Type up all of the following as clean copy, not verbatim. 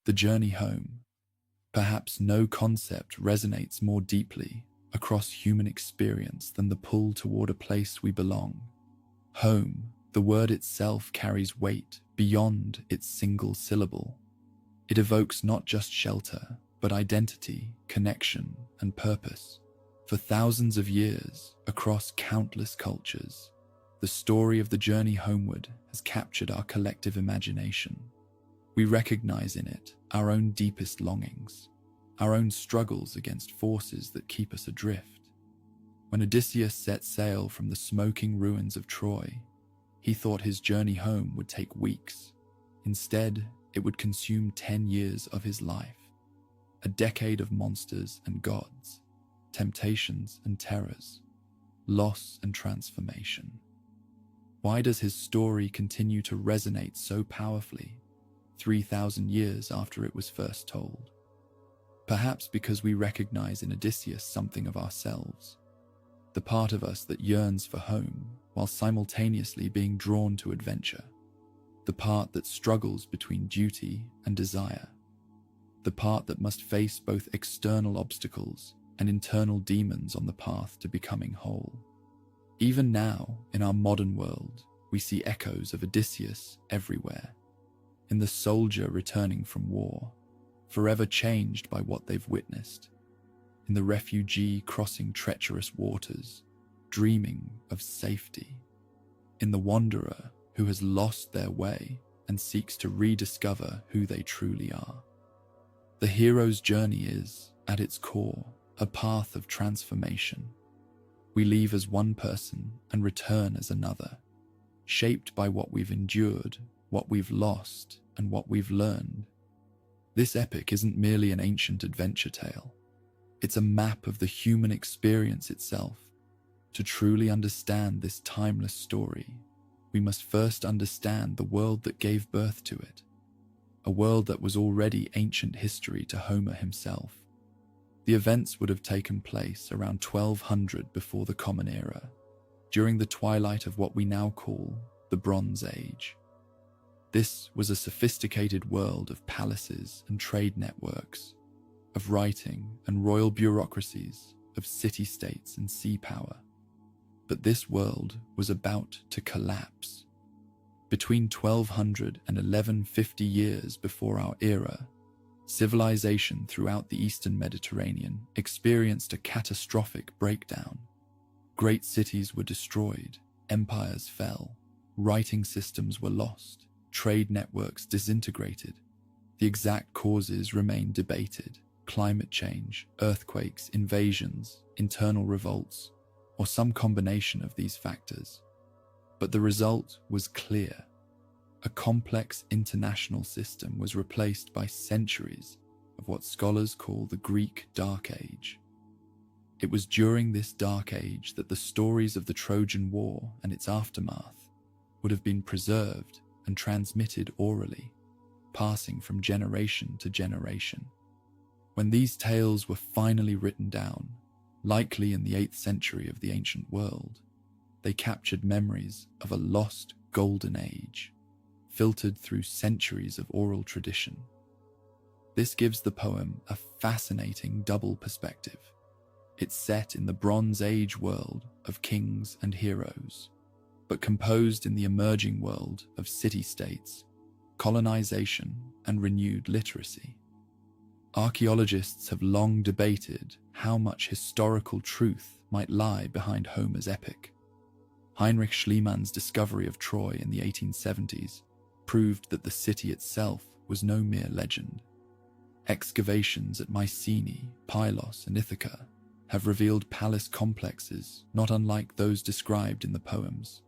The journey home. Perhaps no concept resonates more deeply across human experience than the pull toward a place we belong. Home, the word itself carries weight beyond its single syllable. It evokes not just shelter, but identity, connection, and purpose. For thousands of years, across countless cultures, the story of the journey homeward has captured our collective imagination. We recognize in it our own deepest longings, our own struggles against forces that keep us adrift. When Odysseus set sail from the smoking ruins of Troy, he thought his journey home would take weeks. Instead, it would consume 10 years of his life, a decade of monsters and gods, temptations and terrors, loss and transformation. Why does his story continue to resonate so powerfully 3,000 years after it was first told? Perhaps because we recognize in Odysseus something of ourselves, the part of us that yearns for home while simultaneously being drawn to adventure, the part that struggles between duty and desire, the part that must face both external obstacles and internal demons on the path to becoming whole. Even now, in our modern world, we see echoes of Odysseus everywhere. In the soldier returning from war, forever changed by what they've witnessed. In the refugee crossing treacherous waters, dreaming of safety. In the wanderer who has lost their way and seeks to rediscover who they truly are. The hero's journey is, at its core, a path of transformation. We leave as one person and return as another, shaped by what we've endured, what we've lost, and what we've learned. This epic isn't merely an ancient adventure tale. It's a map of the human experience itself. To truly understand this timeless story, we must first understand the world that gave birth to it, a world that was already ancient history to Homer himself. The events would have taken place around 1200 before the Common Era, during the twilight of what we now call the Bronze Age. This was a sophisticated world of palaces and trade networks, of writing and royal bureaucracies, of city-states and sea power. But this world was about to collapse. Between 1200 and 1150 years before our era, civilization throughout the eastern Mediterranean experienced a catastrophic breakdown. Great cities were destroyed, empires fell, writing systems were lost, trade networks disintegrated. The exact causes remain debated: climate change, earthquakes, invasions, internal revolts, or some combination of these factors. But the result was clear. A complex international system was replaced by centuries of what scholars call the Greek Dark Age. It was during this Dark Age that the stories of the Trojan War and its aftermath would have been preserved and transmitted orally, passing from generation to generation. When these tales were finally written down, likely in the 8th century of the ancient world, they captured memories of a lost golden age, filtered through centuries of oral tradition. This gives the poem a fascinating double perspective. It's set in the Bronze Age world of kings and heroes, but composed in the emerging world of city-states, colonization, and renewed literacy. Archaeologists have long debated how much historical truth might lie behind Homer's epic. Heinrich Schliemann's discovery of Troy in the 1870s proved that the city itself was no mere legend. Excavations at Mycenae, Pylos, and Ithaca have revealed palace complexes not unlike those described in the poems.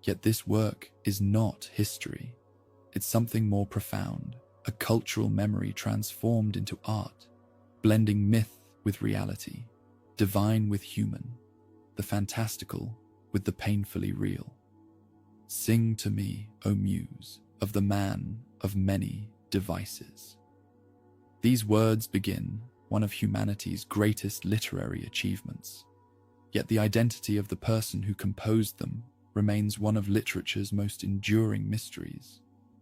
Yet this work is not history. It's something more profound, a cultural memory transformed into art, blending myth with reality, divine with human, the fantastical with the painfully real. Sing to me, O Muse, of the man of many devices. These words begin one of humanity's greatest literary achievements, yet the identity of the person who composed them remains one of literature's most enduring mysteries.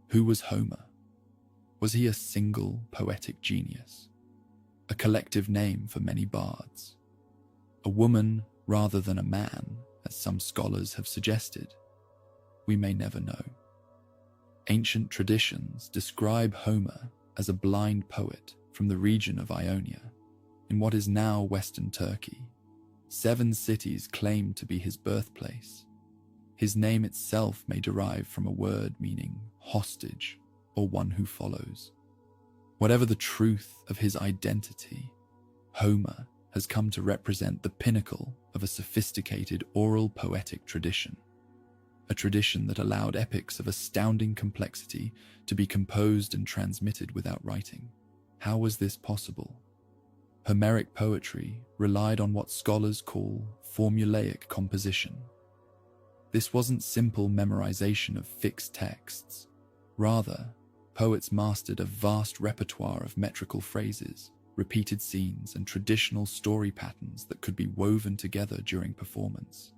Who was Homer? Was he a single poetic genius? A collective name for many bards? A woman rather than a man, as some scholars have suggested? We may never know. Ancient traditions describe Homer as a blind poet from the region of Ionia, in what is now Western Turkey. 7 cities claim to be his birthplace. His name itself may derive from a word meaning hostage or one who follows. Whatever the truth of his identity, Homer has come to represent the pinnacle of a sophisticated oral poetic tradition, a tradition that allowed epics of astounding complexity to be composed and transmitted without writing. How was this possible? Homeric poetry relied on what scholars call formulaic composition. This wasn't simple memorization of fixed texts. Rather, poets mastered a vast repertoire of metrical phrases, repeated scenes, and traditional story patterns that could be woven together during performance.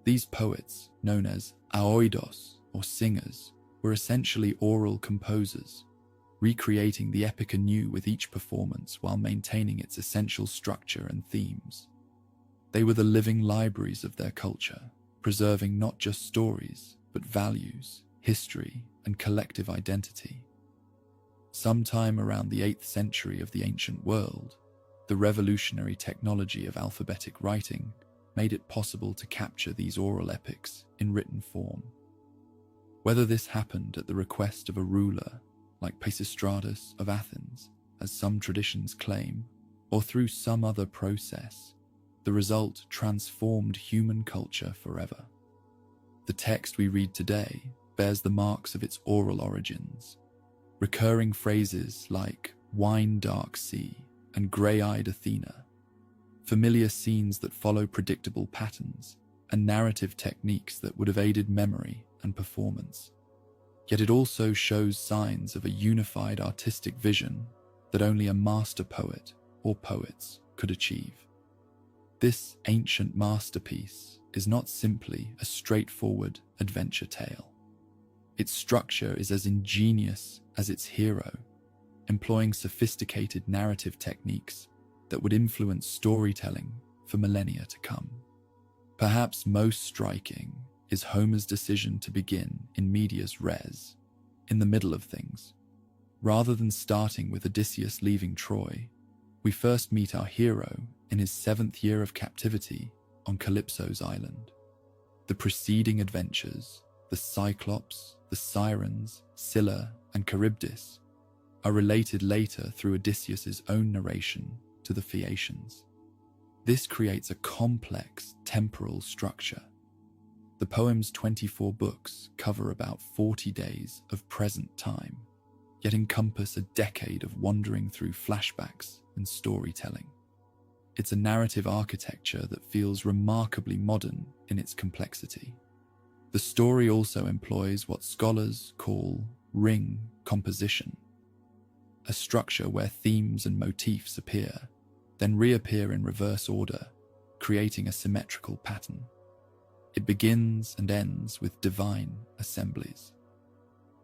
These poets, known as aoidos or singers, were essentially oral composers, recreating the epic anew with each performance while maintaining its essential structure and themes. They were the living libraries of their culture, preserving not just stories, but values, history, and collective identity. Sometime around the 8th century of the ancient world, the revolutionary technology of alphabetic writing made it possible to capture these oral epics in written form. Whether this happened at the request of a ruler like Pisistratus of Athens, as some traditions claim, or through some other process, the result transformed human culture forever. The text we read today bears the marks of its oral origins. Recurring phrases like wine-dark sea and grey-eyed Athena, familiar scenes that follow predictable patterns, and narrative techniques that would have aided memory and performance. Yet it also shows signs of a unified artistic vision that only a master poet or poets could achieve. This ancient masterpiece is not simply a straightforward adventure tale. Its structure is as ingenious as its hero, employing sophisticated narrative techniques that would influence storytelling for millennia to come. Perhaps most striking is Homer's decision to begin in medias res, in the middle of things. Rather than starting with Odysseus leaving Troy, we first meet our hero in his 7th year of captivity on Calypso's island. The preceding adventures, the Cyclops, the Sirens, Scylla, and Charybdis, are related later through Odysseus's own narration to the Phaeacians. This creates a complex temporal structure. The poem's 24 books cover about 40 days of present time, yet encompass a decade of wandering through flashbacks and storytelling. It's a narrative architecture that feels remarkably modern in its complexity. The story also employs what scholars call ring composition, a structure where themes and motifs appear, then reappear in reverse order, creating a symmetrical pattern. It begins and ends with divine assemblies.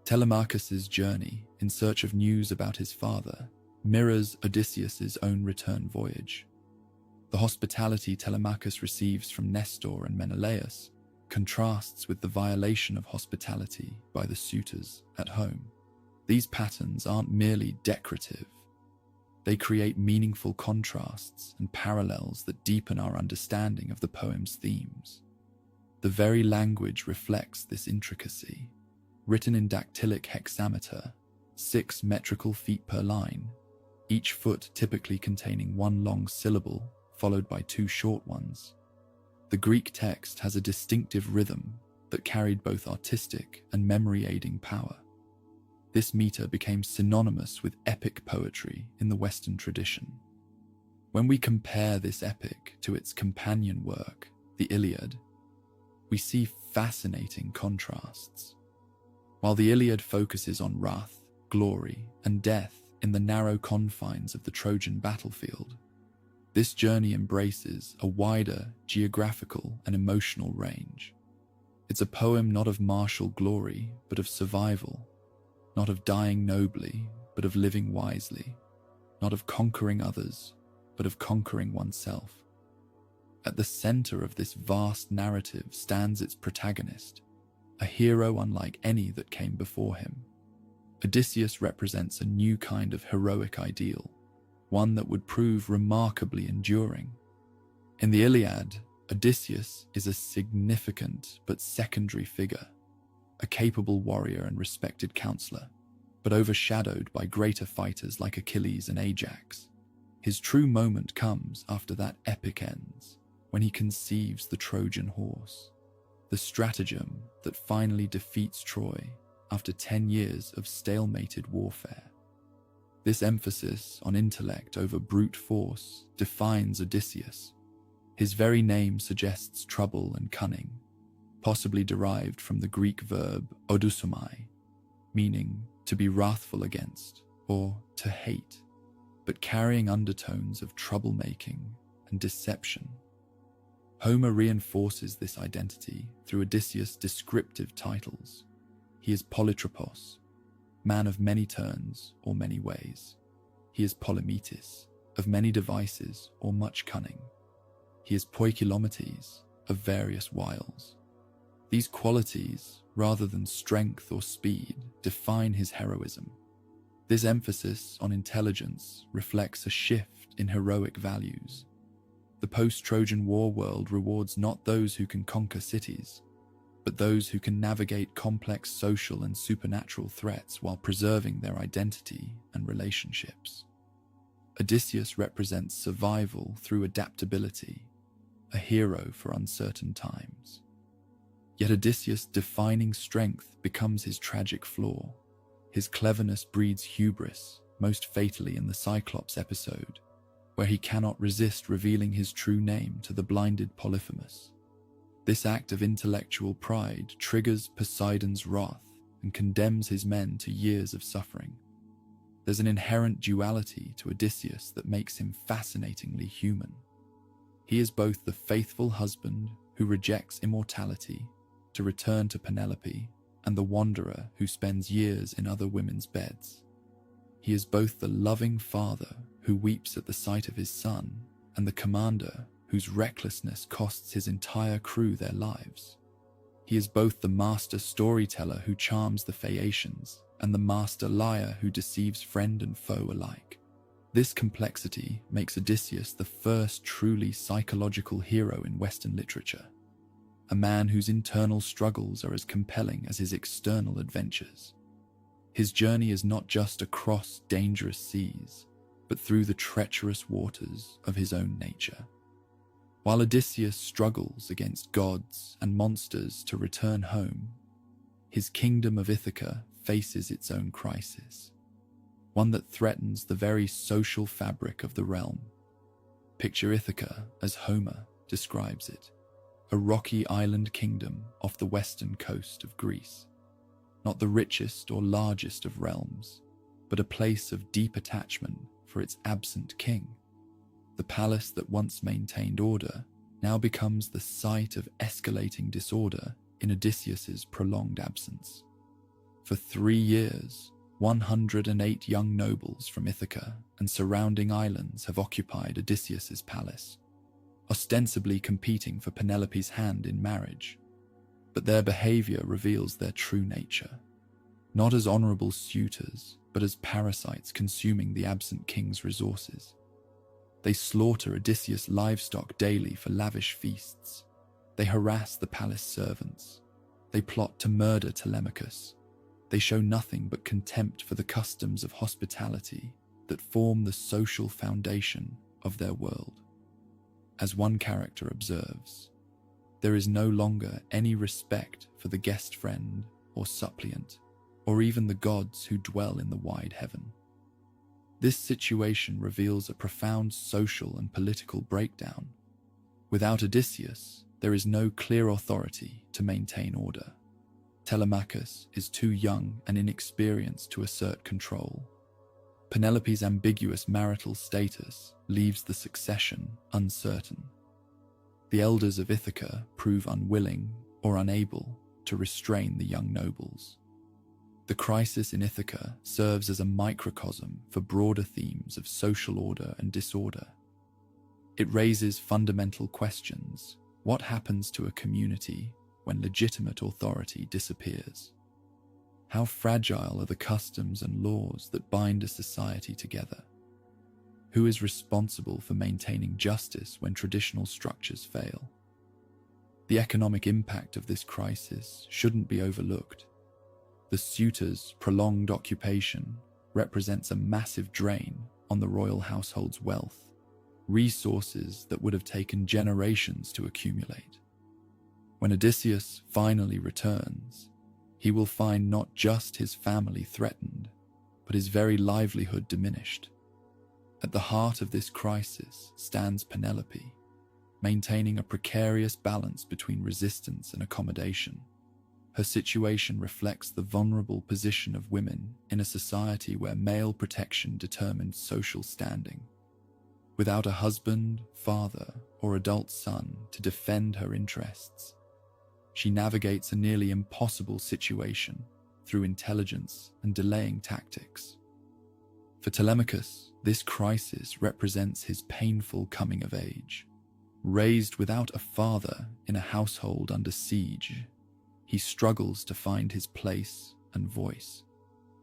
Telemachus's journey in search of news about his father mirrors Odysseus's own return voyage. The hospitality Telemachus receives from Nestor and Menelaus contrasts with the violation of hospitality by the suitors at home. These patterns aren't merely decorative. They create meaningful contrasts and parallels that deepen our understanding of the poem's themes. The very language reflects this intricacy. Written in dactylic hexameter, 6 metrical feet per line, each foot typically containing 1 long syllable followed by 2 short ones. The Greek text has a distinctive rhythm that carried both artistic and memory-aiding power. This meter became synonymous with epic poetry in the Western tradition. When we compare this epic to its companion work, the Iliad, we see fascinating contrasts. While the Iliad focuses on wrath, glory, and death in the narrow confines of the Trojan battlefield, this journey embraces a wider geographical and emotional range. It's a poem not of martial glory, but of survival, not of dying nobly, but of living wisely, not of conquering others, but of conquering oneself. At the center of this vast narrative stands its protagonist, a hero unlike any that came before him. Odysseus represents a new kind of heroic ideal, one that would prove remarkably enduring. In the Iliad, Odysseus is a significant but secondary figure, a capable warrior and respected counselor, but overshadowed by greater fighters like Achilles and Ajax. His true moment comes after that epic ends, when he conceives the Trojan horse, the stratagem that finally defeats Troy after 10 years of stalemated warfare. This emphasis on intellect over brute force defines Odysseus. His very name suggests trouble and cunning, possibly derived from the Greek verb odousomai, meaning to be wrathful against or to hate, but carrying undertones of troublemaking and deception. Homer reinforces this identity through Odysseus' descriptive titles. He is Polytropos, man of many turns or many ways. He is Polymetis, of many devices or much cunning. He is Poikilometes, of various wiles. These qualities, rather than strength or speed, define his heroism. This emphasis on intelligence reflects a shift in heroic values. The post-Trojan War world rewards not those who can conquer cities, but those who can navigate complex social and supernatural threats while preserving their identity and relationships. Odysseus represents survival through adaptability, a hero for uncertain times. Yet Odysseus' defining strength becomes his tragic flaw. His cleverness breeds hubris, most fatally in the Cyclops episode, where he cannot resist revealing his true name to the blinded Polyphemus. This act of intellectual pride triggers Poseidon's wrath and condemns his men to years of suffering. There's an inherent duality to Odysseus that makes him fascinatingly human. He is both the faithful husband who rejects immortality to return to Penelope and the wanderer who spends years in other women's beds. He is both the loving father who weeps at the sight of his son and the commander whose recklessness costs his entire crew their lives. He is both the master storyteller who charms the Phaeacians and the master liar who deceives friend and foe alike. This complexity makes Odysseus the first truly psychological hero in Western literature, a man whose internal struggles are as compelling as his external adventures. His journey is not just across dangerous seas, but through the treacherous waters of his own nature. While Odysseus struggles against gods and monsters to return home, his kingdom of Ithaca faces its own crisis, one that threatens the very social fabric of the realm. Picture Ithaca as Homer describes it, a rocky island kingdom off the western coast of Greece. Not the richest or largest of realms, but a place of deep attachment for its absent king. The palace that once maintained order now becomes the site of escalating disorder in Odysseus's prolonged absence. For 3 years, 108 young nobles from Ithaca and surrounding islands have occupied Odysseus's palace, ostensibly competing for Penelope's hand in marriage. But their behavior reveals their true nature, not as honorable suitors, but as parasites consuming the absent king's resources. They slaughter Odysseus' livestock daily for lavish feasts. They harass the palace servants. They plot to murder Telemachus. They show nothing but contempt for the customs of hospitality that form the social foundation of their world. As one character observes, there is no longer any respect for the guest friend or suppliant, or even the gods who dwell in the wide heaven. This situation reveals a profound social and political breakdown. Without Odysseus, there is no clear authority to maintain order. Telemachus is too young and inexperienced to assert control. Penelope's ambiguous marital status leaves the succession uncertain. The elders of Ithaca prove unwilling or unable to restrain the young nobles. The crisis in Ithaca serves as a microcosm for broader themes of social order and disorder. It raises fundamental questions. What happens to a community when legitimate authority disappears? How fragile are the customs and laws that bind a society together? Who is responsible for maintaining justice when traditional structures fail? The economic impact of this crisis shouldn't be overlooked. The suitors' prolonged occupation represents a massive drain on the royal household's wealth, resources that would have taken generations to accumulate. When Odysseus finally returns, he will find not just his family threatened, but his very livelihood diminished. At the heart of this crisis stands Penelope, maintaining a precarious balance between resistance and accommodation. Her situation reflects the vulnerable position of women in a society where male protection determined social standing. Without a husband, father, or adult son to defend her interests, she navigates a nearly impossible situation through intelligence and delaying tactics. For Telemachus, this crisis represents his painful coming of age. Raised without a father in a household under siege, he struggles to find his place and voice.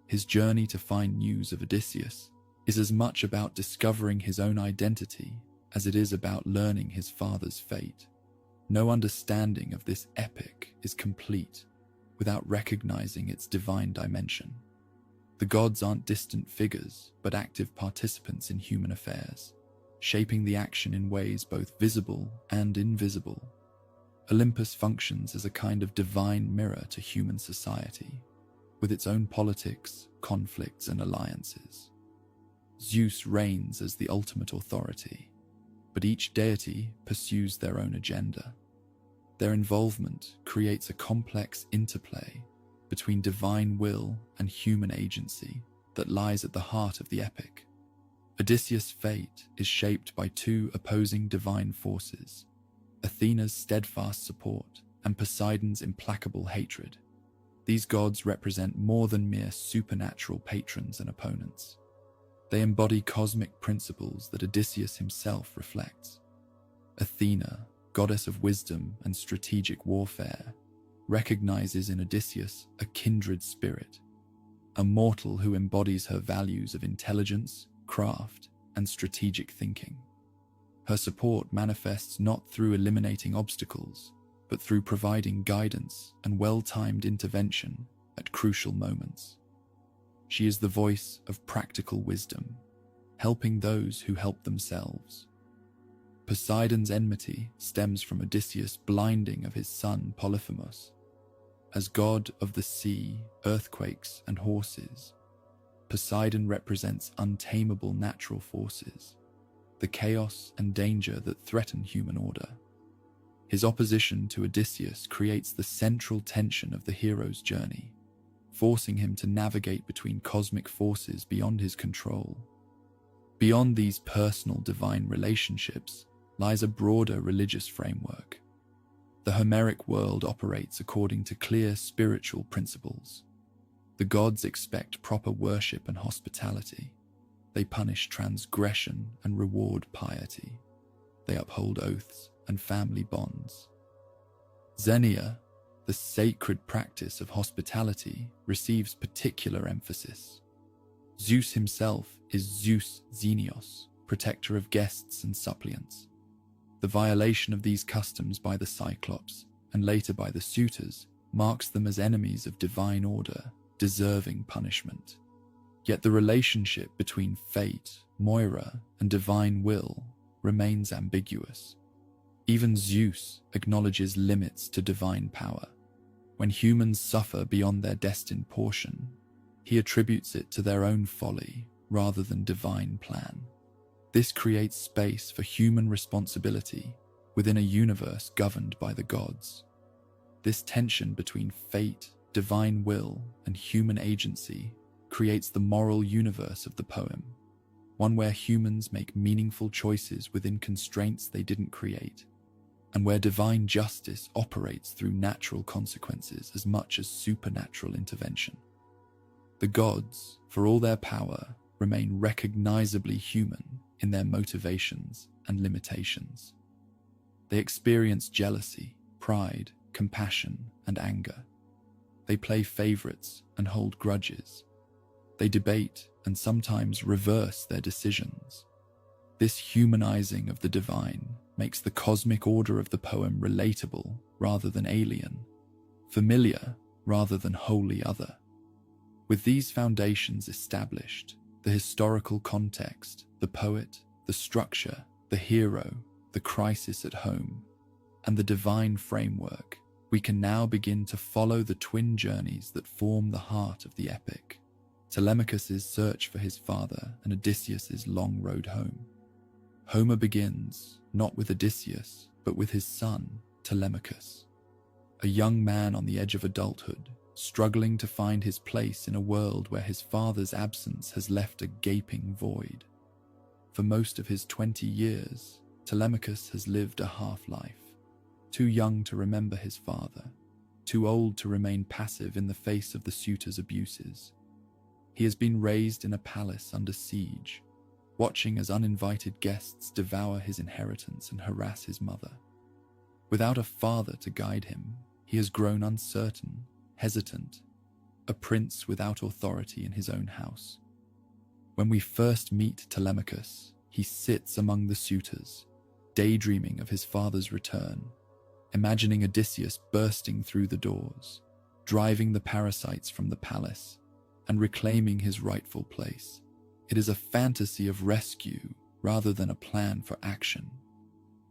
His journey to find news of Odysseus is as much about discovering his own identity as it is about learning his father's fate. No understanding of this epic is complete without recognizing its divine dimension. The gods aren't distant figures, but active participants in human affairs, shaping the action in ways both visible and invisible. Olympus functions as a kind of divine mirror to human society, with its own politics, conflicts, and alliances. Zeus reigns as the ultimate authority, but each deity pursues their own agenda. Their involvement creates a complex interplay between divine will and human agency that lies at the heart of the epic. Odysseus' fate is shaped by two opposing divine forces, Athena's steadfast support and Poseidon's implacable hatred. These gods represent more than mere supernatural patrons and opponents. They embody cosmic principles that Odysseus himself reflects. Athena, goddess of wisdom and strategic warfare, recognizes in Odysseus a kindred spirit, a mortal who embodies her values of intelligence, craft, and strategic thinking. Her support manifests not through eliminating obstacles, but through providing guidance and well-timed intervention at crucial moments. She is the voice of practical wisdom, helping those who help themselves. Poseidon's enmity stems from Odysseus' blinding of his son Polyphemus. As god of the sea, earthquakes, and horses, Poseidon represents untamable natural forces, the chaos and danger that threaten human order. His opposition to Odysseus creates the central tension of the hero's journey, forcing him to navigate between cosmic forces beyond his control. Beyond these personal divine relationships lies a broader religious framework. The Homeric world operates according to clear spiritual principles. The gods expect proper worship and hospitality. They punish transgression and reward piety. They uphold oaths and family bonds. Xenia, the sacred practice of hospitality, receives particular emphasis. Zeus himself is Zeus Xenios, protector of guests and suppliants. The violation of these customs by the Cyclops, and later by the suitors, marks them as enemies of divine order, deserving punishment. Yet the relationship between fate, Moira, and divine will remains ambiguous. Even Zeus acknowledges limits to divine power. When humans suffer beyond their destined portion, he attributes it to their own folly rather than divine plan. This creates space for human responsibility within a universe governed by the gods. This tension between fate, divine will, and human agency creates the moral universe of the poem, one where humans make meaningful choices within constraints they didn't create, and where divine justice operates through natural consequences as much as supernatural intervention. The gods, for all their power, remain recognizably human in their motivations and limitations. They experience jealousy, pride, compassion, and anger. They play favorites and hold grudges. They debate and sometimes reverse their decisions. This humanizing of the divine makes the cosmic order of the poem relatable rather than alien, familiar rather than wholly other. With these foundations established, the historical context, the poet, the structure, the hero, the crisis at home, and the divine framework, we can now begin to follow the twin journeys that form the heart of the epic: Telemachus's search for his father and Odysseus's long road home. Homer begins not with Odysseus, but with his son, Telemachus, a young man on the edge of adulthood, struggling to find his place in a world where his father's absence has left a gaping void. For most of his 20 years, Telemachus has lived a half-life, too young to remember his father, too old to remain passive in the face of the suitor's abuses. He has been raised in a palace under siege, watching as uninvited guests devour his inheritance and harass his mother. Without a father to guide him, he has grown uncertain, hesitant, a prince without authority in his own house. When we first meet Telemachus, he sits among the suitors, daydreaming of his father's return, imagining Odysseus bursting through the doors, driving the parasites from the palace, and reclaiming his rightful place. It is a fantasy of rescue rather than a plan for action.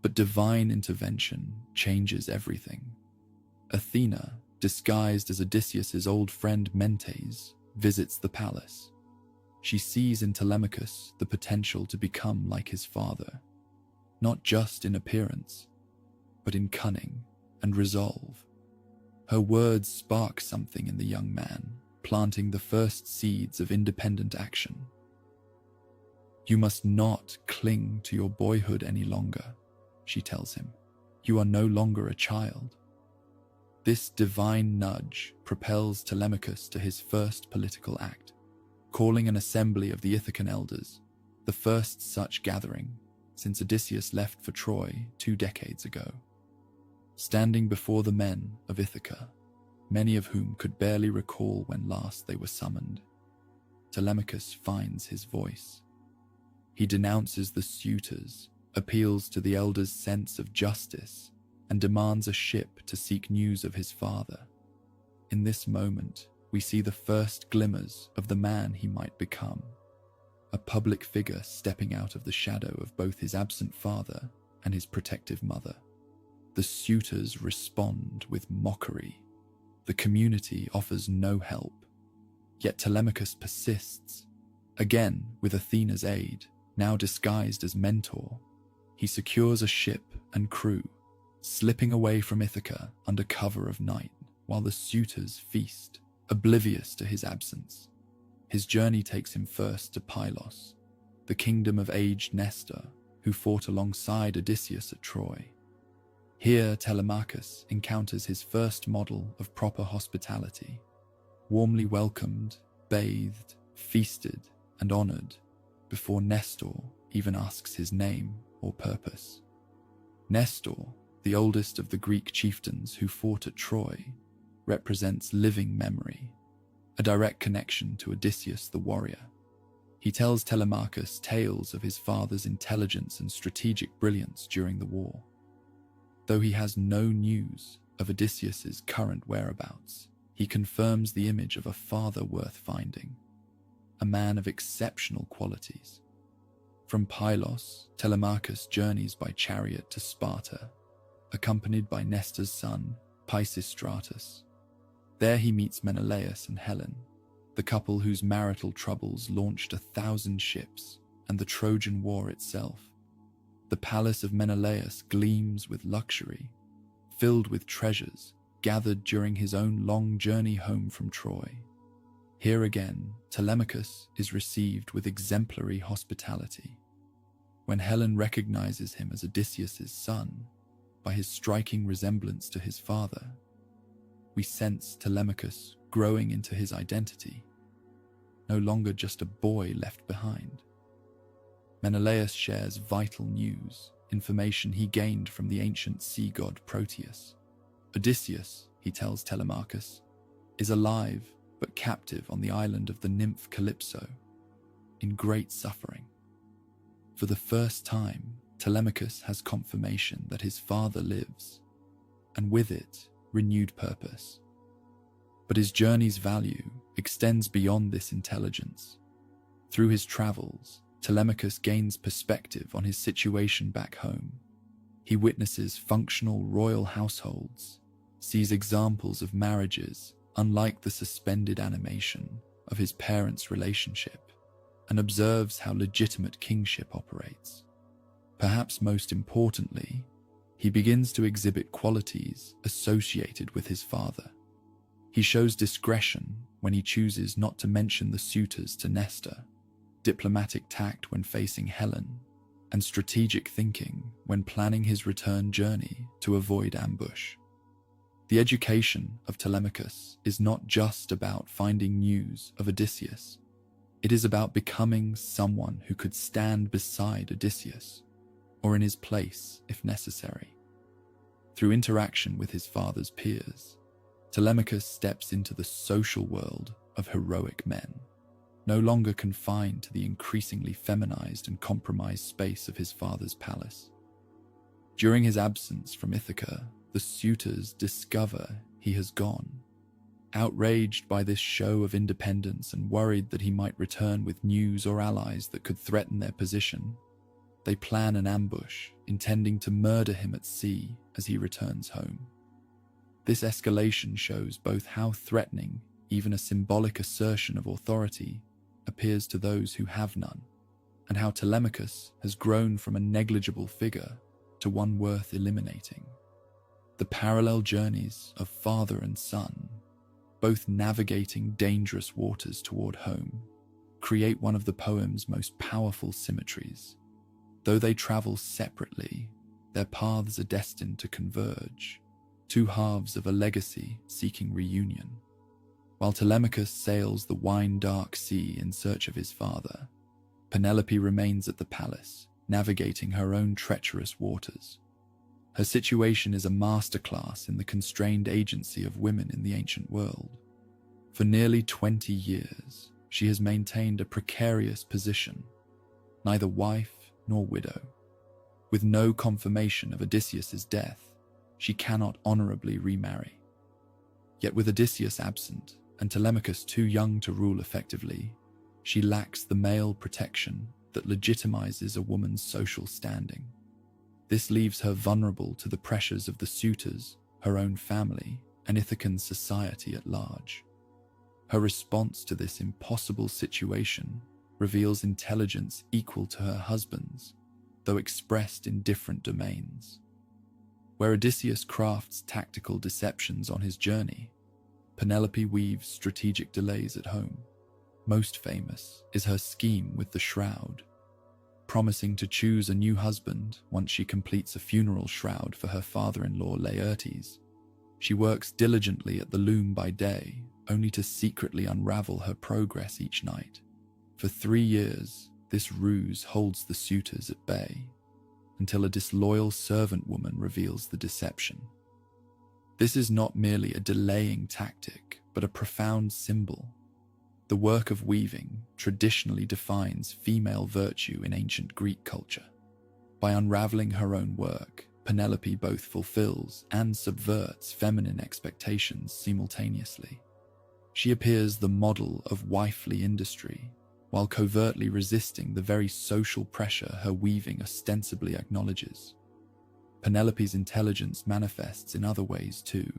But divine intervention changes everything. Athena, disguised as Odysseus's old friend Mentes, visits the palace. She sees in Telemachus the potential to become like his father, not just in appearance, but in cunning and resolve. Her words spark something in the young man, planting the first seeds of independent action. "You must not cling to your boyhood any longer," she tells him. "You are no longer a child." This divine nudge propels Telemachus to his first political act, calling an assembly of the Ithacan elders, the first such gathering since Odysseus left for Troy 2 decades ago. Standing before the men of Ithaca, many of whom could barely recall when last they were summoned, Telemachus finds his voice. He denounces the suitors, appeals to the elders' sense of justice, and demands a ship to seek news of his father. In this moment, we see the first glimmers of the man he might become, a public figure stepping out of the shadow of both his absent father and his protective mother. The suitors respond with mockery. The community offers no help. Yet Telemachus persists. Again, with Athena's aid, now disguised as mentor, he secures a ship and crew, slipping away from Ithaca under cover of night while the suitors feast, oblivious to his absence. His journey takes him first to Pylos, the kingdom of aged Nestor, who fought alongside Odysseus at Troy. Here Telemachus encounters his first model of proper hospitality, warmly welcomed, bathed, feasted, and honored, before Nestor even asks his name or purpose. Nestor, the oldest of the Greek chieftains who fought at Troy, represents living memory, a direct connection to Odysseus the warrior. He tells Telemachus tales of his father's intelligence and strategic brilliance during the war. Though he has no news of Odysseus's current whereabouts, he confirms the image of a father worth finding, a man of exceptional qualities. From Pylos, Telemachus journeys by chariot to Sparta, accompanied by Nestor's son, Pisistratus. There he meets Menelaus and Helen, the couple whose marital troubles launched 1,000 ships and the Trojan War itself. The palace of Menelaus gleams with luxury, filled with treasures gathered during his own long journey home from Troy. Here again, Telemachus is received with exemplary hospitality. When Helen recognizes him as Odysseus's son, by his striking resemblance to his father, we sense Telemachus growing into his identity. no longer just a boy left behind. Menelaus shares vital news, information he gained from the ancient sea god Proteus. Odysseus, he tells Telemachus, is alive but captive on the island of the nymph Calypso, in great suffering. For the first time, Telemachus has confirmation that his father lives, and with it, renewed purpose. But his journey's value extends beyond this intelligence. Through his travels, Telemachus gains perspective on his situation back home. He witnesses functional royal households, sees examples of marriages unlike the suspended animation of his parents' relationship, and observes how legitimate kingship operates. Perhaps most importantly, he begins to exhibit qualities associated with his father. He shows discretion when he chooses not to mention the suitors to Nestor, diplomatic tact when facing Helen, and strategic thinking when planning his return journey to avoid ambush. The education of Telemachus is not just about finding news of Odysseus. It is about becoming someone who could stand beside Odysseus, or in his place if necessary. Through interaction with his father's peers, Telemachus steps into the social world of heroic men, no longer confined to the increasingly feminized and compromised space of his father's palace. During his absence from Ithaca, the suitors discover he has gone. Outraged by this show of independence and worried that he might return with news or allies that could threaten their position, they plan an ambush, intending to murder him at sea as he returns home. This escalation shows both how threatening even a symbolic assertion of authority appears to those who have none, and how Telemachus has grown from a negligible figure to one worth eliminating. The parallel journeys of father and son, both navigating dangerous waters toward home, create one of the poem's most powerful symmetries. Though they travel separately, their paths are destined to converge, two halves of a legacy seeking reunion. While Telemachus sails the wine-dark sea in search of his father, Penelope remains at the palace, navigating her own treacherous waters. Her situation is a masterclass in the constrained agency of women in the ancient world. For nearly 20 years, she has maintained a precarious position, neither wife nor widow. With no confirmation of Odysseus's death, she cannot honorably remarry. Yet with Odysseus absent and Telemachus too young to rule effectively, she lacks the male protection that legitimizes a woman's social standing. This leaves her vulnerable to the pressures of the suitors, her own family, and Ithacan society at large. Her response to this impossible situation reveals intelligence equal to her husband's, though expressed in different domains. Where Odysseus crafts tactical deceptions on his journey, Penelope weaves strategic delays at home. Most famous is her scheme with the shroud. Promising to choose a new husband once she completes a funeral shroud for her father-in-law Laertes, she works diligently at the loom by day, only to secretly unravel her progress each night. For 3 years, this ruse holds the suitors at bay, until a disloyal servant woman reveals the deception. This is not merely a delaying tactic, but a profound symbol. The work of weaving traditionally defines female virtue in ancient Greek culture. By unraveling her own work, Penelope both fulfills and subverts feminine expectations simultaneously. She appears the model of wifely industry, while covertly resisting the very social pressure her weaving ostensibly acknowledges. Penelope's intelligence manifests in other ways too.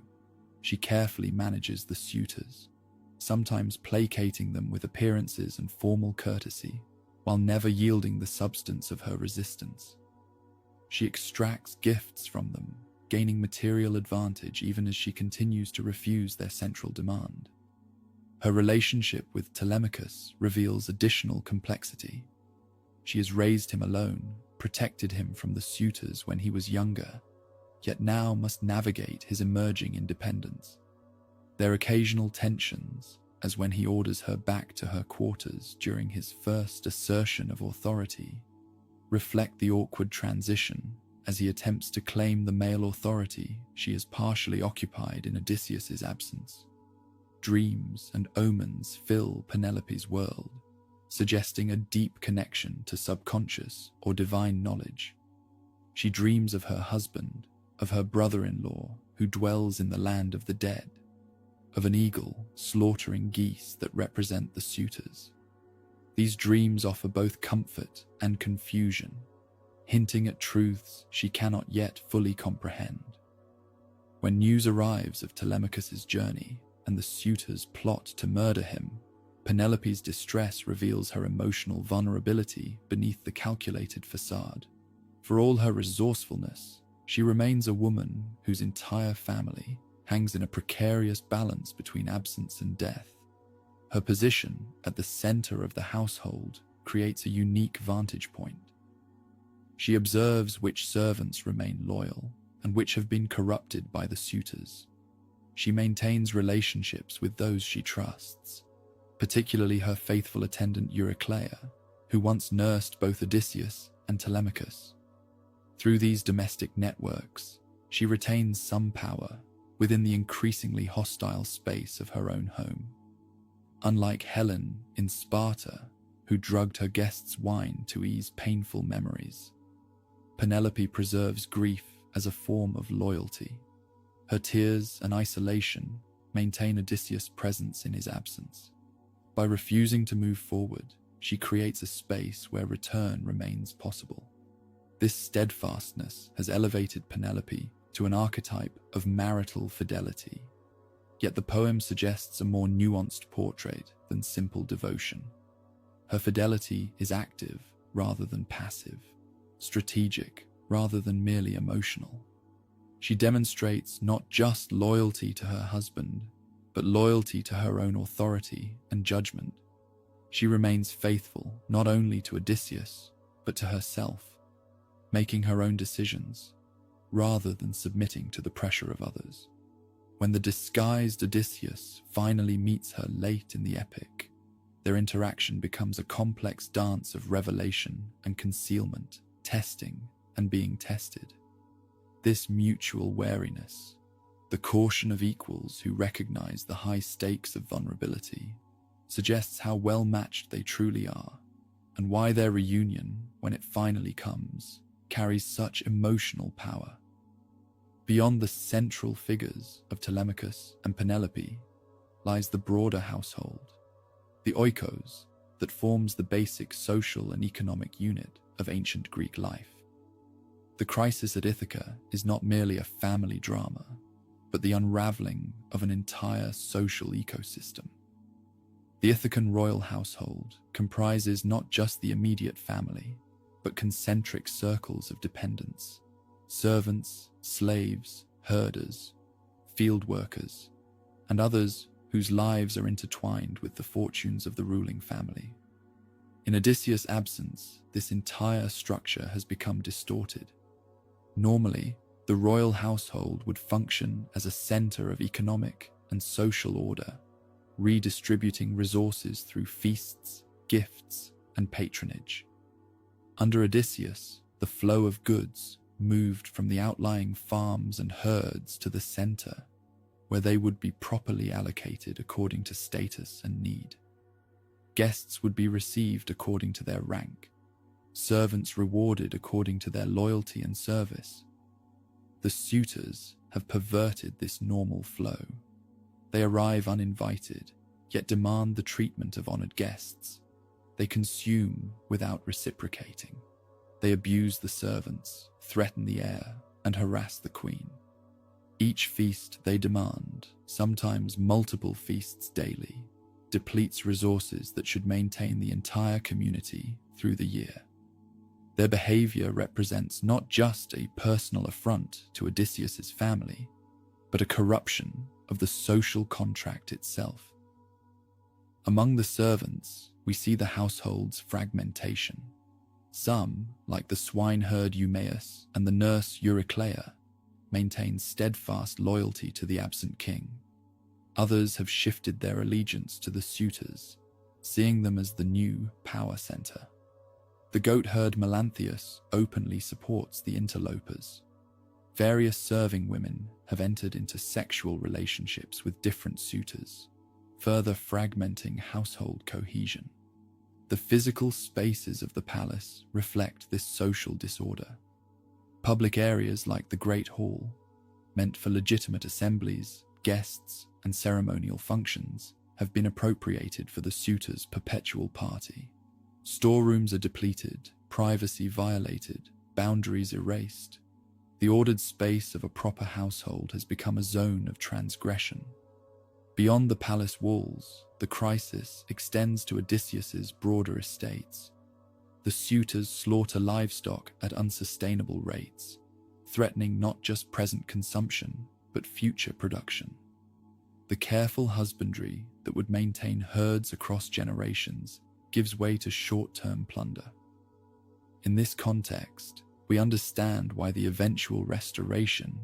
She carefully manages the suitors, sometimes placating them with appearances and formal courtesy, while never yielding the substance of her resistance. She extracts gifts from them, gaining material advantage even as she continues to refuse their central demand. Her relationship with Telemachus reveals additional complexity. She has raised him alone, protected him from the suitors when he was younger, yet now must navigate his emerging independence. Their occasional tensions, as when he orders her back to her quarters during his first assertion of authority, reflect the awkward transition as he attempts to claim the male authority she has partially occupied in Odysseus's absence. Dreams and omens fill Penelope's world, suggesting a deep connection to subconscious or divine knowledge. She dreams of her husband, of her brother-in-law who dwells in the land of the dead, of an eagle slaughtering geese that represent the suitors. These dreams offer both comfort and confusion, hinting at truths she cannot yet fully comprehend. When news arrives of Telemachus's journey and the suitors plot to murder him, Penelope's distress reveals her emotional vulnerability beneath the calculated facade. For all her resourcefulness, she remains a woman whose entire family hangs in a precarious balance between absence and death. Her position at the center of the household creates a unique vantage point. She observes which servants remain loyal and which have been corrupted by the suitors. She maintains relationships with those she trusts, particularly her faithful attendant Eurycleia, who once nursed both Odysseus and Telemachus. Through these domestic networks, she retains some power within the increasingly hostile space of her own home. Unlike Helen in Sparta, who drugged her guests' wine to ease painful memories, Penelope preserves grief as a form of loyalty. Her tears and isolation maintain Odysseus' presence in his absence. By refusing to move forward, she creates a space where return remains possible. This steadfastness has elevated Penelope to an archetype of marital fidelity. Yet the poem suggests a more nuanced portrait than simple devotion. Her fidelity is active rather than passive, strategic rather than merely emotional. She demonstrates not just loyalty to her husband, but loyalty to her own authority and judgment. She remains faithful not only to Odysseus, but to herself, making her own decisions, rather than submitting to the pressure of others. When the disguised Odysseus finally meets her late in the epic, their interaction becomes a complex dance of revelation and concealment, testing and being tested. This mutual wariness, the caution of equals who recognize the high stakes of vulnerability, suggests how well matched they truly are, and why their reunion, when it finally comes, carries such emotional power. Beyond the central figures of Telemachus and Penelope lies the broader household, the oikos, that forms the basic social and economic unit of ancient Greek life. The crisis at Ithaca is not merely a family drama, but the unraveling of an entire social ecosystem. The Ithacan royal household comprises not just the immediate family, but concentric circles of dependents, servants, slaves, herders, field workers, and others whose lives are intertwined with the fortunes of the ruling family. In Odysseus' absence, this entire structure has become distorted. Normally, the royal household would function as a center of economic and social order, redistributing resources through feasts, gifts, and patronage. Under Odysseus, the flow of goods moved from the outlying farms and herds to the center, where they would be properly allocated according to status and need. Guests would be received according to their rank, servants rewarded according to their loyalty and service. The suitors have perverted this normal flow. They arrive uninvited, yet demand the treatment of honored guests. They consume without reciprocating. They abuse the servants, threaten the heir, and harass the queen. Each feast they demand, sometimes multiple feasts daily, depletes resources that should maintain the entire community through the year. Their behavior represents not just a personal affront to Odysseus's family, but a corruption of the social contract itself. Among the servants, we see the household's fragmentation. Some, like the swineherd Eumaeus and the nurse Eurycleia, maintain steadfast loyalty to the absent king. Others have shifted their allegiance to the suitors, seeing them as the new power center. The goat-herd Melanthius openly supports the interlopers. Various serving women have entered into sexual relationships with different suitors, further fragmenting household cohesion. The physical spaces of the palace reflect this social disorder. Public areas like the Great Hall, meant for legitimate assemblies, guests, and ceremonial functions, have been appropriated for the suitors' perpetual party. Storerooms are depleted, privacy violated, boundaries erased. The ordered space of a proper household has become a zone of transgression. Beyond the palace walls, the crisis extends to Odysseus's broader estates. The suitors slaughter livestock at unsustainable rates, threatening not just present consumption, but future production. The careful husbandry that would maintain herds across generations gives way to short-term plunder. In this context, we understand why the eventual restoration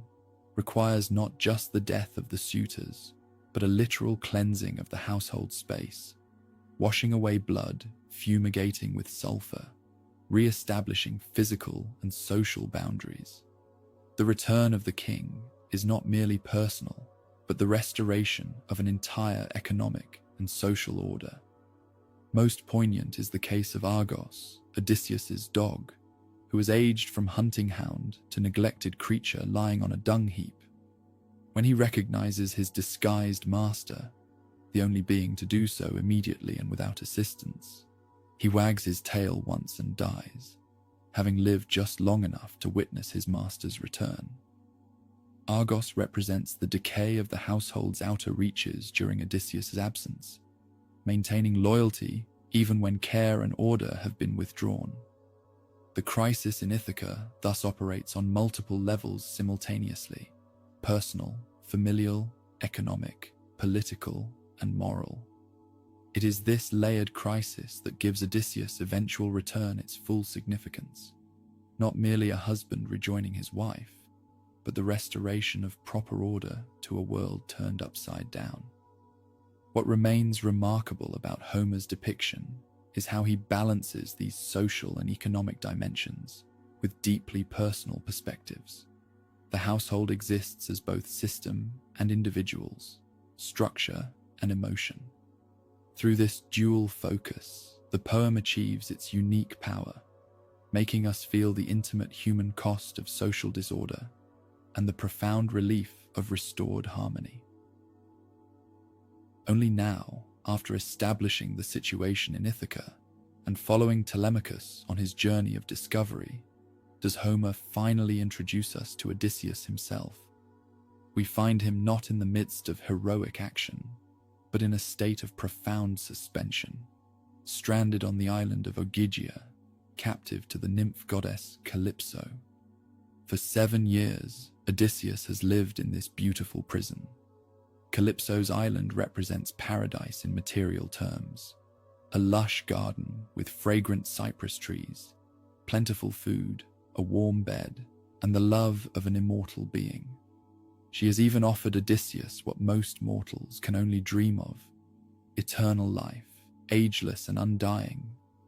requires not just the death of the suitors, but a literal cleansing of the household space, washing away blood, fumigating with sulfur, re-establishing physical and social boundaries. The return of the king is not merely personal, but the restoration of an entire economic and social order. Most poignant is the case of Argos, Odysseus's dog, who was aged from hunting hound to neglected creature lying on a dung heap. When he recognizes his disguised master, the only being to do so immediately and without assistance, he wags his tail once and dies, having lived just long enough to witness his master's return. Argos represents the decay of the household's outer reaches during Odysseus's absence, maintaining loyalty even when care and order have been withdrawn. The crisis in Ithaca thus operates on multiple levels simultaneously: personal, familial, economic, political, and moral. It is this layered crisis that gives Odysseus' eventual return its full significance, not merely a husband rejoining his wife, but the restoration of proper order to a world turned upside down. What remains remarkable about Homer's depiction is how he balances these social and economic dimensions with deeply personal perspectives. The household exists as both system and individuals, structure and emotion. Through this dual focus, the poem achieves its unique power, making us feel the intimate human cost of social disorder and the profound relief of restored harmony. Only now, after establishing the situation in Ithaca and following Telemachus on his journey of discovery, does Homer finally introduce us to Odysseus himself. We find him not in the midst of heroic action, but in a state of profound suspension, stranded on the island of Ogygia, captive to the nymph goddess Calypso. For 7 years, Odysseus has lived in this beautiful prison. Calypso's island represents paradise in material terms, a lush garden with fragrant cypress trees, plentiful food, a warm bed, and the love of an immortal being. She has even offered Odysseus what most mortals can only dream of: eternal life, ageless and undying,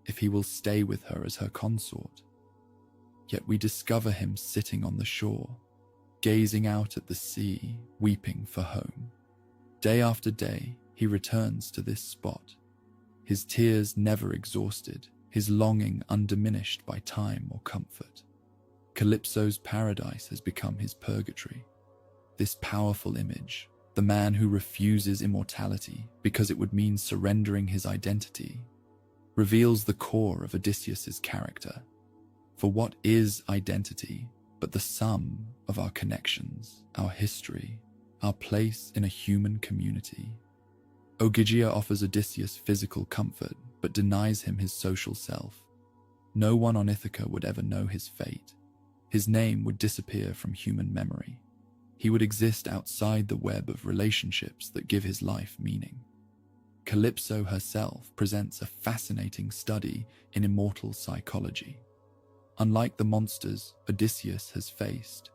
if he will stay with her as her consort. Yet we discover him sitting on the shore, gazing out at the sea, weeping for home. Day after day, he returns to this spot, his tears never exhausted, his longing undiminished by time or comfort. Calypso's paradise has become his purgatory. This powerful image, the man who refuses immortality because it would mean surrendering his identity, reveals the core of Odysseus's character. For what is identity but the sum of our connections, our history, our place in a human community? Ogygia offers Odysseus physical comfort, but denies him his social self. No one on Ithaca would ever know his fate. His name would disappear from human memory. He would exist outside the web of relationships that give his life meaning. Calypso herself presents a fascinating study in immortal psychology. Unlike the monsters Odysseus has faced,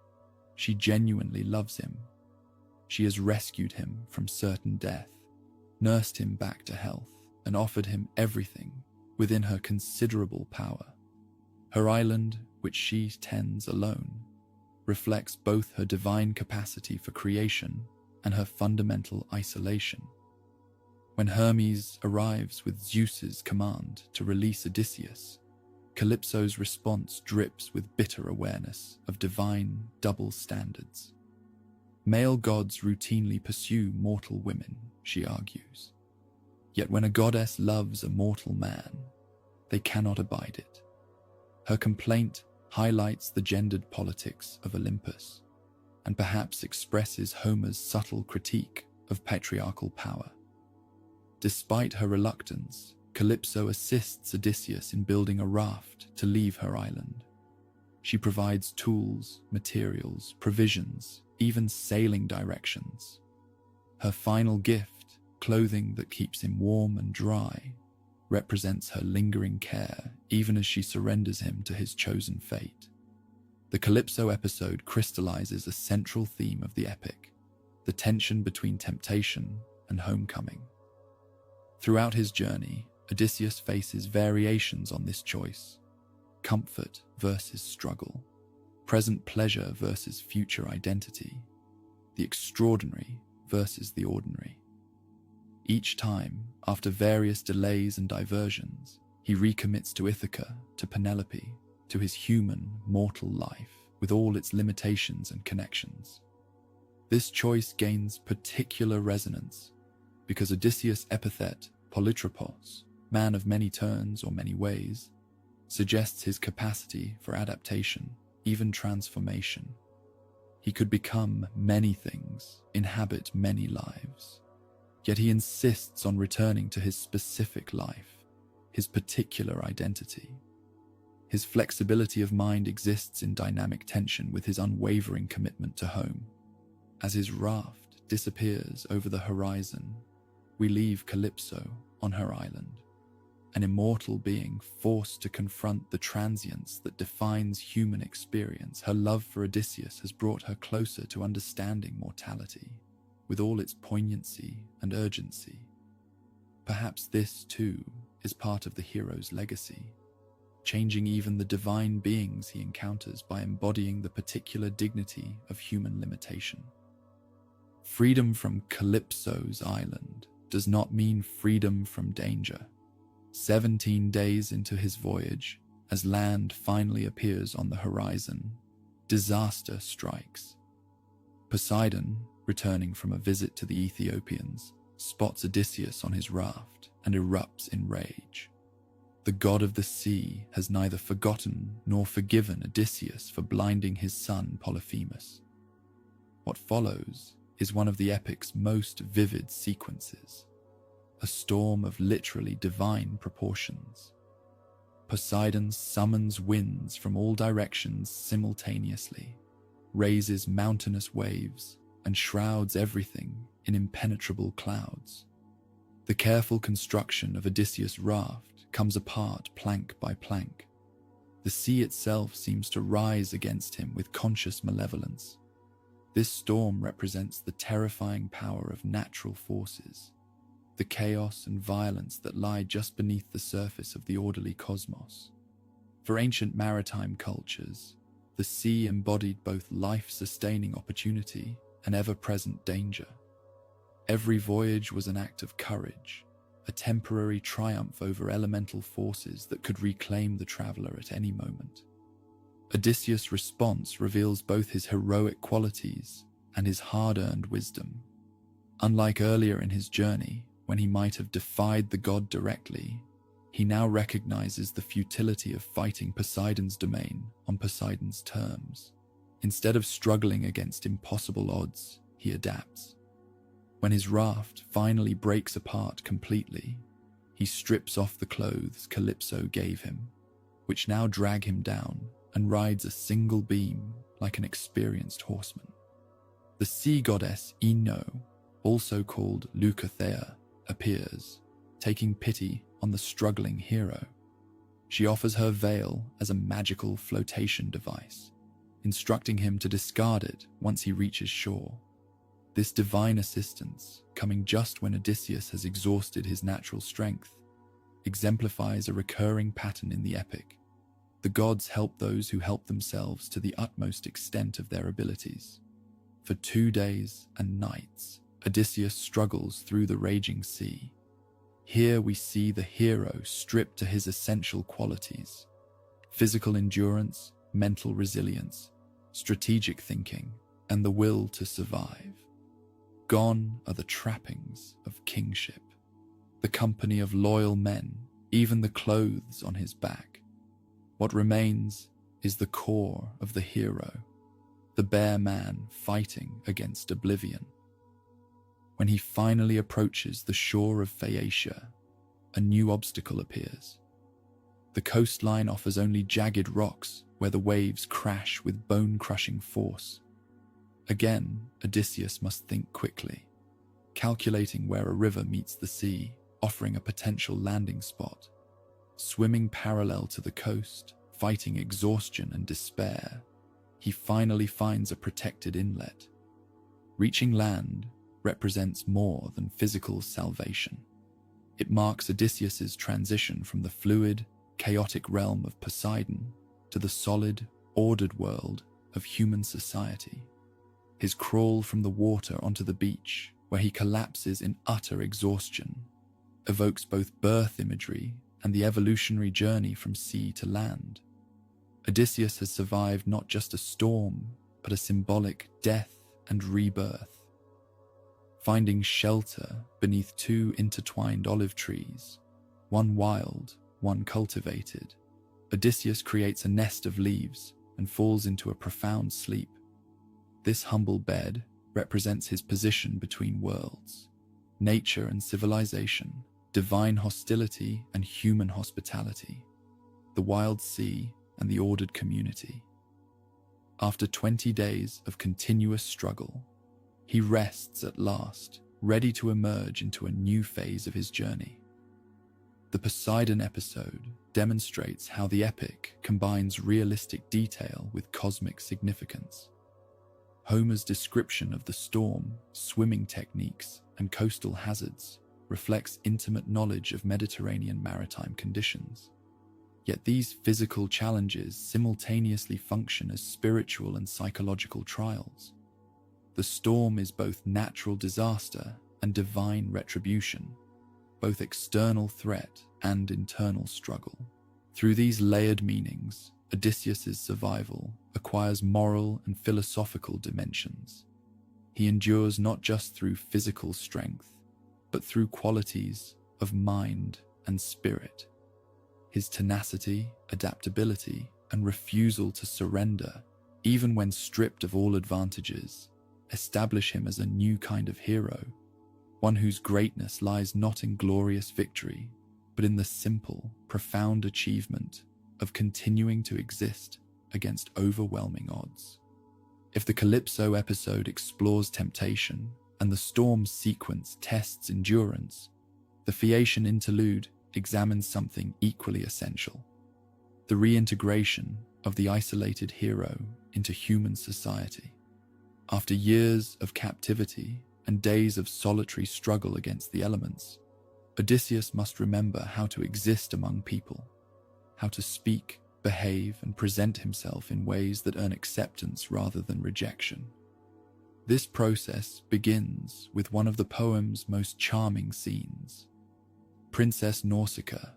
she genuinely loves him. She has rescued him from certain death, nursed him back to health, and offered him everything within her considerable power. Her island, which she tends alone, reflects both her divine capacity for creation and her fundamental isolation. When Hermes arrives with Zeus's command to release Odysseus, Calypso's response drips with bitter awareness of divine double standards. Male gods routinely pursue mortal women, she argues. Yet when a goddess loves a mortal man, they cannot abide it. Her complaint highlights the gendered politics of Olympus, and perhaps expresses Homer's subtle critique of patriarchal power. Despite her reluctance, Calypso assists Odysseus in building a raft to leave her island. She provides tools, materials, provisions, even sailing directions. Her final gift, clothing that keeps him warm and dry, represents her lingering care even as she surrenders him to his chosen fate. The Calypso episode crystallizes a central theme of the epic, the tension between temptation and homecoming. Throughout his journey, Odysseus faces variations on this choice: comfort versus struggle, present pleasure versus future identity, the extraordinary versus the ordinary. Each time, after various delays and diversions, he recommits to Ithaca, to Penelope, to his human, mortal life, with all its limitations and connections. This choice gains particular resonance because Odysseus' epithet, Polytropos, man of many turns or many ways, suggests his capacity for adaptation, even transformation. He could become many things, inhabit many lives. Yet he insists on returning to his specific life, his particular identity. His flexibility of mind exists in dynamic tension with his unwavering commitment to home. As his raft disappears over the horizon, we leave Calypso on her island, an immortal being forced to confront the transience that defines human experience. Her love for Odysseus has brought her closer to understanding mortality, with all its poignancy and urgency. Perhaps this, too, is part of the hero's legacy, changing even the divine beings he encounters by embodying the particular dignity of human limitation. Freedom from Calypso's island does not mean freedom from danger. 17 days into his voyage, as land finally appears on the horizon, disaster strikes. Poseidon, returning from a visit to the Ethiopians, spots Odysseus on his raft and erupts in rage. The god of the sea has neither forgotten nor forgiven Odysseus for blinding his son Polyphemus. What follows is one of the epic's most vivid sequences, a storm of literally divine proportions. Poseidon summons winds from all directions simultaneously, raises mountainous waves, and shrouds everything in impenetrable clouds. The careful construction of Odysseus' raft comes apart plank by plank. The sea itself seems to rise against him with conscious malevolence. This storm represents the terrifying power of natural forces, the chaos and violence that lie just beneath the surface of the orderly cosmos. For ancient maritime cultures, the sea embodied both life-sustaining opportunity and ever-present danger. Every voyage was an act of courage, a temporary triumph over elemental forces that could reclaim the traveler at any moment. Odysseus' response reveals both his heroic qualities and his hard-earned wisdom. Unlike earlier in his journey, when he might have defied the god directly, he now recognizes the futility of fighting Poseidon's domain on Poseidon's terms. Instead of struggling against impossible odds, he adapts. When his raft finally breaks apart completely, he strips off the clothes Calypso gave him, which now drag him down, and rides a single beam like an experienced horseman. The sea goddess Ino, also called Leucothea, appears, taking pity on the struggling hero. She offers her veil as a magical flotation device, instructing him to discard it once he reaches shore. This divine assistance, coming just when Odysseus has exhausted his natural strength, exemplifies a recurring pattern in the epic. The gods help those who help themselves to the utmost extent of their abilities. For 2 days and nights, Odysseus struggles through the raging sea. Here we see the hero stripped to his essential qualities: physical endurance, mental resilience, strategic thinking, and the will to survive. Gone are the trappings of kingship, the company of loyal men, even the clothes on his back. What remains is the core of the hero, the bare man fighting against oblivion. When he finally approaches the shore of Phaeacia, a new obstacle appears. The coastline offers only jagged rocks where the waves crash with bone-crushing force. Again, Odysseus must think quickly, calculating where a river meets the sea, offering a potential landing spot. Swimming parallel to the coast, fighting exhaustion and despair, he finally finds a protected inlet. Reaching land represents more than physical salvation. It marks Odysseus's transition from the fluid, chaotic realm of Poseidon to the solid, ordered world of human society. His crawl from the water onto the beach, where he collapses in utter exhaustion, evokes both birth imagery and the evolutionary journey from sea to land. Odysseus has survived not just a storm, but a symbolic death and rebirth. Finding shelter beneath 2 intertwined olive trees, one wild, one cultivated, Odysseus creates a nest of leaves and falls into a profound sleep. This humble bed represents his position between worlds, nature and civilization, divine hostility and human hospitality, the wild sea and the ordered community. After 20 days of continuous struggle, he rests at last, ready to emerge into a new phase of his journey. The Poseidon episode demonstrates how the epic combines realistic detail with cosmic significance. Homer's description of the storm, swimming techniques, and coastal hazards reflects intimate knowledge of Mediterranean maritime conditions. Yet these physical challenges simultaneously function as spiritual and psychological trials. The storm is both natural disaster and divine retribution, both external threat and internal struggle. Through these layered meanings, Odysseus's survival acquires moral and philosophical dimensions. He endures not just through physical strength, but through qualities of mind and spirit. His tenacity, adaptability, and refusal to surrender, even when stripped of all advantages, establish him as a new kind of hero, one whose greatness lies not in glorious victory, but in the simple, profound achievement of continuing to exist against overwhelming odds. If the Calypso episode explores temptation and the storm sequence tests endurance, the Phaeacian interlude examines something equally essential: the reintegration of the isolated hero into human society. After years of captivity and days of solitary struggle against the elements, Odysseus must remember how to exist among people, how to speak, behave, and present himself in ways that earn acceptance rather than rejection. This process begins with one of the poem's most charming scenes. Princess Nausicaa,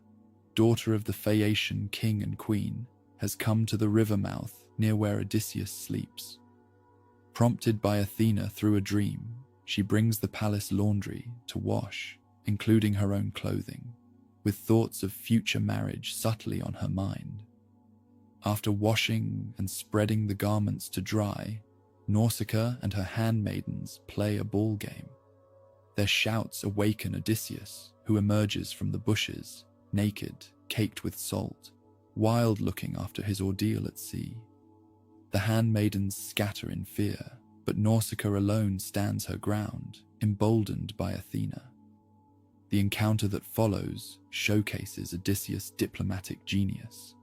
daughter of the Phaeacian king and queen, has come to the river mouth near where Odysseus sleeps. Prompted by Athena through a dream, she brings the palace laundry to wash, including her own clothing, with thoughts of future marriage subtly on her mind. After washing and spreading the garments to dry, Nausicaa and her handmaidens play a ball game. Their shouts awaken Odysseus, who emerges from the bushes, naked, caked with salt, wild-looking after his ordeal at sea. The handmaidens scatter in fear, but Nausicaa alone stands her ground, emboldened by Athena. The encounter that follows showcases Odysseus' diplomatic genius.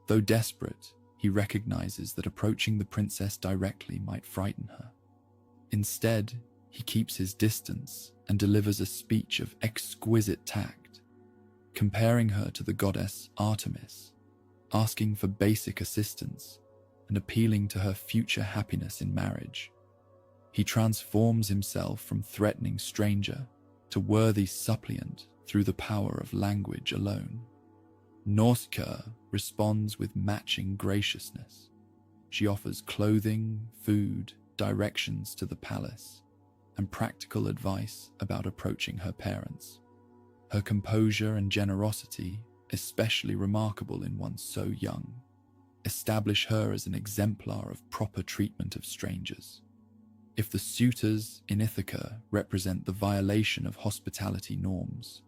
Though desperate, he recognizes that approaching the princess directly might frighten her. Instead, he keeps his distance and delivers a speech of exquisite tact, comparing her to the goddess Artemis, asking for basic assistance and appealing to her future happiness in marriage. He transforms himself from threatening stranger to worthy suppliant through the power of language alone. Nausicaa responds with matching graciousness. She offers clothing, food, directions to the palace, and practical advice about approaching her parents. Her composure and generosity, especially remarkable in one so young, establish her as an exemplar of proper treatment of strangers. If the suitors in Ithaca represent the violation of hospitality norms,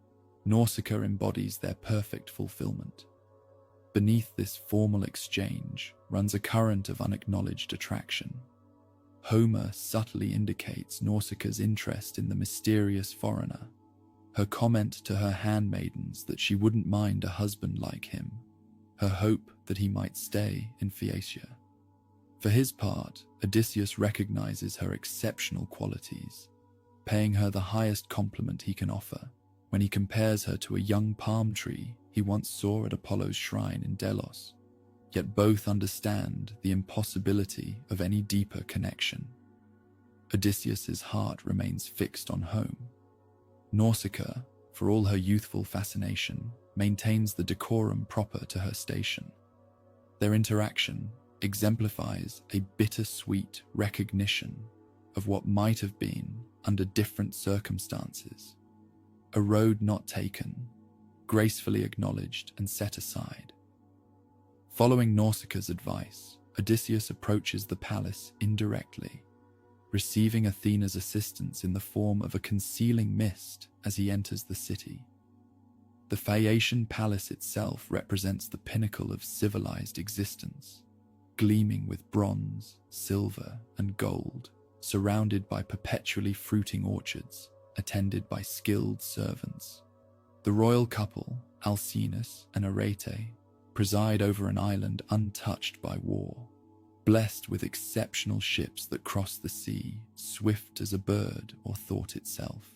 Nausicaa embodies their perfect fulfillment. Beneath this formal exchange runs a current of unacknowledged attraction. Homer subtly indicates Nausicaa's interest in the mysterious foreigner, her comment to her handmaidens that she wouldn't mind a husband like him, her hope that he might stay in Phaeacia. For his part, Odysseus recognizes her exceptional qualities, paying her the highest compliment he can offer when he compares her to a young palm tree he once saw at Apollo's shrine in Delos. Yet both understand the impossibility of any deeper connection. Odysseus's heart remains fixed on home. Nausicaa, for all her youthful fascination, maintains the decorum proper to her station. Their interaction exemplifies a bittersweet recognition of what might have been under different circumstances. A road not taken, gracefully acknowledged and set aside. Following Nausicaa's advice, Odysseus approaches the palace indirectly, receiving Athena's assistance in the form of a concealing mist as he enters the city. The Phaeacian palace itself represents the pinnacle of civilized existence, gleaming with bronze, silver, and gold, surrounded by perpetually fruiting orchards, attended by skilled servants. The royal couple, Alcinous and Arete, preside over an island untouched by war, blessed with exceptional ships that cross the sea, swift as a bird or thought itself.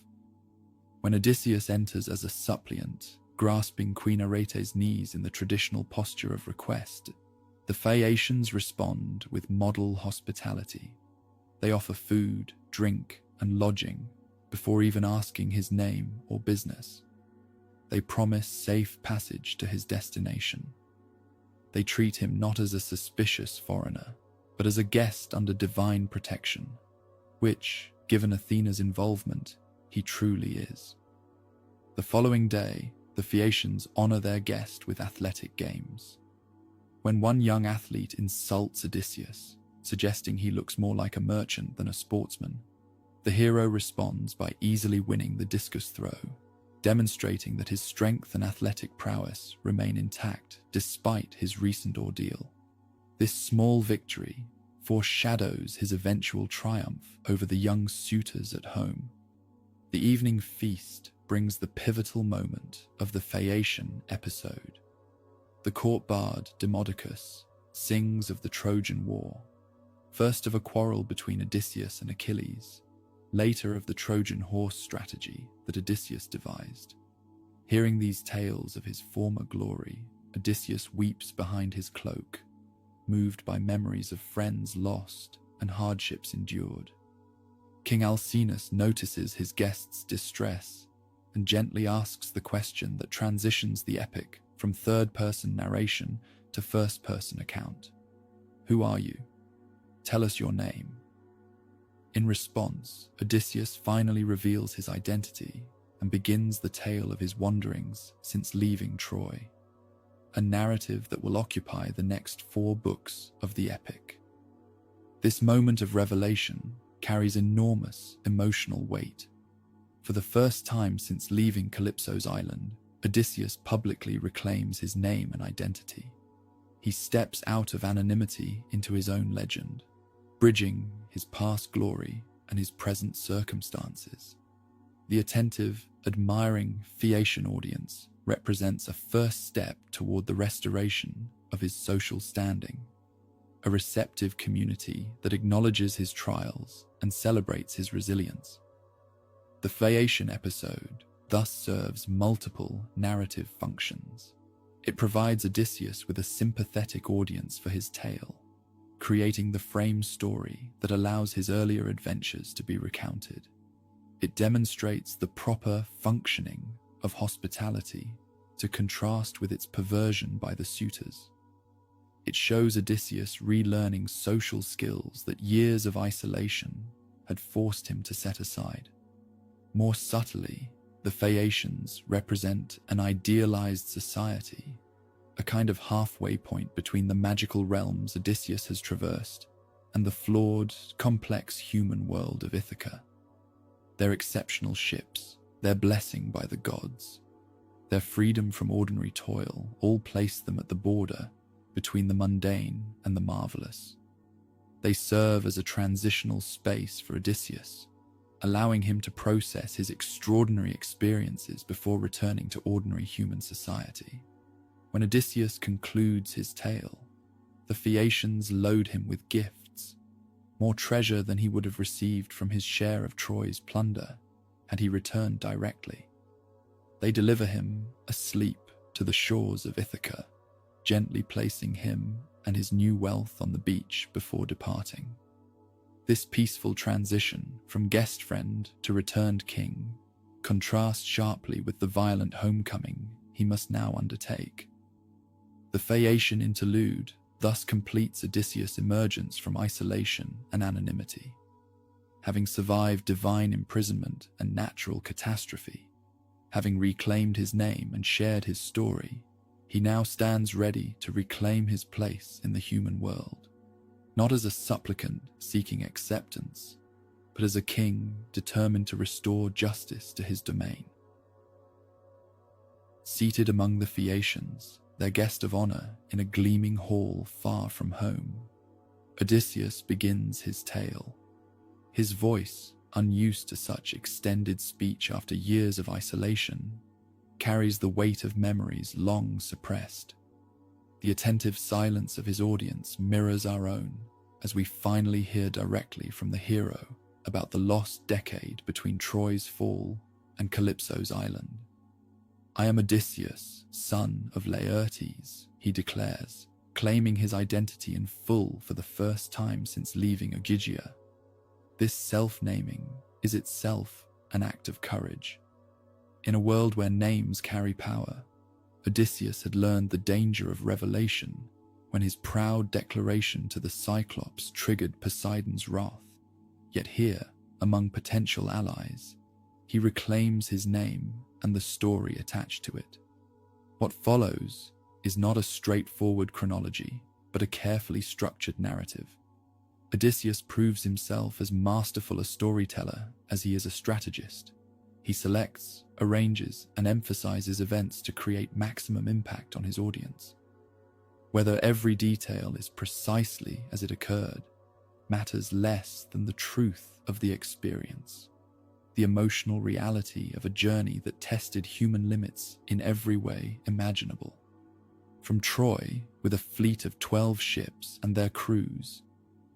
When Odysseus enters as a suppliant, grasping Queen Arete's knees in the traditional posture of request, the Phaeacians respond with model hospitality. They offer food, drink, and lodging before even asking his name or business. They promise safe passage to his destination. They treat him not as a suspicious foreigner, but as a guest under divine protection, which, given Athena's involvement, he truly is. The following day, the Phaeacians honor their guest with athletic games. When one young athlete insults Odysseus, suggesting he looks more like a merchant than a sportsman, the hero responds by easily winning the discus throw, demonstrating that his strength and athletic prowess remain intact despite his recent ordeal. This small victory foreshadows his eventual triumph over the young suitors at home. The evening feast brings the pivotal moment of the Phaeacian episode. The court bard Demodocus sings of the Trojan War, first of a quarrel between Odysseus and Achilles, later of the Trojan horse strategy that Odysseus devised. Hearing these tales of his former glory, Odysseus weeps behind his cloak, moved by memories of friends lost and hardships endured. King Alcinous notices his guest's distress and gently asks the question that transitions the epic from third-person narration to first-person account. Who are you? Tell us your name. In response, Odysseus finally reveals his identity and begins the tale of his wanderings since leaving Troy, a narrative that will occupy the next 4 books of the epic. This moment of revelation carries enormous emotional weight. For the first time since leaving Calypso's island, Odysseus publicly reclaims his name and identity. He steps out of anonymity into his own legend, bridging his past glory and his present circumstances. The attentive, admiring Phaeacian audience represents a first step toward the restoration of his social standing, a receptive community that acknowledges his trials and celebrates his resilience. The Phaeacian episode thus serves multiple narrative functions. It provides Odysseus with a sympathetic audience for his tale, creating the frame story that allows his earlier adventures to be recounted. It demonstrates the proper functioning of hospitality to contrast with its perversion by the suitors. It shows Odysseus relearning social skills that years of isolation had forced him to set aside. More subtly, the Phaeacians represent an idealized society, a kind of halfway point between the magical realms Odysseus has traversed and the flawed, complex human world of Ithaca. Their exceptional ships, their blessing by the gods, their freedom from ordinary toil all place them at the border between the mundane and the marvelous. They serve as a transitional space for Odysseus, allowing him to process his extraordinary experiences before returning to ordinary human society. When Odysseus concludes his tale, the Phaeacians load him with gifts, more treasure than he would have received from his share of Troy's plunder had he returned directly. They deliver him asleep to the shores of Ithaca, gently placing him and his new wealth on the beach before departing. This peaceful transition from guest friend to returned king contrasts sharply with the violent homecoming he must now undertake. The Phaeacian interlude thus completes Odysseus' emergence from isolation and anonymity. Having survived divine imprisonment and natural catastrophe, having reclaimed his name and shared his story, he now stands ready to reclaim his place in the human world, not as a supplicant seeking acceptance, but as a king determined to restore justice to his domain. Seated among the Phaeacians, their guest of honor in a gleaming hall far from home, Odysseus begins his tale. His voice, unused to such extended speech after years of isolation, carries the weight of memories long suppressed. The attentive silence of his audience mirrors our own as we finally hear directly from the hero about the lost decade between Troy's fall and Calypso's island. "I am Odysseus, son of Laertes," he declares, claiming his identity in full for the first time since leaving Ogygia. This self-naming is itself an act of courage. In a world where names carry power, Odysseus had learned the danger of revelation when his proud declaration to the Cyclops triggered Poseidon's wrath. Yet here, among potential allies, he reclaims his name and the story attached to it. What follows is not a straightforward chronology, but a carefully structured narrative. Odysseus proves himself as masterful a storyteller as he is a strategist. He selects, arranges, and emphasizes events to create maximum impact on his audience. Whether every detail is precisely as it occurred matters less than the truth of the experience, the emotional reality of a journey that tested human limits in every way imaginable. From Troy, with a fleet of 12 ships and their crews,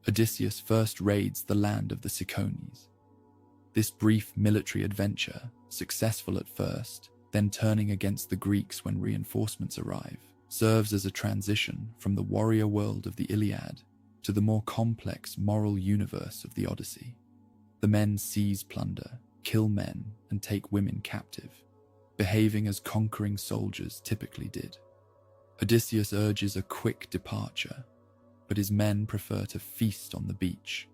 Odysseus first raids the land of the Cicones. This brief military adventure, successful at first, then turning against the Greeks when reinforcements arrive, serves as a transition from the warrior world of the Iliad to the more complex moral universe of the Odyssey. The men seize plunder, kill men, and take women captive, behaving as conquering soldiers typically did. Odysseus urges a quick departure, but his men prefer to feast on the beach,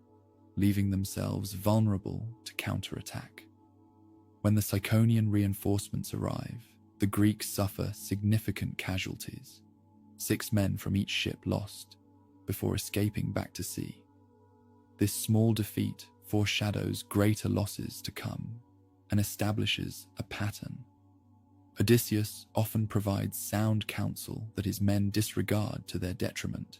leaving themselves vulnerable to counterattack. When the Ciconian reinforcements arrive, the Greeks suffer significant casualties, 6 men from each ship lost, before escaping back to sea. This small defeat foreshadows greater losses to come and establishes a pattern. Odysseus often provides sound counsel that his men disregard to their detriment.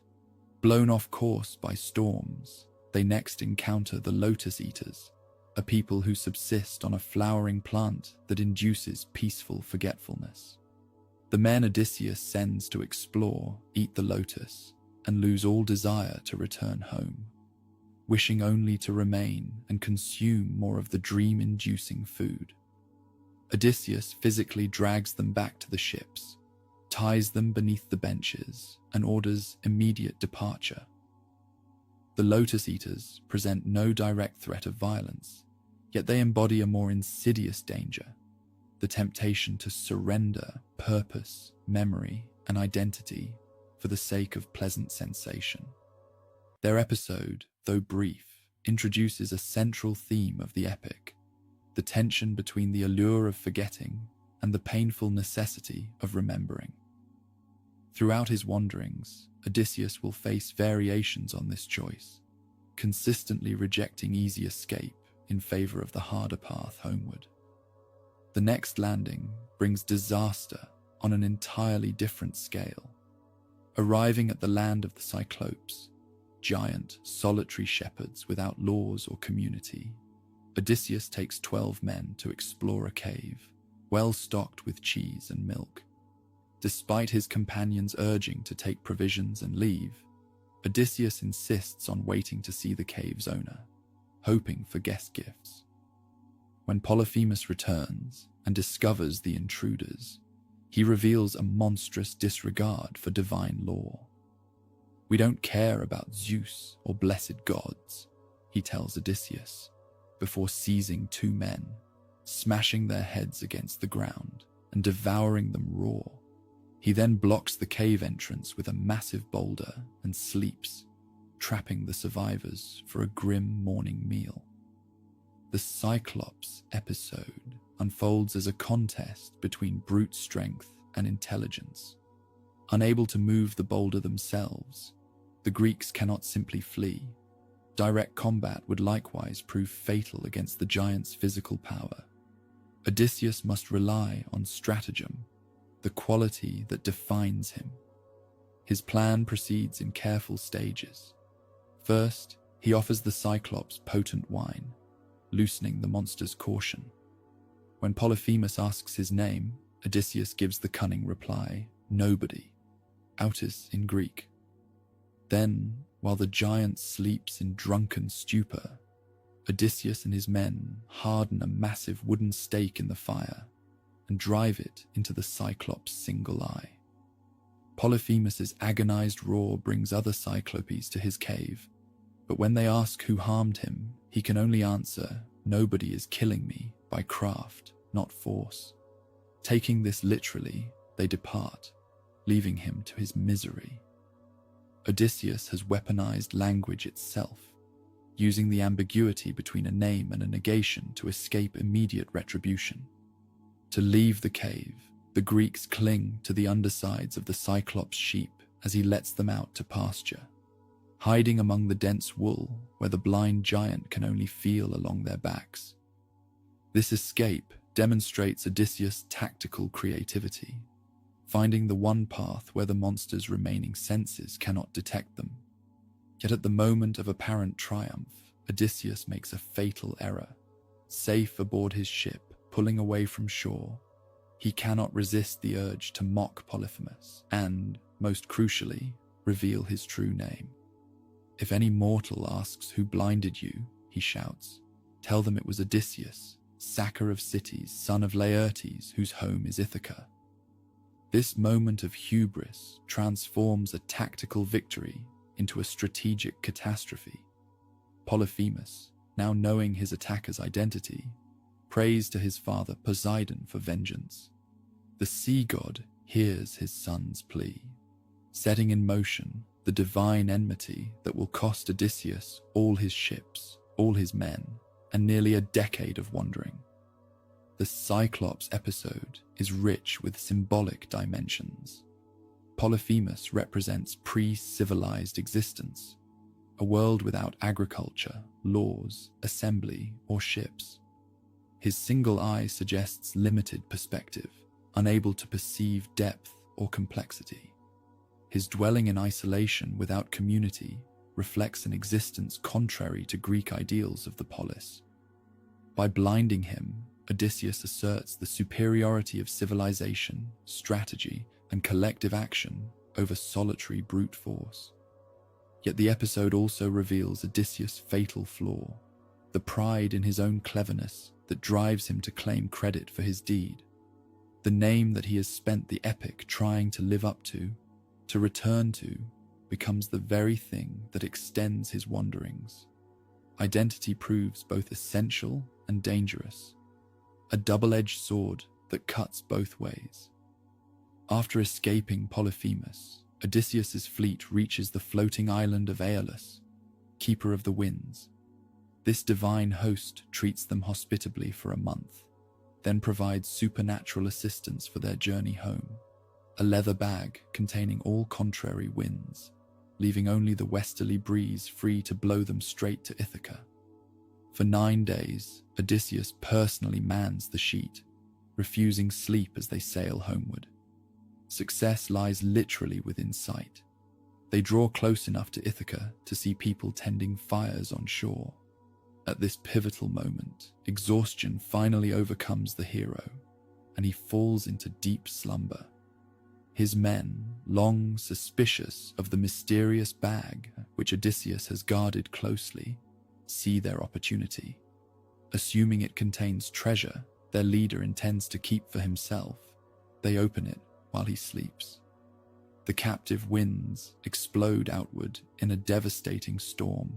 Blown off course by storms, they next encounter the Lotus Eaters, a people who subsist on a flowering plant that induces peaceful forgetfulness. The men Odysseus sends to explore eat the lotus and lose all desire to return home. wishing only to remain and consume more of the dream-inducing food. Odysseus physically drags them back to the ships, ties them beneath the benches, and orders immediate departure. The Lotus Eaters present no direct threat of violence, yet they embody a more insidious danger, the temptation to surrender purpose, memory, and identity for the sake of pleasant sensation. Their episode, though brief, introduces a central theme of the epic, the tension between the allure of forgetting and the painful necessity of remembering. Throughout his wanderings, Odysseus will face variations on this choice, consistently rejecting easy escape in favor of the harder path homeward. The next landing brings disaster on an entirely different scale. Arriving at the land of the Cyclopes, giant, solitary shepherds without laws or community, Odysseus takes 12 men to explore a cave, well stocked with cheese and milk. Despite his companions urging to take provisions and leave, Odysseus insists on waiting to see the cave's owner, hoping for guest gifts. When Polyphemus returns and discovers the intruders, he reveals a monstrous disregard for divine law. "We don't care about Zeus or blessed gods," he tells Odysseus, before seizing 2 men, smashing their heads against the ground and devouring them raw. He then blocks the cave entrance with a massive boulder and sleeps, trapping the survivors for a grim morning meal. The Cyclops episode unfolds as a contest between brute strength and intelligence. Unable to move the boulder themselves, the Greeks cannot simply flee. Direct combat would likewise prove fatal against the giant's physical power. Odysseus must rely on stratagem, the quality that defines him. His plan proceeds in careful stages. First, he offers the Cyclops potent wine, loosening the monster's caution. When Polyphemus asks his name, Odysseus gives the cunning reply, "Nobody," autis in Greek. Then, while the giant sleeps in drunken stupor, Odysseus and his men harden a massive wooden stake in the fire and drive it into the Cyclops' single eye. Polyphemus's agonized roar brings other Cyclopes to his cave, but when they ask who harmed him, he can only answer, "Nobody is killing me by craft, not force." Taking this literally, they depart, leaving him to his misery. Odysseus has weaponized language itself, using the ambiguity between a name and a negation to escape immediate retribution. To leave the cave, the Greeks cling to the undersides of the Cyclops' sheep as he lets them out to pasture, hiding among the dense wool where the blind giant can only feel along their backs. This escape demonstrates Odysseus' tactical creativity, finding the one path where the monster's remaining senses cannot detect them. Yet at the moment of apparent triumph, Odysseus makes a fatal error. Safe aboard his ship, pulling away from shore, he cannot resist the urge to mock Polyphemus and, most crucially, reveal his true name. "If any mortal asks who blinded you," he shouts, "tell them it was Odysseus, sacker of cities, son of Laertes, whose home is Ithaca." This moment of hubris transforms a tactical victory into a strategic catastrophe. Polyphemus, now knowing his attacker's identity, prays to his father Poseidon for vengeance. The sea god hears his son's plea, setting in motion the divine enmity that will cost Odysseus all his ships, all his men, and nearly a decade of wandering. The Cyclops episode is rich with symbolic dimensions. Polyphemus represents pre-civilized existence, a world without agriculture, laws, assembly, or ships. His single eye suggests limited perspective, unable to perceive depth or complexity. His dwelling in isolation without community reflects an existence contrary to Greek ideals of the polis. By blinding him, Odysseus asserts the superiority of civilization, strategy, and collective action over solitary brute force. Yet the episode also reveals Odysseus' fatal flaw, the pride in his own cleverness that drives him to claim credit for his deed. The name that he has spent the epic trying to live up to return to, becomes the very thing that extends his wanderings. Identity proves both essential and dangerous, a double-edged sword that cuts both ways. After escaping Polyphemus, Odysseus's fleet reaches the floating island of Aeolus, keeper of the winds. This divine host treats them hospitably for a month, then provides supernatural assistance for their journey home, a leather bag containing all contrary winds, leaving only the westerly breeze free to blow them straight to Ithaca. For 9 days, Odysseus personally mans the sheet, refusing sleep as they sail homeward. Success lies literally within sight. They draw close enough to Ithaca to see people tending fires on shore. At this pivotal moment, exhaustion finally overcomes the hero, and he falls into deep slumber. His men, long suspicious of the mysterious bag which Odysseus has guarded closely, see their opportunity. Assuming it contains treasure their leader intends to keep for himself, they open it while he sleeps. The captive winds explode outward in a devastating storm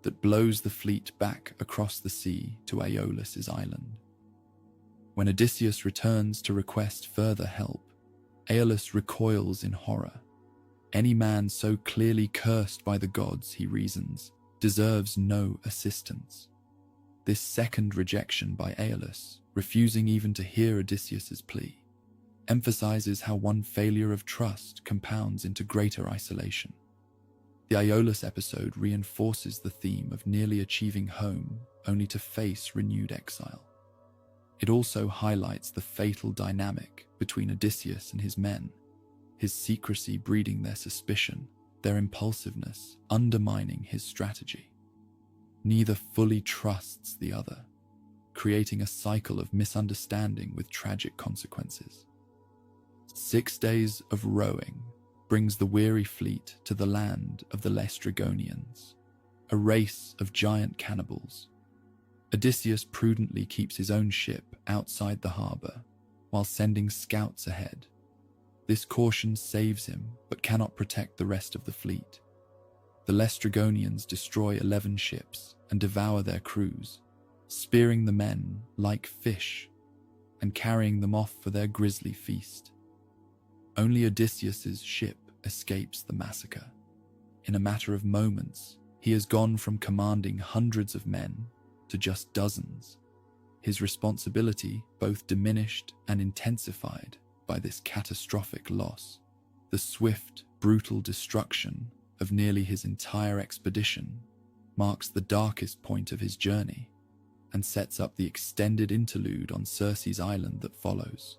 that blows the fleet back across the sea to Aeolus's island. When Odysseus returns to request further help, Aeolus recoils in horror. Any man so clearly cursed by the gods, he reasons, deserves no assistance. This second rejection by Aeolus, refusing even to hear Odysseus's plea, emphasizes how one failure of trust compounds into greater isolation. The Aeolus episode reinforces the theme of nearly achieving home only to face renewed exile. It also highlights the fatal dynamic between Odysseus and his men, his secrecy breeding their suspicion, their impulsiveness undermining his strategy. Neither fully trusts the other, creating a cycle of misunderstanding with tragic consequences. 6 days of rowing brings the weary fleet to the land of the Laestrygonians, a race of giant cannibals. Odysseus prudently keeps his own ship outside the harbour, while sending scouts ahead. This caution saves him, but cannot protect the rest of the fleet. The Laestrygonians destroy 11 ships and devour their crews, spearing the men like fish and carrying them off for their grisly feast. Only Odysseus's ship escapes the massacre. In a matter of moments, he has gone from commanding hundreds of men to just dozens, his responsibility both diminished and intensified by this catastrophic loss. The swift, brutal destruction of nearly his entire expedition marks the darkest point of his journey and sets up the extended interlude on Circe's island that follows.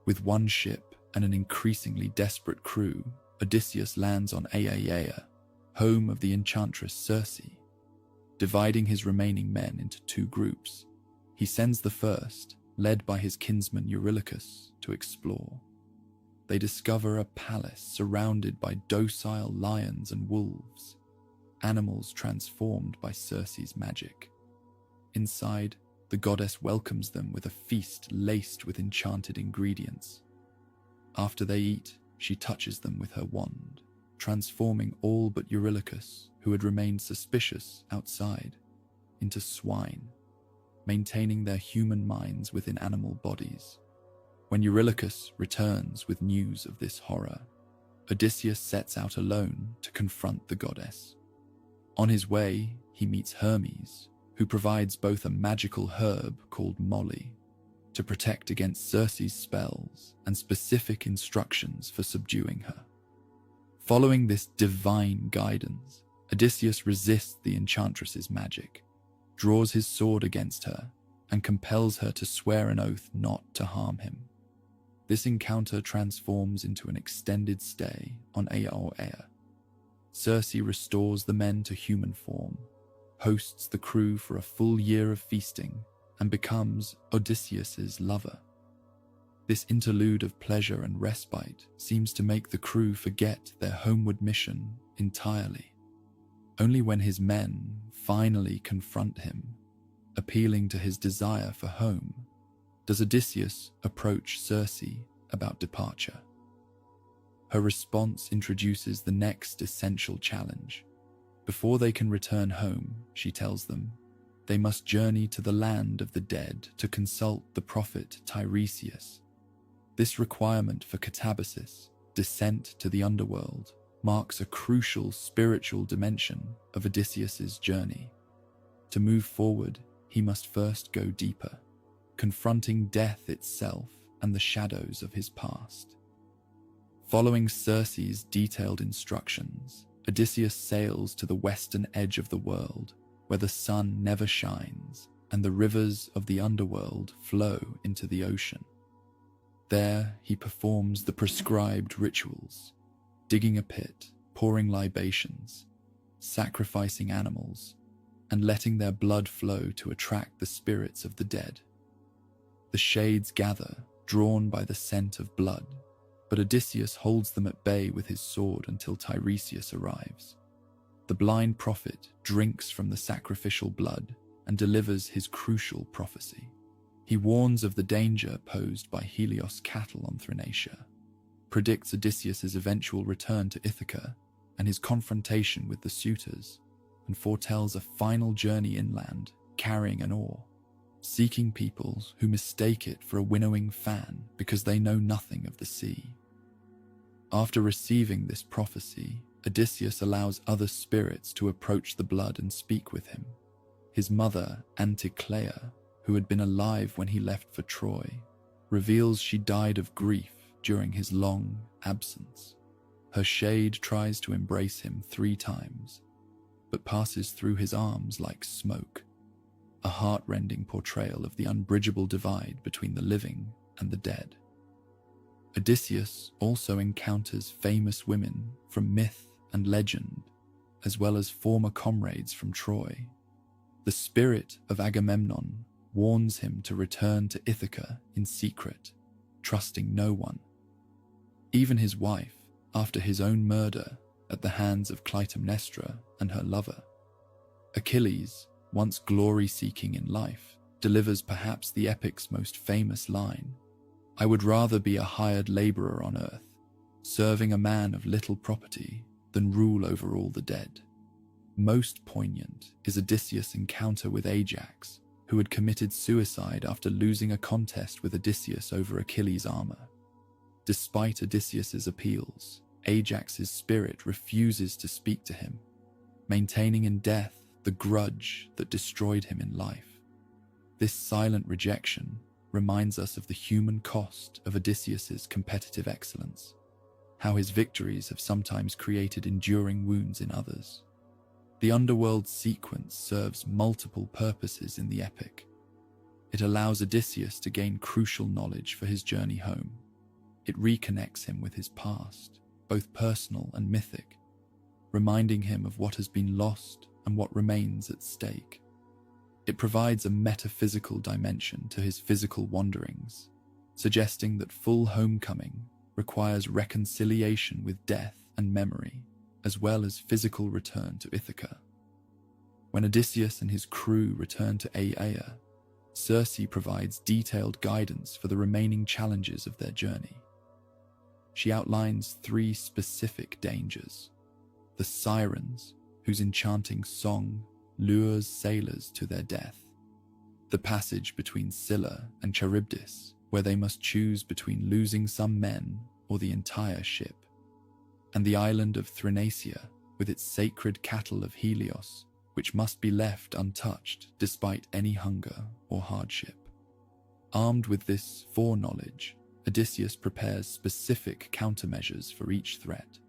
With one ship and an increasingly desperate crew, Odysseus lands on Aiaia, home of the enchantress Circe. Dividing his remaining men into 2 groups, he sends the first, led by his kinsman Eurylochus, to explore. They discover a palace surrounded by docile lions and wolves, animals transformed by Circe's magic. Inside, the goddess welcomes them with a feast laced with enchanted ingredients. After they eat, she touches them with her wand, transforming all but Eurylochus, who had remained suspicious outside, into swine, maintaining their human minds within animal bodies. When Eurylochus returns with news of this horror, Odysseus sets out alone to confront the goddess. On his way, he meets Hermes, who provides both a magical herb called Molly to protect against Circe's spells and specific instructions for subduing her. Following this divine guidance, Odysseus resists the enchantress's magic, draws his sword against her, and compels her to swear an oath not to harm him. This encounter transforms into an extended stay on Aiaia. Circe restores the men to human form, hosts the crew for a full year of feasting, and becomes Odysseus's lover. This interlude of pleasure and respite seems to make the crew forget their homeward mission entirely. Only when his men finally confront him, appealing to his desire for home, does Odysseus approach Circe about departure. Her response introduces the next essential challenge. Before they can return home, she tells them, they must journey to the land of the dead to consult the prophet Tiresias. This requirement for catabasis, descent to the underworld, marks a crucial spiritual dimension of Odysseus's journey. To move forward, he must first go deeper, confronting death itself and the shadows of his past. Following Circe's detailed instructions, Odysseus sails to the western edge of the world, where the sun never shines and the rivers of the underworld flow into the ocean. There he performs the prescribed rituals, digging a pit, pouring libations, sacrificing animals, and letting their blood flow to attract the spirits of the dead. The shades gather, drawn by the scent of blood, but Odysseus holds them at bay with his sword until Tiresias arrives. The blind prophet drinks from the sacrificial blood and delivers his crucial prophecy. He warns of the danger posed by Helios' cattle on Thrinacia, predicts Odysseus' eventual return to Ithaca and his confrontation with the suitors, and foretells a final journey inland carrying an oar, seeking peoples who mistake it for a winnowing fan because they know nothing of the sea. After receiving this prophecy, Odysseus allows other spirits to approach the blood and speak with him. His mother, Anticlea, who had been alive when he left for Troy, reveals she died of grief during his long absence. Her shade tries to embrace him 3 times, but passes through his arms like smoke, a heart-rending portrayal of the unbridgeable divide between the living and the dead. Odysseus also encounters famous women from myth and legend, as well as former comrades from Troy. The spirit of Agamemnon warns him to return to Ithaca in secret, trusting no one. Even his wife, after his own murder at the hands of Clytemnestra and her lover. Achilles, once glory-seeking in life, delivers perhaps the epic's most famous line, "I would rather be a hired laborer on earth, serving a man of little property, than rule over all the dead." Most poignant is Odysseus' encounter with Ajax, who had committed suicide after losing a contest with Odysseus over Achilles' armor. Despite Odysseus' appeals, Ajax's spirit refuses to speak to him, maintaining in death the grudge that destroyed him in life. This silent rejection reminds us of the human cost of Odysseus' competitive excellence, how his victories have sometimes created enduring wounds in others. The underworld sequence serves multiple purposes in the epic. It allows Odysseus to gain crucial knowledge for his journey home. It reconnects him with his past, both personal and mythic, reminding him of what has been lost and what remains at stake. It provides a metaphysical dimension to his physical wanderings, suggesting that full homecoming requires reconciliation with death and memory, as well as physical return to Ithaca. When Odysseus and his crew return to Aiaia, Circe provides detailed guidance for the remaining challenges of their journey. She outlines 3 specific dangers: the sirens, whose enchanting song lures sailors to their death; the passage between Scylla and Charybdis, where they must choose between losing some men or the entire ship; and the island of Thrinacia, with its sacred cattle of Helios, which must be left untouched despite any hunger or hardship. Armed with this foreknowledge, Odysseus prepares specific countermeasures for each threat.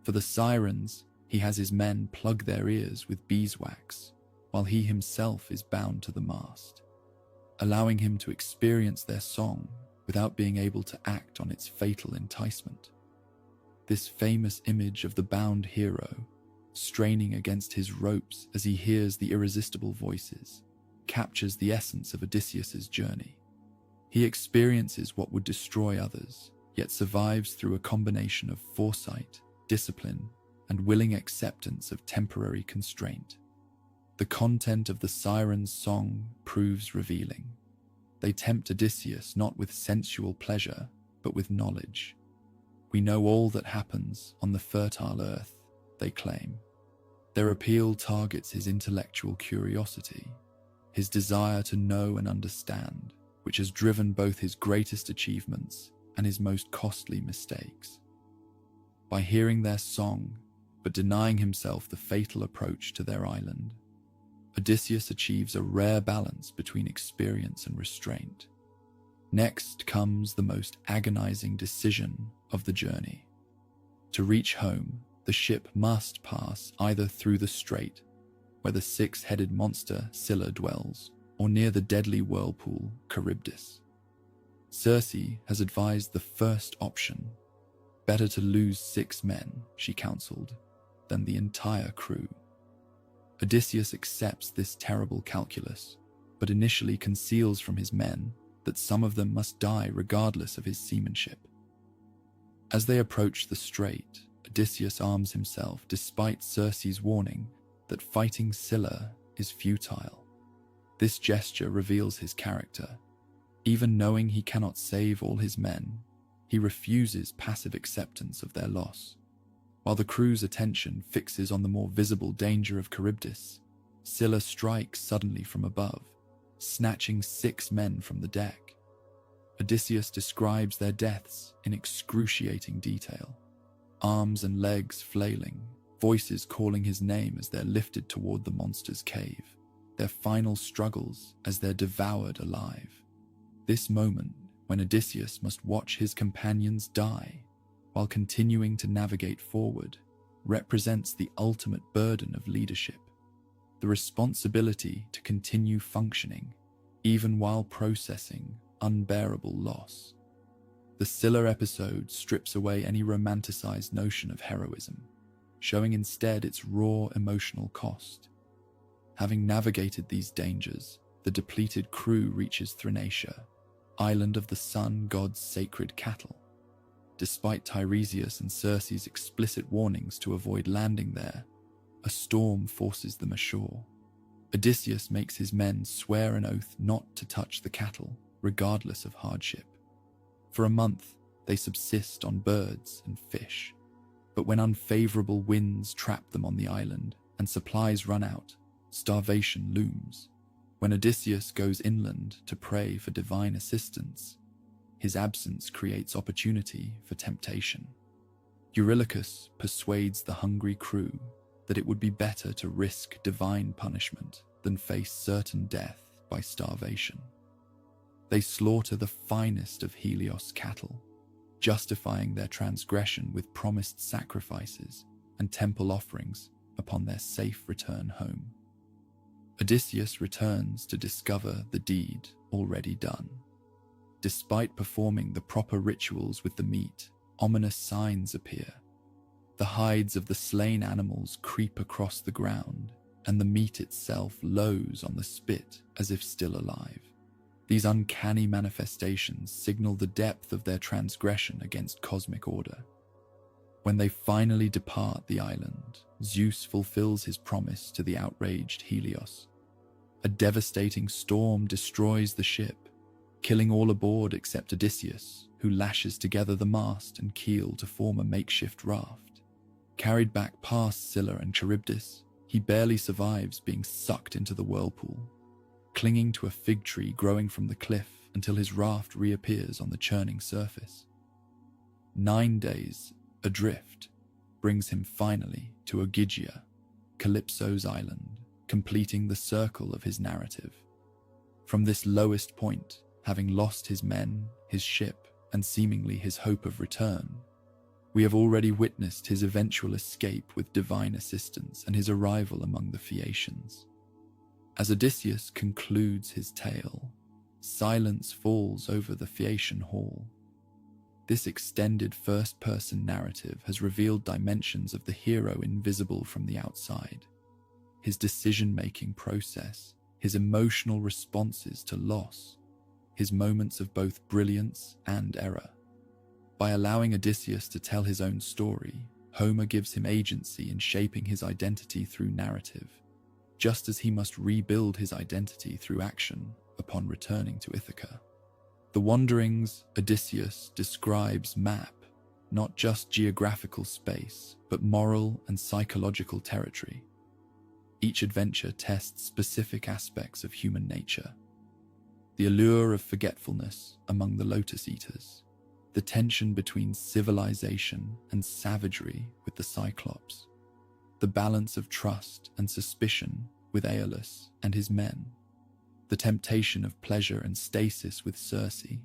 For the sirens, he has his men plug their ears with beeswax, while he himself is bound to the mast, allowing him to experience their song without being able to act on its fatal enticement. This famous image of the bound hero, straining against his ropes as he hears the irresistible voices, captures the essence of Odysseus' journey. He experiences what would destroy others, yet survives through a combination of foresight, discipline, and willing acceptance of temporary constraint. The content of the sirens' song proves revealing. They tempt Odysseus not with sensual pleasure, but with knowledge. We know all that happens on the fertile earth, they claim. Their appeal targets his intellectual curiosity, his desire to know and understand, which has driven both his greatest achievements and his most costly mistakes. By hearing their song, but denying himself the fatal approach to their island, Odysseus achieves a rare balance between experience and restraint. Next comes the most agonizing decision of the journey. To reach home, the ship must pass either through the strait, where the six-headed monster Scylla dwells, or near the deadly whirlpool Charybdis. Circe has advised the first option. Better to lose 6 men, she counseled, than the entire crew. Odysseus accepts this terrible calculus, but initially conceals from his men that some of them must die regardless of his seamanship. As they approach the strait, Odysseus arms himself despite Circe's warning that fighting Scylla is futile. This gesture reveals his character. Even knowing he cannot save all his men, he refuses passive acceptance of their loss. While the crew's attention fixes on the more visible danger of Charybdis, Scylla strikes suddenly from above, snatching 6 men from the deck. Odysseus describes their deaths in excruciating detail, arms and legs flailing, voices calling his name as they're lifted toward the monster's cave, their final struggles as they're devoured alive. This moment, when Odysseus must watch his companions die while continuing to navigate forward, represents the ultimate burden of leadership, the responsibility to continue functioning even while processing unbearable loss. The Scylla episode strips away any romanticized notion of heroism, showing instead its raw emotional cost. Having navigated these dangers, the depleted crew reaches Thrinacia, island of the sun god's sacred cattle. Despite Tiresias and Circe's explicit warnings to avoid landing there, a storm forces them ashore. Odysseus makes his men swear an oath not to touch the cattle, regardless of hardship. For a month, they subsist on birds and fish, but when unfavorable winds trap them on the island and supplies run out, starvation looms. When Odysseus goes inland to pray for divine assistance, his absence creates opportunity for temptation. Eurylochus persuades the hungry crew that it would be better to risk divine punishment than face certain death by starvation. They slaughter the finest of Helios' cattle, justifying their transgression with promised sacrifices and temple offerings upon their safe return home. Odysseus returns to discover the deed already done. Despite performing the proper rituals with the meat, ominous signs appear. The hides of the slain animals creep across the ground, and the meat itself lows on the spit as if still alive. These uncanny manifestations signal the depth of their transgression against cosmic order. When they finally depart the island, Zeus fulfills his promise to the outraged Helios. A devastating storm destroys the ship, killing all aboard except Odysseus, who lashes together the mast and keel to form a makeshift raft. Carried back past Scylla and Charybdis, he barely survives being sucked into the whirlpool, clinging to a fig tree growing from the cliff until his raft reappears on the churning surface. 9 days adrift brings him finally to Ogygia, Calypso's island, completing the circle of his narrative. From this lowest point, having lost his men, his ship, and seemingly his hope of return, we have already witnessed his eventual escape with divine assistance and his arrival among the Phaeacians. As Odysseus concludes his tale, silence falls over the Phaeacian hall. This extended first-person narrative has revealed dimensions of the hero invisible from the outside. His decision-making process, his emotional responses to loss, his moments of both brilliance and error. By allowing Odysseus to tell his own story, Homer gives him agency in shaping his identity through narrative, just as he must rebuild his identity through action upon returning to Ithaca. The Wanderings Odysseus describes map not just geographical space, but moral and psychological territory. Each adventure tests specific aspects of human nature. The allure of forgetfulness among the Lotus Eaters, the tension between civilization and savagery with the Cyclops, the balance of trust and suspicion with Aeolus and his men, the temptation of pleasure and stasis with Circe,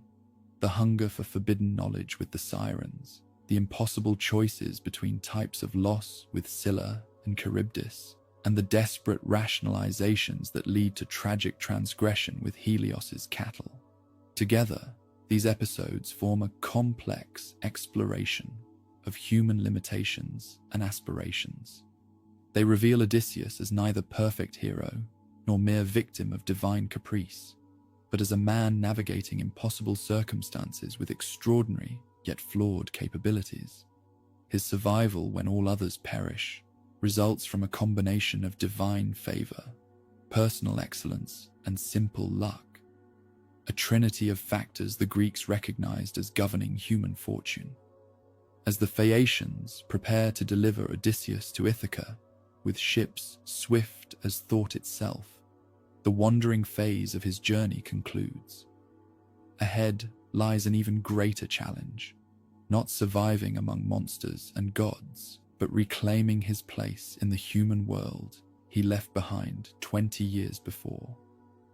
the hunger for forbidden knowledge with the Sirens, the impossible choices between types of loss with Scylla and Charybdis, and the desperate rationalizations that lead to tragic transgression with Helios's cattle. Together, these episodes form a complex exploration of human limitations and aspirations. They reveal Odysseus as neither perfect hero nor mere victim of divine caprice, but as a man navigating impossible circumstances with extraordinary yet flawed capabilities. His survival when all others perish results from a combination of divine favor, personal excellence, and simple luck, a trinity of factors the Greeks recognized as governing human fortune. As the Phaeacians prepare to deliver Odysseus to Ithaca, with ships swift as thought itself, the wandering phase of his journey concludes. Ahead lies an even greater challenge, not surviving among monsters and gods, but reclaiming his place in the human world he left behind 20 years before.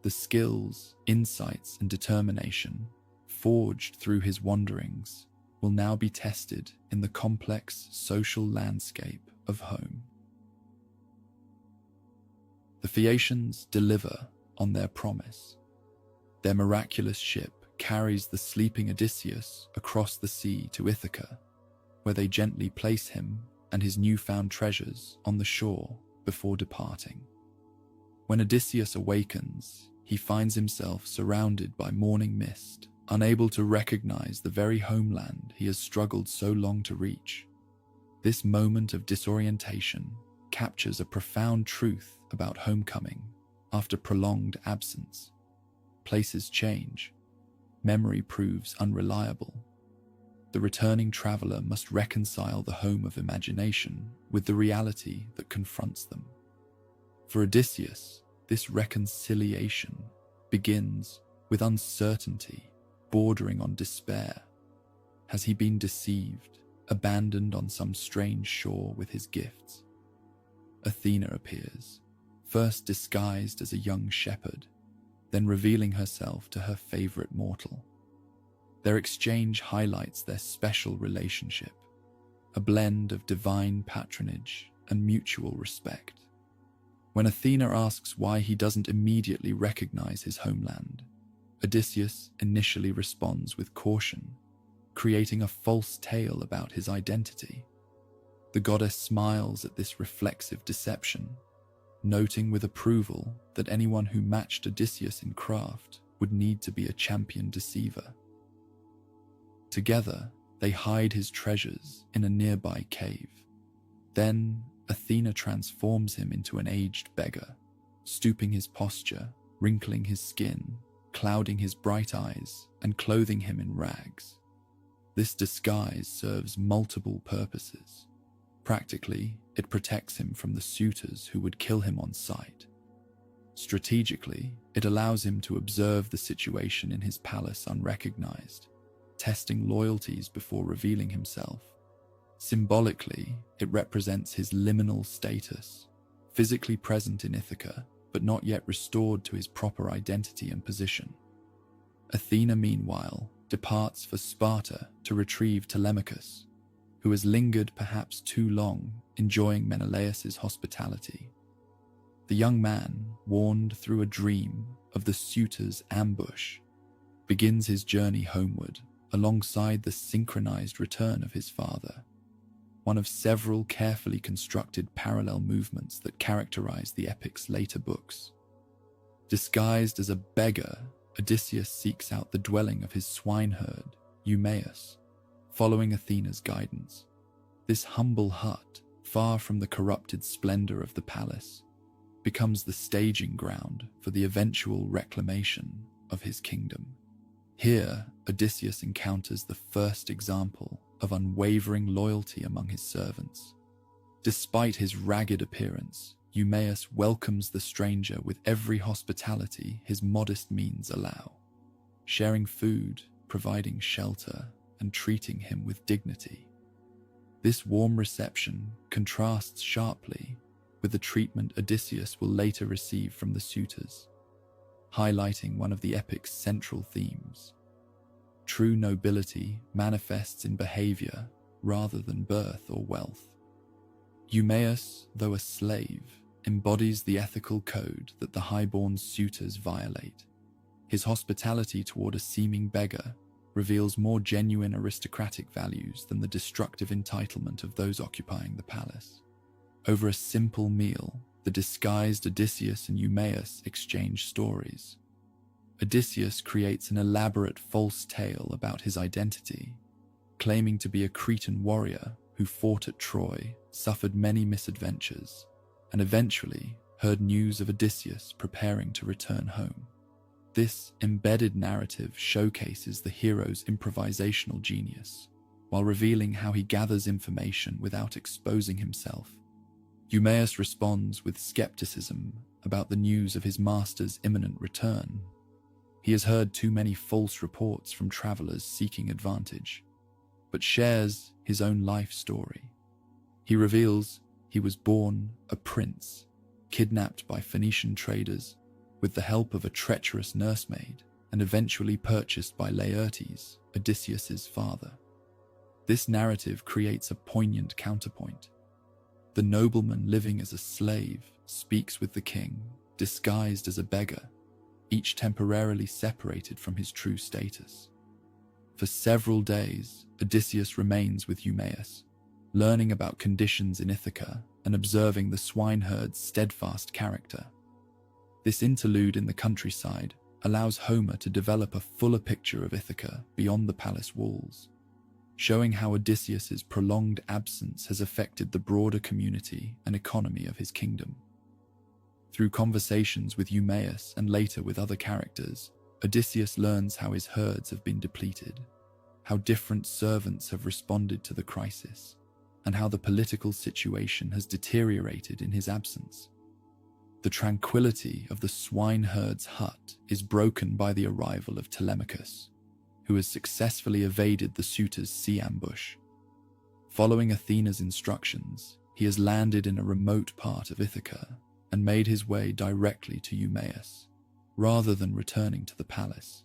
The skills, insights, and determination forged through his wanderings will now be tested in the complex social landscape of home. The Phaeacians deliver on their promise. Their miraculous ship carries the sleeping Odysseus across the sea to Ithaca, where they gently place him and his newfound treasures on the shore before departing. When Odysseus awakens, he finds himself surrounded by morning mist, unable to recognize the very homeland he has struggled so long to reach. This moment of disorientation captures a profound truth about homecoming after prolonged absence. Places change. Memory proves unreliable. The returning traveler must reconcile the home of imagination with the reality that confronts them. For Odysseus, this reconciliation begins with uncertainty bordering on despair. Has he been deceived, abandoned on some strange shore with his gifts? Athena appears, first disguised as a young shepherd, then revealing herself to her favorite mortal. Their exchange highlights their special relationship, a blend of divine patronage and mutual respect. When Athena asks why he doesn't immediately recognize his homeland, Odysseus initially responds with caution, creating a false tale about his identity. The goddess smiles at this reflexive deception, noting with approval that anyone who matched Odysseus in craft would need to be a champion deceiver. Together, they hide his treasures in a nearby cave. Then, Athena transforms him into an aged beggar, stooping his posture, wrinkling his skin, clouding his bright eyes, and clothing him in rags. This disguise serves multiple purposes. Practically, it protects him from the suitors who would kill him on sight. Strategically, it allows him to observe the situation in his palace unrecognized, testing loyalties before revealing himself. Symbolically, it represents his liminal status, physically present in Ithaca, but not yet restored to his proper identity and position. Athena, meanwhile, departs for Sparta to retrieve Telemachus, who has lingered perhaps too long, enjoying Menelaus's hospitality. The young man, warned through a dream of the suitor's ambush, begins his journey homeward alongside the synchronized return of his father, one of several carefully constructed parallel movements that characterize the epic's later books. Disguised as a beggar, Odysseus seeks out the dwelling of his swineherd, Eumaeus, following Athena's guidance. This humble hut, far from the corrupted splendor of the palace, becomes the staging ground for the eventual reclamation of his kingdom. Here, Odysseus encounters the first example of unwavering loyalty among his servants. Despite his ragged appearance, Eumaeus welcomes the stranger with every hospitality his modest means allow, sharing food, providing shelter, and treating him with dignity. This warm reception contrasts sharply with the treatment Odysseus will later receive from the suitors, highlighting one of the epic's central themes. True nobility manifests in behavior rather than birth or wealth. Eumaeus, though a slave, embodies the ethical code that the highborn suitors violate. His hospitality toward a seeming beggar reveals more genuine aristocratic values than the destructive entitlement of those occupying the palace. Over a simple meal, the disguised Odysseus and Eumaeus exchange stories. Odysseus creates an elaborate false tale about his identity, claiming to be a Cretan warrior who fought at Troy, suffered many misadventures, and eventually heard news of Odysseus preparing to return home. This embedded narrative showcases the hero's improvisational genius, while revealing how he gathers information without exposing himself. Eumaeus responds with skepticism about the news of his master's imminent return. He has heard too many false reports from travelers seeking advantage, but shares his own life story. He reveals he was born a prince, kidnapped by Phoenician traders with the help of a treacherous nursemaid, and eventually purchased by Laertes, Odysseus's father. This narrative creates a poignant counterpoint. The nobleman living as a slave speaks with the king, disguised as a beggar, each temporarily separated from his true status. For several days, Odysseus remains with Eumaeus, learning about conditions in Ithaca and observing the swineherd's steadfast character. This interlude in the countryside allows Homer to develop a fuller picture of Ithaca beyond the palace walls, showing how Odysseus's prolonged absence has affected the broader community and economy of his kingdom. Through conversations with Eumaeus and later with other characters, Odysseus learns how his herds have been depleted, how different servants have responded to the crisis, and how the political situation has deteriorated in his absence. The tranquility of the swineherd's hut is broken by the arrival of Telemachus, who has successfully evaded the suitors' sea ambush. Following Athena's instructions, he has landed in a remote part of Ithaca and made his way directly to Eumaeus, rather than returning to the palace.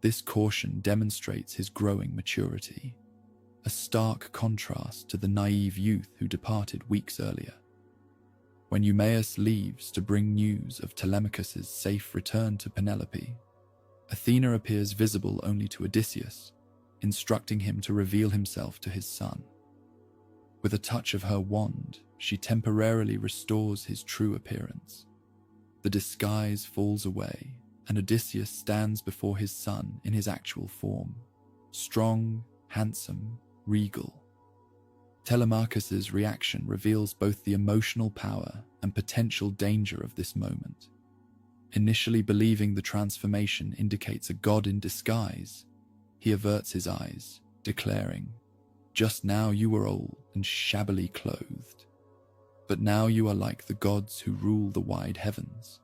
This caution demonstrates his growing maturity, a stark contrast to the naive youth who departed weeks earlier. When Eumaeus leaves to bring news of Telemachus's safe return to Penelope, Athena appears visible only to Odysseus, instructing him to reveal himself to his son. With a touch of her wand, she temporarily restores his true appearance. The disguise falls away, and Odysseus stands before his son in his actual form, strong, handsome, regal. Telemachus's reaction reveals both the emotional power and potential danger of this moment. Initially believing the transformation indicates a god in disguise, he averts his eyes, declaring, "Just now you were old and shabbily clothed, but now you are like the gods who rule the wide heavens."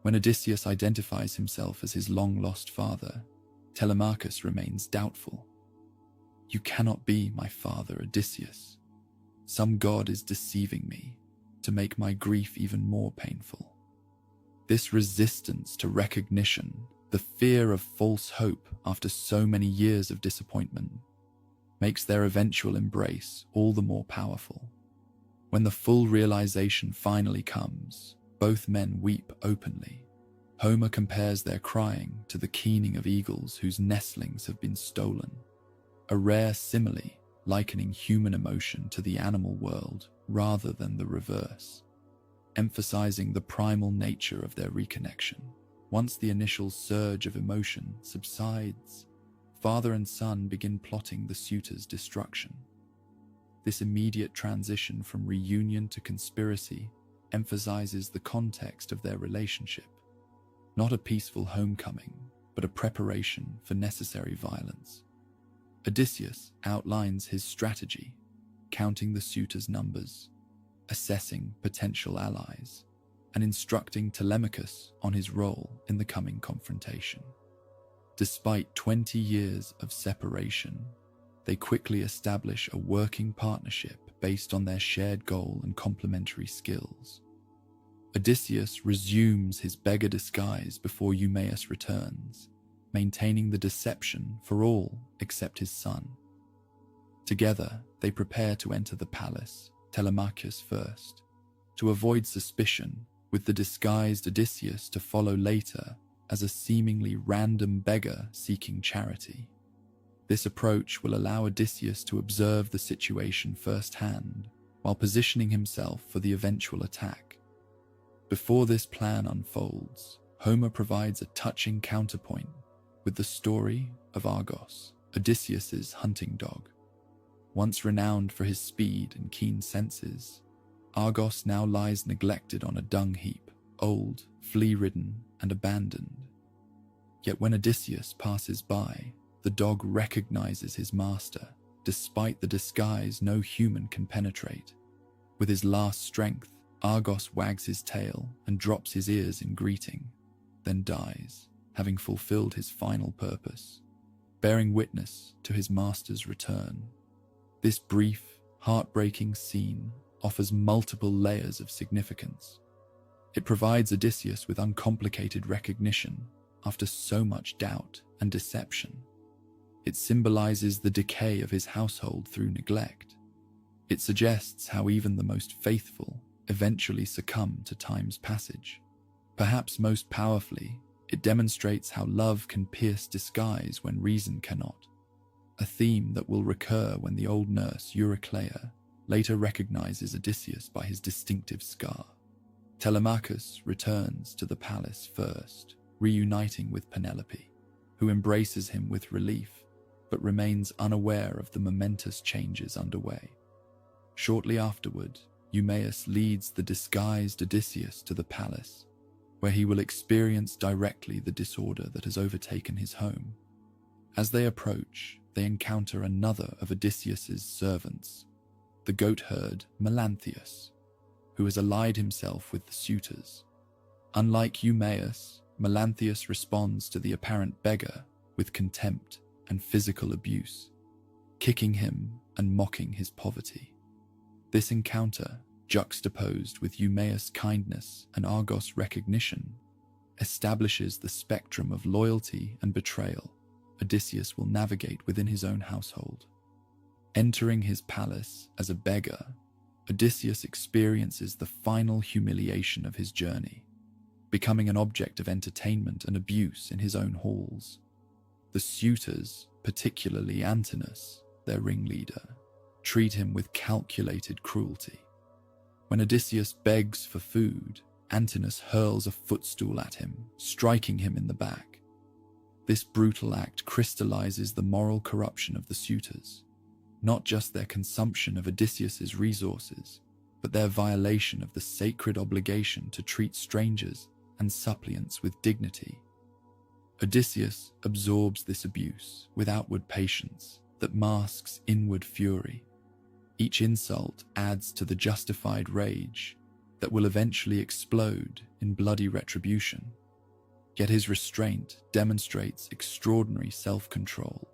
When Odysseus identifies himself as his long-lost father, Telemachus remains doubtful. "You cannot be my father, Odysseus. Some god is deceiving me to make my grief even more painful." This resistance to recognition, the fear of false hope after so many years of disappointment, makes their eventual embrace all the more powerful. When the full realization finally comes, both men weep openly. Homer compares their crying to the keening of eagles whose nestlings have been stolen, a rare simile likening human emotion to the animal world rather than the reverse, emphasizing the primal nature of their reconnection. Once the initial surge of emotion subsides, father and son begin plotting the suitor's destruction. This immediate transition from reunion to conspiracy emphasizes the context of their relationship. Not a peaceful homecoming, but a preparation for necessary violence. Odysseus outlines his strategy, counting the suitors' numbers, assessing potential allies, and instructing Telemachus on his role in the coming confrontation. Despite 20 years of separation, they quickly establish a working partnership based on their shared goal and complementary skills. Odysseus resumes his beggar disguise before Eumaeus returns, maintaining the deception for all except his son. Together, they prepare to enter the palace, Telemachus first, to avoid suspicion, with the disguised Odysseus to follow later as a seemingly random beggar seeking charity. This approach will allow Odysseus to observe the situation firsthand, while positioning himself for the eventual attack. Before this plan unfolds, Homer provides a touching counterpoint with the story of Argos, Odysseus's hunting dog. Once renowned for his speed and keen senses, Argos now lies neglected on a dung heap, old, flea-ridden, and abandoned. Yet when Odysseus passes by, the dog recognizes his master, despite the disguise no human can penetrate. With his last strength, Argos wags his tail and drops his ears in greeting, then dies, having fulfilled his final purpose, bearing witness to his master's return. This brief, heartbreaking scene offers multiple layers of significance. It provides Odysseus with uncomplicated recognition after so much doubt and deception. It symbolizes the decay of his household through neglect. It suggests how even the most faithful eventually succumb to time's passage. Perhaps most powerfully, it demonstrates how love can pierce disguise when reason cannot, a theme that will recur when the old nurse Eurycleia later recognizes Odysseus by his distinctive scar. Telemachus returns to the palace first, reuniting with Penelope, who embraces him with relief, but remains unaware of the momentous changes underway. Shortly afterward, Eumaeus leads the disguised Odysseus to the palace, where he will experience directly the disorder that has overtaken his home. As they approach, they encounter another of Odysseus's servants, the goatherd Melanthius, who has allied himself with the suitors. Unlike Eumaeus, Melanthius responds to the apparent beggar with contempt and physical abuse, kicking him and mocking his poverty. This encounter, juxtaposed with Eumaeus' kindness and Argos' recognition, establishes the spectrum of loyalty and betrayal Odysseus will navigate within his own household. Entering his palace as a beggar, Odysseus experiences the final humiliation of his journey, becoming an object of entertainment and abuse in his own halls. The suitors, particularly Antinous, their ringleader, treat him with calculated cruelty. When Odysseus begs for food, Antinous hurls a footstool at him, striking him in the back. This brutal act crystallizes the moral corruption of the suitors, not just their consumption of Odysseus's resources, but their violation of the sacred obligation to treat strangers and suppliants with dignity. Odysseus absorbs this abuse with outward patience that masks inward fury. Each insult adds to the justified rage that will eventually explode in bloody retribution. Yet his restraint demonstrates extraordinary self-control,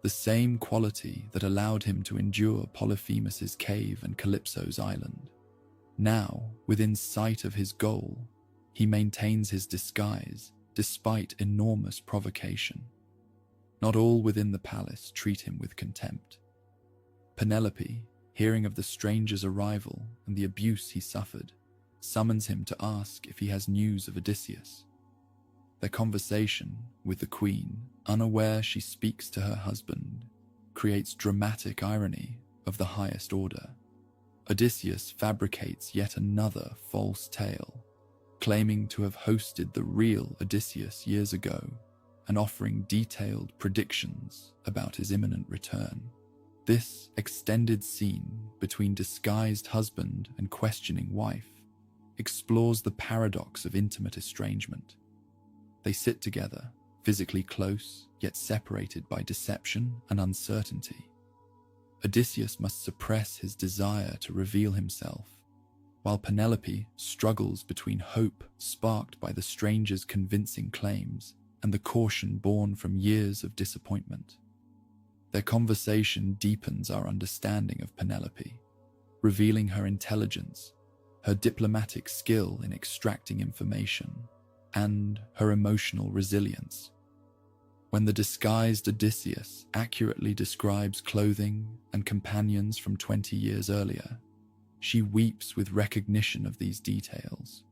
the same quality that allowed him to endure Polyphemus's cave and Calypso's island. Now, within sight of his goal, he maintains his disguise despite enormous provocation. Not all within the palace treat him with contempt. Penelope, hearing of the stranger's arrival and the abuse he suffered, summons him to ask if he has news of Odysseus. Their conversation with the queen, unaware she speaks to her husband, creates dramatic irony of the highest order. Odysseus fabricates yet another false tale, claiming to have hosted the real Odysseus years ago and offering detailed predictions about his imminent return. This extended scene between disguised husband and questioning wife explores the paradox of intimate estrangement. They sit together, physically close, yet separated by deception and uncertainty. Odysseus must suppress his desire to reveal himself, while Penelope struggles between hope sparked by the stranger's convincing claims and the caution born from years of disappointment. Their conversation deepens our understanding of Penelope, revealing her intelligence, her diplomatic skill in extracting information, and her emotional resilience. When the disguised Odysseus accurately describes clothing and companions from 20 years earlier, she weeps with recognition of these details,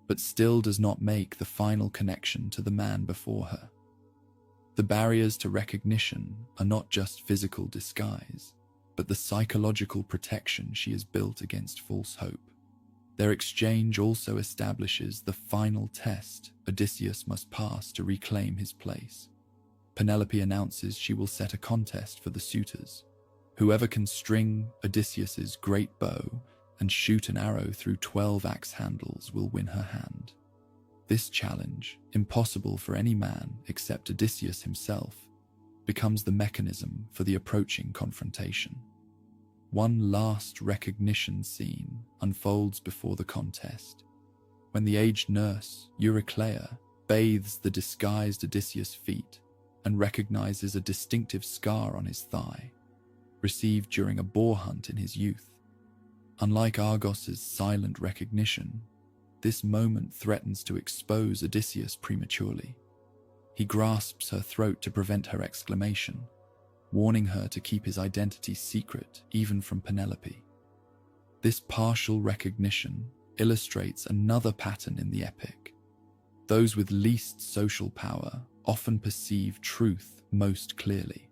but still does not make the final connection to the man before her. The barriers to recognition are not just physical disguise, but the psychological protection she has built against false hope. Their exchange also establishes the final test Odysseus must pass to reclaim his place. Penelope announces she will set a contest for the suitors. Whoever can string Odysseus's great bow and shoot an arrow through 12 axe handles will win her hand. This challenge, impossible for any man except Odysseus himself, becomes the mechanism for the approaching confrontation. One last recognition scene unfolds before the contest, when the aged nurse, Eurycleia, bathes the disguised Odysseus' feet and recognizes a distinctive scar on his thigh, received during a boar hunt in his youth. Unlike Argos's silent recognition, this moment threatens to expose Odysseus prematurely. He grasps her throat to prevent her exclamation, warning her to keep his identity secret even from Penelope. This partial recognition illustrates another pattern in the epic. Those with least social power often perceive truth most clearly.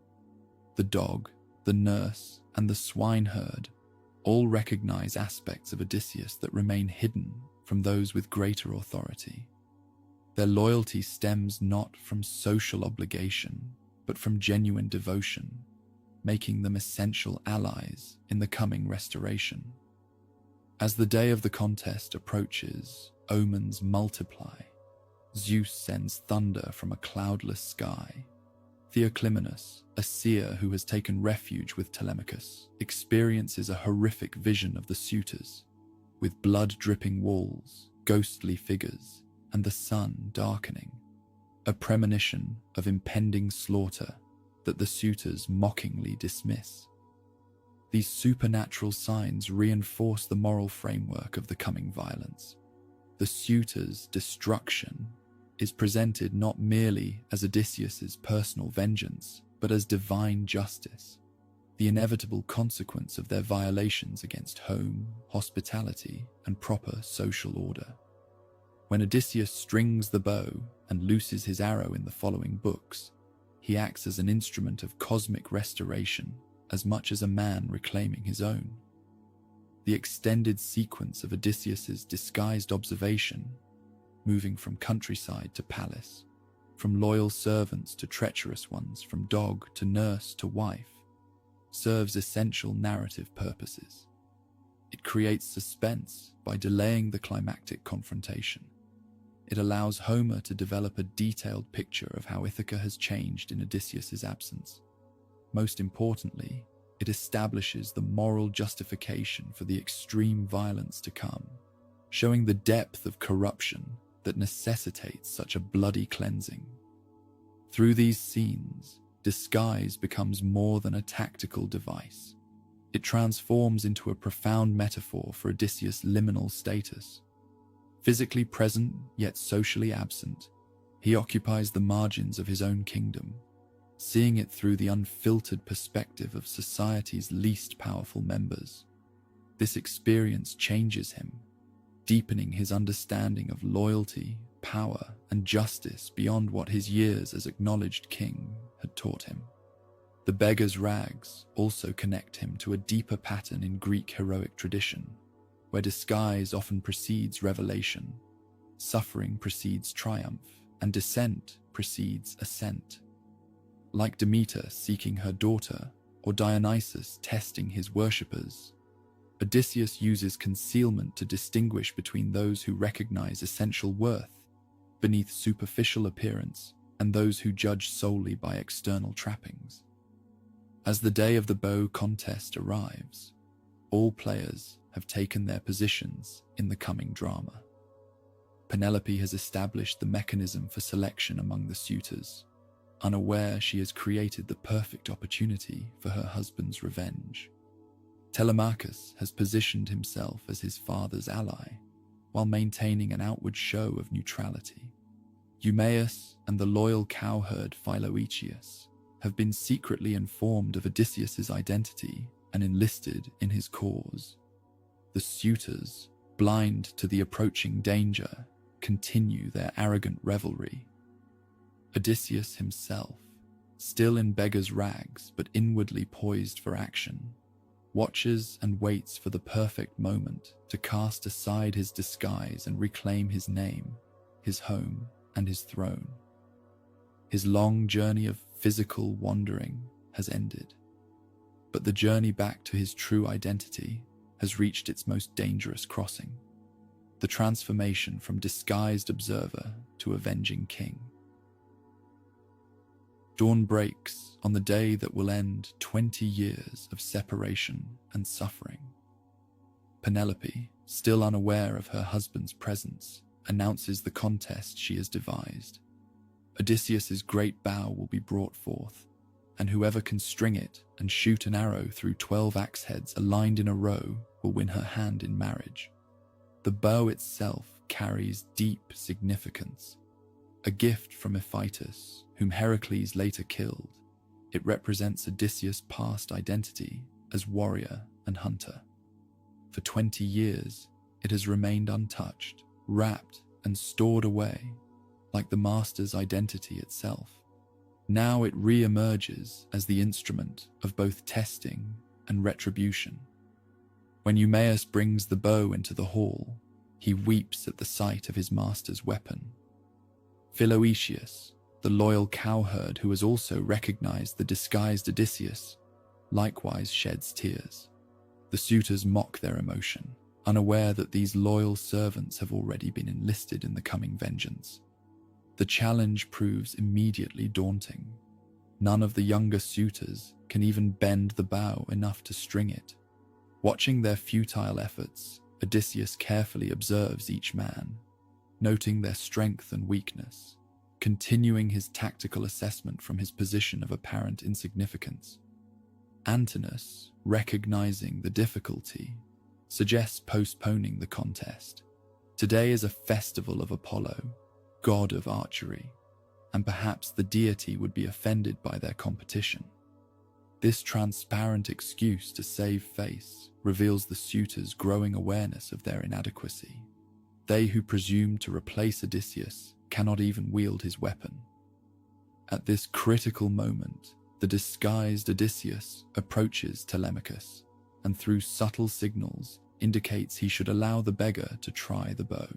The dog, the nurse, and the swineherd all recognize aspects of Odysseus that remain hidden from those with greater authority. Their loyalty stems not from social obligation, but from genuine devotion, making them essential allies in the coming restoration. As the day of the contest approaches, omens multiply. Zeus sends thunder from a cloudless sky. Theoclymenus, a seer who has taken refuge with Telemachus, experiences a horrific vision of the suitors, with blood-dripping walls, ghostly figures, and the sun darkening, a premonition of impending slaughter that the suitors mockingly dismiss. These supernatural signs reinforce the moral framework of the coming violence. The suitors' destruction is presented not merely as Odysseus's personal vengeance, but as divine justice, the inevitable consequence of their violations against home, hospitality, and proper social order. When Odysseus strings the bow and looses his arrow in the following books, he acts as an instrument of cosmic restoration as much as a man reclaiming his own. The extended sequence of Odysseus's disguised observation, moving from countryside to palace, from loyal servants to treacherous ones, from dog to nurse to wife, serves essential narrative purposes. It creates suspense by delaying the climactic confrontation. It allows Homer to develop a detailed picture of how Ithaca has changed in Odysseus's absence. Most importantly, it establishes the moral justification for the extreme violence to come, showing the depth of corruption that necessitates such a bloody cleansing. Through these scenes, disguise becomes more than a tactical device. It transforms into a profound metaphor for Odysseus' liminal status. Physically present, yet socially absent, he occupies the margins of his own kingdom, seeing it through the unfiltered perspective of society's least powerful members. This experience changes him, deepening his understanding of loyalty, power, and justice beyond what his years as acknowledged king had taught him. The beggar's rags also connect him to a deeper pattern in Greek heroic tradition, where disguise often precedes revelation, suffering precedes triumph, and descent precedes ascent. Like Demeter seeking her daughter, or Dionysus testing his worshippers, Odysseus uses concealment to distinguish between those who recognize essential worth beneath superficial appearance and those who judge solely by external trappings. As the day of the bow contest arrives, all players have taken their positions in the coming drama. Penelope has established the mechanism for selection among the suitors, unaware she has created the perfect opportunity for her husband's revenge. Telemachus has positioned himself as his father's ally, while maintaining an outward show of neutrality. Eumaeus and the loyal cowherd Philoctetes have been secretly informed of Odysseus's identity and enlisted in his cause. The suitors, blind to the approaching danger, continue their arrogant revelry. Odysseus himself, still in beggar's rags but inwardly poised for action, watches and waits for the perfect moment to cast aside his disguise and reclaim his name, his home, and his throne. His long journey of physical wandering has ended, but the journey back to his true identity has reached its most dangerous crossing, the transformation from disguised observer to avenging king. Dawn breaks on the day that will end 20 years of separation and suffering. Penelope, still unaware of her husband's presence, announces the contest she has devised. Odysseus's great bow will be brought forth, and whoever can string it and shoot an arrow through 12 axe heads aligned in a row will win her hand in marriage. The bow itself carries deep significance. A gift from Iphitus, whom Heracles later killed, it represents Odysseus' past identity as warrior and hunter. For 20 years, it has remained untouched, wrapped and stored away, like the master's identity itself. Now it re-emerges as the instrument of both testing and retribution. When Eumaeus brings the bow into the hall, he weeps at the sight of his master's weapon. Philoctetes, the loyal cowherd who has also recognized the disguised Odysseus, likewise sheds tears. The suitors mock their emotion, unaware that these loyal servants have already been enlisted in the coming vengeance. The challenge proves immediately daunting. None of the younger suitors can even bend the bow enough to string it. Watching their futile efforts, Odysseus carefully observes each man, noting their strength and weakness, continuing his tactical assessment from his position of apparent insignificance. Antinous, recognizing the difficulty, suggests postponing the contest. Today is a festival of Apollo, god of archery, and perhaps the deity would be offended by their competition. This transparent excuse to save face reveals the suitors' growing awareness of their inadequacy. They who presume to replace Odysseus cannot even wield his weapon. At this critical moment, the disguised Odysseus approaches Telemachus, and through subtle signals indicates he should allow the beggar to try the bow.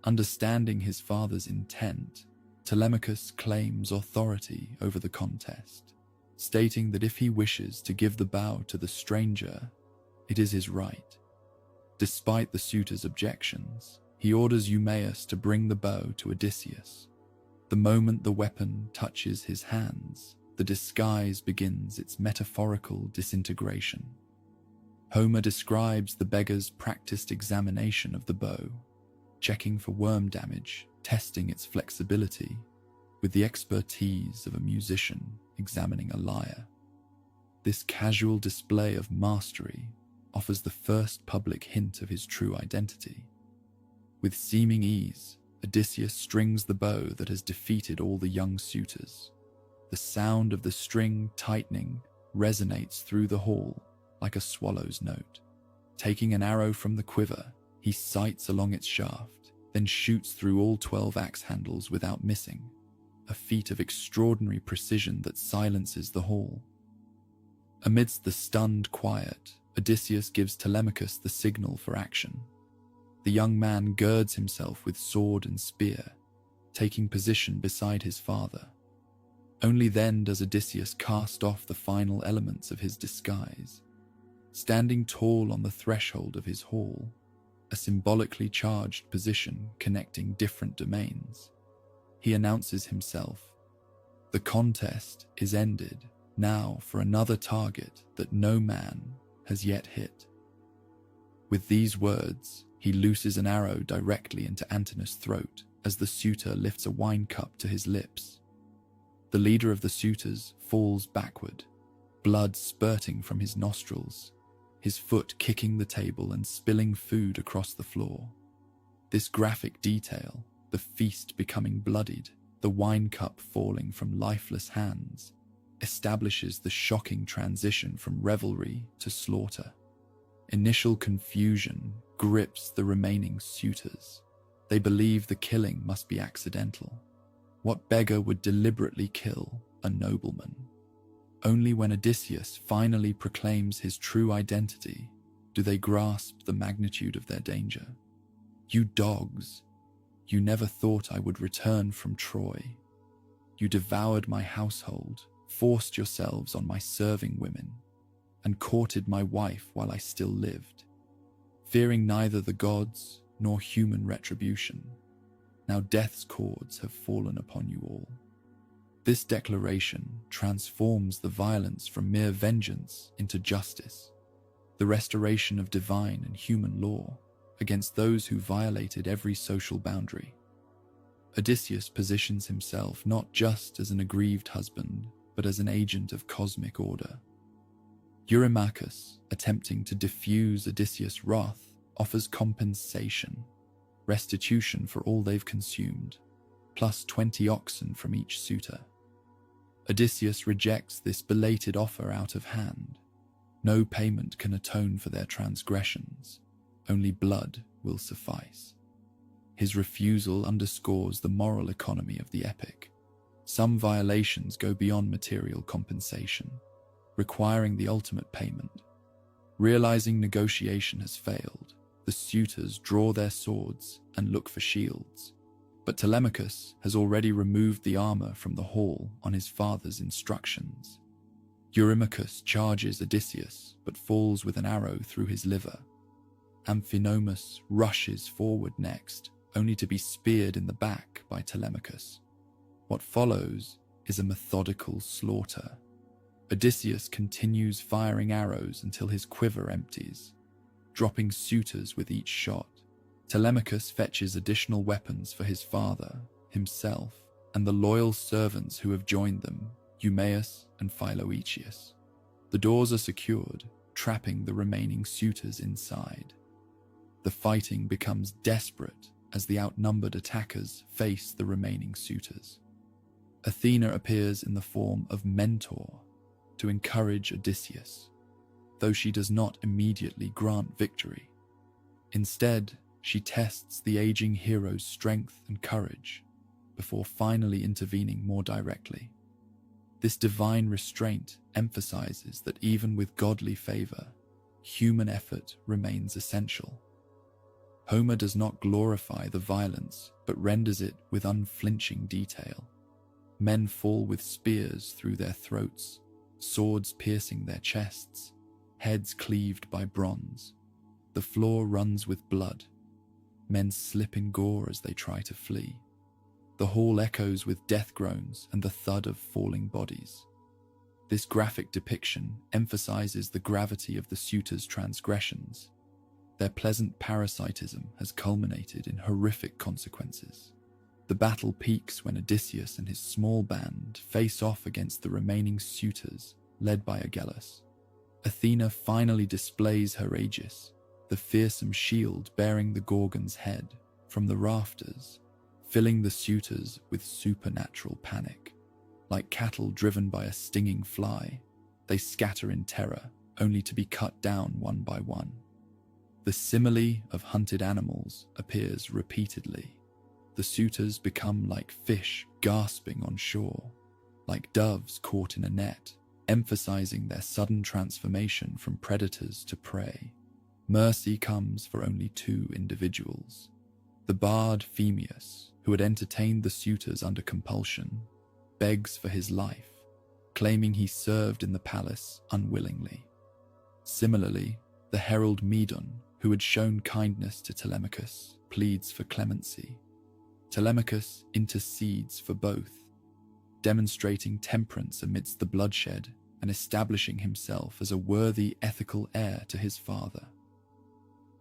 Understanding his father's intent, Telemachus claims authority over the contest, stating that if he wishes to give the bow to the stranger, it is his right. Despite the suitor's objections, he orders Eumaeus to bring the bow to Odysseus. The moment the weapon touches his hands, the disguise begins its metaphorical disintegration. Homer describes the beggar's practiced examination of the bow, checking for worm damage, testing its flexibility, with the expertise of a musician examining a lyre. This casual display of mastery offers the first public hint of his true identity. With seeming ease, Odysseus strings the bow that has defeated all the young suitors. The sound of the string tightening resonates through the hall like a swallow's note. Taking an arrow from the quiver, he sights along its shaft, then shoots through all 12 axe handles without missing, a feat of extraordinary precision that silences the hall. Amidst the stunned quiet, Odysseus gives Telemachus the signal for action. The young man girds himself with sword and spear, taking position beside his father. Only then does Odysseus cast off the final elements of his disguise. Standing tall on the threshold of his hall, a symbolically charged position connecting different domains, he announces himself. The contest is ended, now for another target that no man has yet hit. With these words, he looses an arrow directly into Antinous' throat as the suitor lifts a wine cup to his lips. The leader of the suitors falls backward, blood spurting from his nostrils, his foot kicking the table and spilling food across the floor. This graphic detail, the feast becoming bloodied, the wine cup falling from lifeless hands, establishes the shocking transition from revelry to slaughter. Initial confusion grips the remaining suitors. They believe the killing must be accidental. What beggar would deliberately kill a nobleman? Only when Odysseus finally proclaims his true identity do they grasp the magnitude of their danger. You dogs, you never thought I would return from Troy. You devoured my household, forced yourselves on my serving women, and courted my wife while I still lived, fearing neither the gods nor human retribution. Now death's cords have fallen upon you all. This declaration transforms the violence from mere vengeance into justice, the restoration of divine and human law against those who violated every social boundary. Odysseus positions himself not just as an aggrieved husband, but as an agent of cosmic order. Eurymachus, attempting to diffuse Odysseus' wrath, offers compensation, restitution for all they've consumed, plus 20 oxen from each suitor. Odysseus rejects this belated offer out of hand. No payment can atone for their transgressions. Only blood will suffice. His refusal underscores the moral economy of the epic. Some violations go beyond material compensation, requiring the ultimate payment. Realizing negotiation has failed, the suitors draw their swords and look for shields. But Telemachus has already removed the armor from the hall on his father's instructions. Eurymachus charges Odysseus, but falls with an arrow through his liver. Amphinomus rushes forward next, only to be speared in the back by Telemachus. What follows is a methodical slaughter. Odysseus continues firing arrows until his quiver empties, dropping suitors with each shot. Telemachus fetches additional weapons for his father, himself, and the loyal servants who have joined them, Eumaeus and Philoetius. The doors are secured, trapping the remaining suitors inside. The fighting becomes desperate as the outnumbered attackers face the remaining suitors. Athena appears in the form of Mentor to encourage Odysseus, though she does not immediately grant victory. Instead, she tests the aging hero's strength and courage before finally intervening more directly. This divine restraint emphasizes that even with godly favor, human effort remains essential. Homer does not glorify the violence, but renders it with unflinching detail. Men fall with spears through their throats, swords piercing their chests, heads cleaved by bronze. The floor runs with blood. Men slip in gore as they try to flee. The hall echoes with death groans and the thud of falling bodies. This graphic depiction emphasizes the gravity of the suitors' transgressions. Their pleasant parasitism has culminated in horrific consequences. The battle peaks when Odysseus and his small band face off against the remaining suitors, led by Agelaus. Athena finally displays her aegis, the fearsome shield bearing the Gorgon's head, from the rafters, filling the suitors with supernatural panic. Like cattle driven by a stinging fly, they scatter in terror, only to be cut down one by one. The simile of hunted animals appears repeatedly. The suitors become like fish gasping on shore, like doves caught in a net, emphasizing their sudden transformation from predators to prey. Mercy comes for only two individuals. The bard Phemius, who had entertained the suitors under compulsion, begs for his life, claiming he served in the palace unwillingly. Similarly, the herald Medon, who had shown kindness to Telemachus, pleads for clemency. Telemachus intercedes for both, demonstrating temperance amidst the bloodshed and establishing himself as a worthy ethical heir to his father.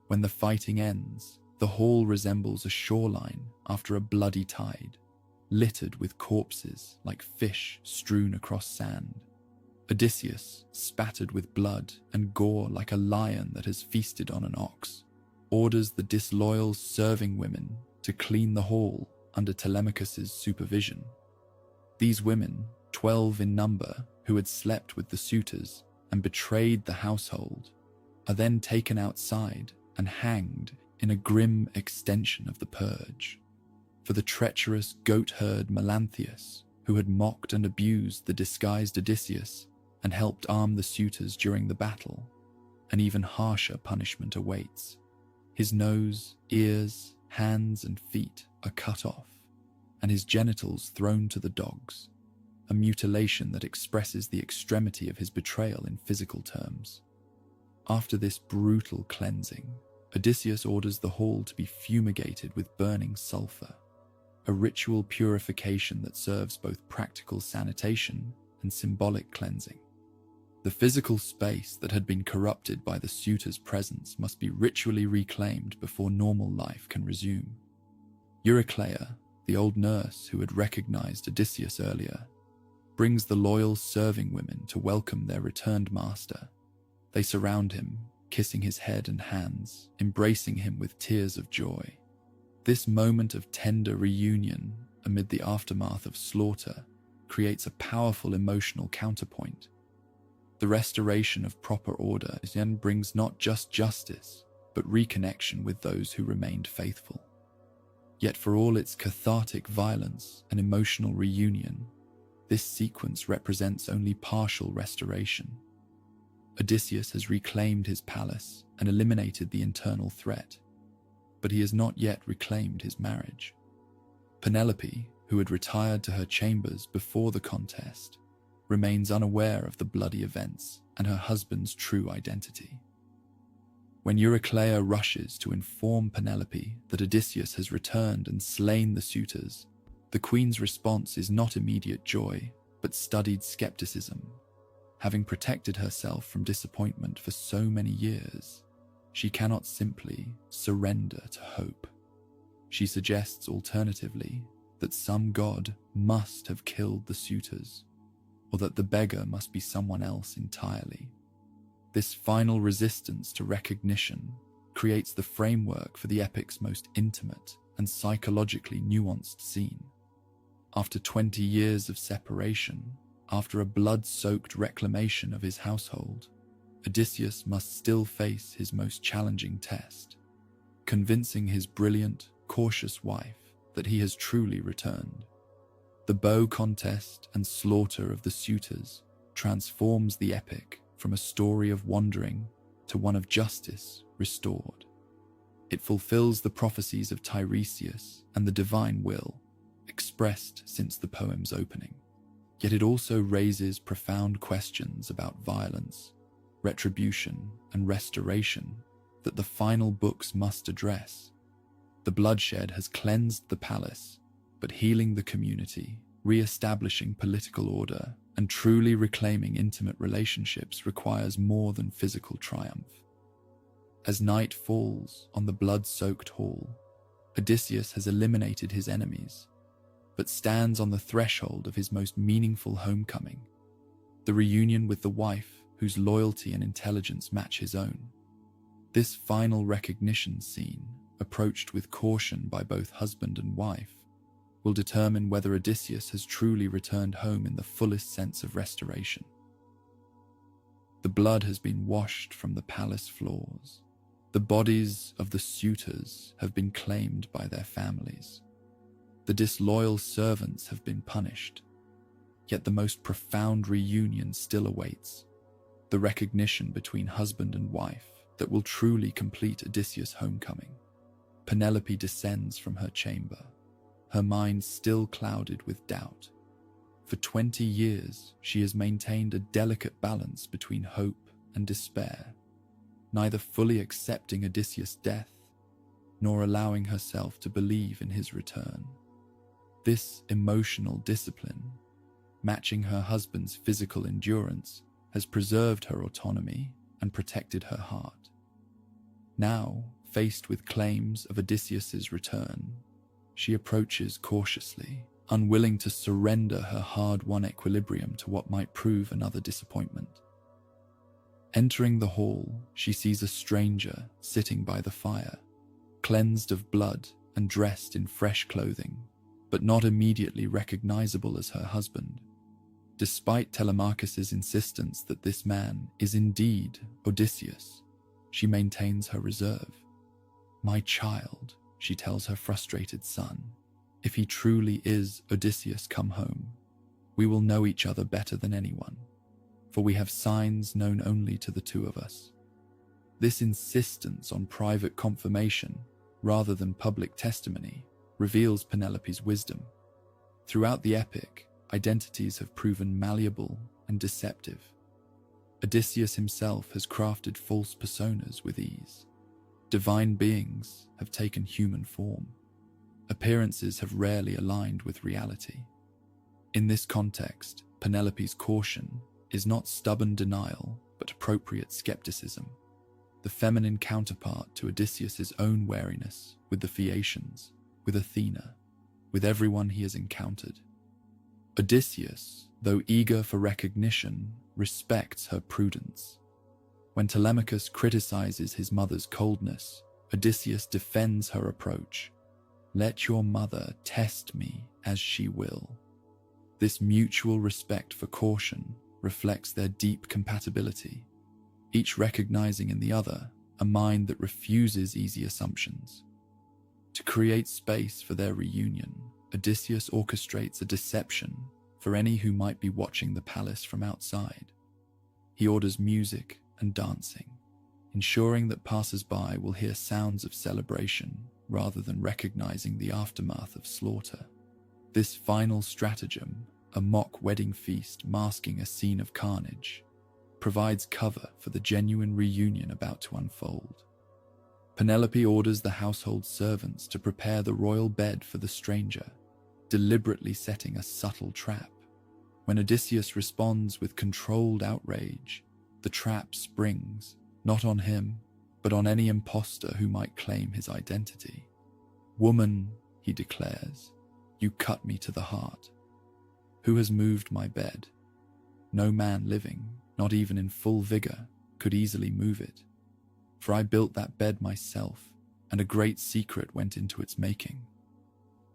When the fighting ends, the hall resembles a shoreline after a bloody tide, littered with corpses like fish strewn across sand. Odysseus, spattered with blood and gore like a lion that has feasted on an ox, orders the disloyal serving women to clean the hall under Telemachus's supervision. These women, 12 in number, who had slept with the suitors and betrayed the household, are then taken outside and hanged in a grim extension of the purge. For the treacherous goat-herd Melanthius, who had mocked and abused the disguised Odysseus and helped arm the suitors during the battle, an even harsher punishment awaits. His nose, ears, hands, and feet are cut off, and his genitals thrown to the dogs, a mutilation that expresses the extremity of his betrayal in physical terms. After this brutal cleansing, Odysseus orders the hall to be fumigated with burning sulfur, a ritual purification that serves both practical sanitation and symbolic cleansing. The physical space that had been corrupted by the suitor's presence must be ritually reclaimed before normal life can resume. Eurycleia, the old nurse who had recognized Odysseus earlier, brings the loyal serving women to welcome their returned master. They surround him, kissing his head and hands, embracing him with tears of joy. This moment of tender reunion amid the aftermath of slaughter creates a powerful emotional counterpoint. The restoration of proper order then brings not just justice, but reconnection with those who remained faithful. Yet for all its cathartic violence and emotional reunion, this sequence represents only partial restoration. Odysseus has reclaimed his palace and eliminated the internal threat, but he has not yet reclaimed his marriage. Penelope, who had retired to her chambers before the contest, remains unaware of the bloody events and her husband's true identity. When Eurycleia rushes to inform Penelope that Odysseus has returned and slain the suitors, the queen's response is not immediate joy, but studied skepticism. Having protected herself from disappointment for so many years, she cannot simply surrender to hope. She suggests alternatively that some god must have killed the suitors, or that the beggar must be someone else entirely. This final resistance to recognition creates the framework for the epic's most intimate and psychologically nuanced scene. After 20 years of separation, after a blood-soaked reclamation of his household, Odysseus must still face his most challenging test, convincing his brilliant, cautious wife that he has truly returned. The bow contest and slaughter of the suitors transforms the epic from a story of wandering to one of justice restored. It fulfills the prophecies of Tiresias and the divine will, expressed since the poem's opening. Yet it also raises profound questions about violence, retribution, and restoration that the final books must address. The bloodshed has cleansed the palace, but healing the community, re-establishing political order, and truly reclaiming intimate relationships requires more than physical triumph. As night falls on the blood-soaked hall, Odysseus has eliminated his enemies, but stands on the threshold of his most meaningful homecoming, the reunion with the wife whose loyalty and intelligence match his own. This final recognition scene, approached with caution by both husband and wife, will determine whether Odysseus has truly returned home in the fullest sense of restoration. The blood has been washed from the palace floors. The bodies of the suitors have been claimed by their families. The disloyal servants have been punished. Yet the most profound reunion still awaits, the recognition between husband and wife that will truly complete Odysseus' homecoming. Penelope descends from her chamber, her mind still clouded with doubt. For 20 years, she has maintained a delicate balance between hope and despair, neither fully accepting Odysseus' death, nor allowing herself to believe in his return. This emotional discipline, matching her husband's physical endurance, has preserved her autonomy and protected her heart. Now, faced with claims of Odysseus's return, she approaches cautiously, unwilling to surrender her hard-won equilibrium to what might prove another disappointment. Entering the hall, she sees a stranger sitting by the fire, cleansed of blood and dressed in fresh clothing, but not immediately recognizable as her husband. Despite Telemachus's insistence that this man is indeed Odysseus, she maintains her reserve. "My child," she tells her frustrated son, "if he truly is Odysseus come home, we will know each other better than anyone, for we have signs known only to the two of us." This insistence on private confirmation, rather than public testimony, reveals Penelope's wisdom. Throughout the epic, identities have proven malleable and deceptive. Odysseus himself has crafted false personas with ease. Divine beings have taken human form. Appearances have rarely aligned with reality. In this context, Penelope's caution is not stubborn denial, but appropriate skepticism, the feminine counterpart to Odysseus's own wariness with the Phaeacians, with Athena, with everyone he has encountered. Odysseus, though eager for recognition, respects her prudence. When Telemachus criticizes his mother's coldness, Odysseus defends her approach. "Let your mother test me as she will." This mutual respect for caution reflects their deep compatibility, each recognizing in the other a mind that refuses easy assumptions. To create space for their reunion, Odysseus orchestrates a deception for any who might be watching the palace from outside. He orders music and dancing, ensuring that passers-by will hear sounds of celebration rather than recognizing the aftermath of slaughter. This final stratagem, a mock wedding feast masking a scene of carnage, provides cover for the genuine reunion about to unfold. Penelope orders the household servants to prepare the royal bed for the stranger, deliberately setting a subtle trap. When Odysseus responds with controlled outrage, the trap springs, not on him, but on any imposter who might claim his identity. "Woman," he declares, "you cut me to the heart. Who has moved my bed? No man living, not even in full vigor, could easily move it. For I built that bed myself, and a great secret went into its making."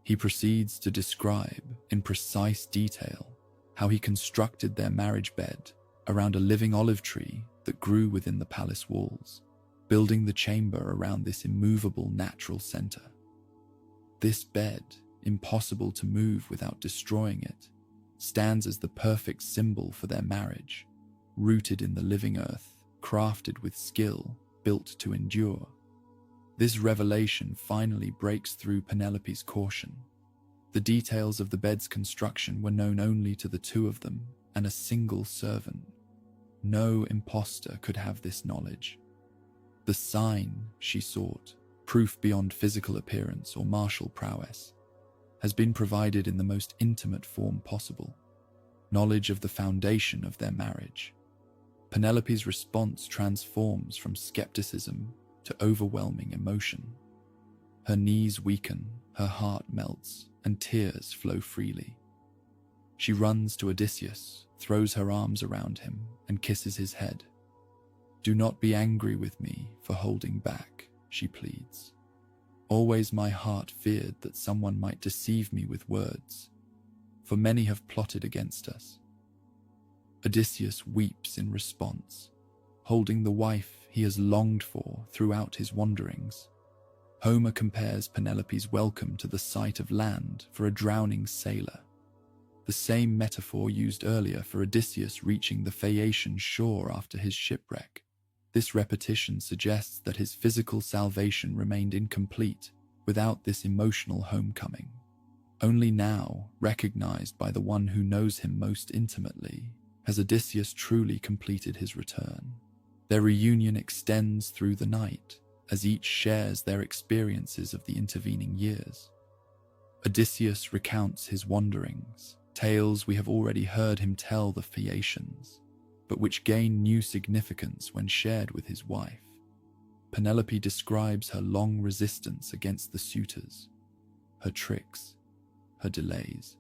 He proceeds to describe, in precise detail, how he constructed their marriage bed around a living olive tree that grew within the palace walls, building the chamber around this immovable natural center. This bed, impossible to move without destroying it, stands as the perfect symbol for their marriage, rooted in the living earth, crafted with skill, built to endure. This revelation finally breaks through Penelope's caution. The details of the bed's construction were known only to the two of them and a single servant. No imposter could have this knowledge. The sign she sought, proof beyond physical appearance or martial prowess, has been provided in the most intimate form possible, knowledge of the foundation of their marriage. Penelope's response transforms from skepticism to overwhelming emotion. Her knees weaken, her heart melts, and tears flow freely. She runs to Odysseus, throws her arms around him, and kisses his head. "Do not be angry with me for holding back," she pleads. "Always my heart feared that someone might deceive me with words, for many have plotted against us." Odysseus weeps in response, holding the wife he has longed for throughout his wanderings. Homer compares Penelope's welcome to the sight of land for a drowning sailor, the same metaphor used earlier for Odysseus reaching the Phaeacian shore after his shipwreck. This repetition suggests that his physical salvation remained incomplete without this emotional homecoming. Only now, recognized by the one who knows him most intimately, has Odysseus truly completed his return. Their reunion extends through the night, as each shares their experiences of the intervening years. Odysseus recounts his wanderings, tales we have already heard him tell the Phaeacians, but which gain new significance when shared with his wife. Penelope describes her long resistance against the suitors, her tricks, her delays,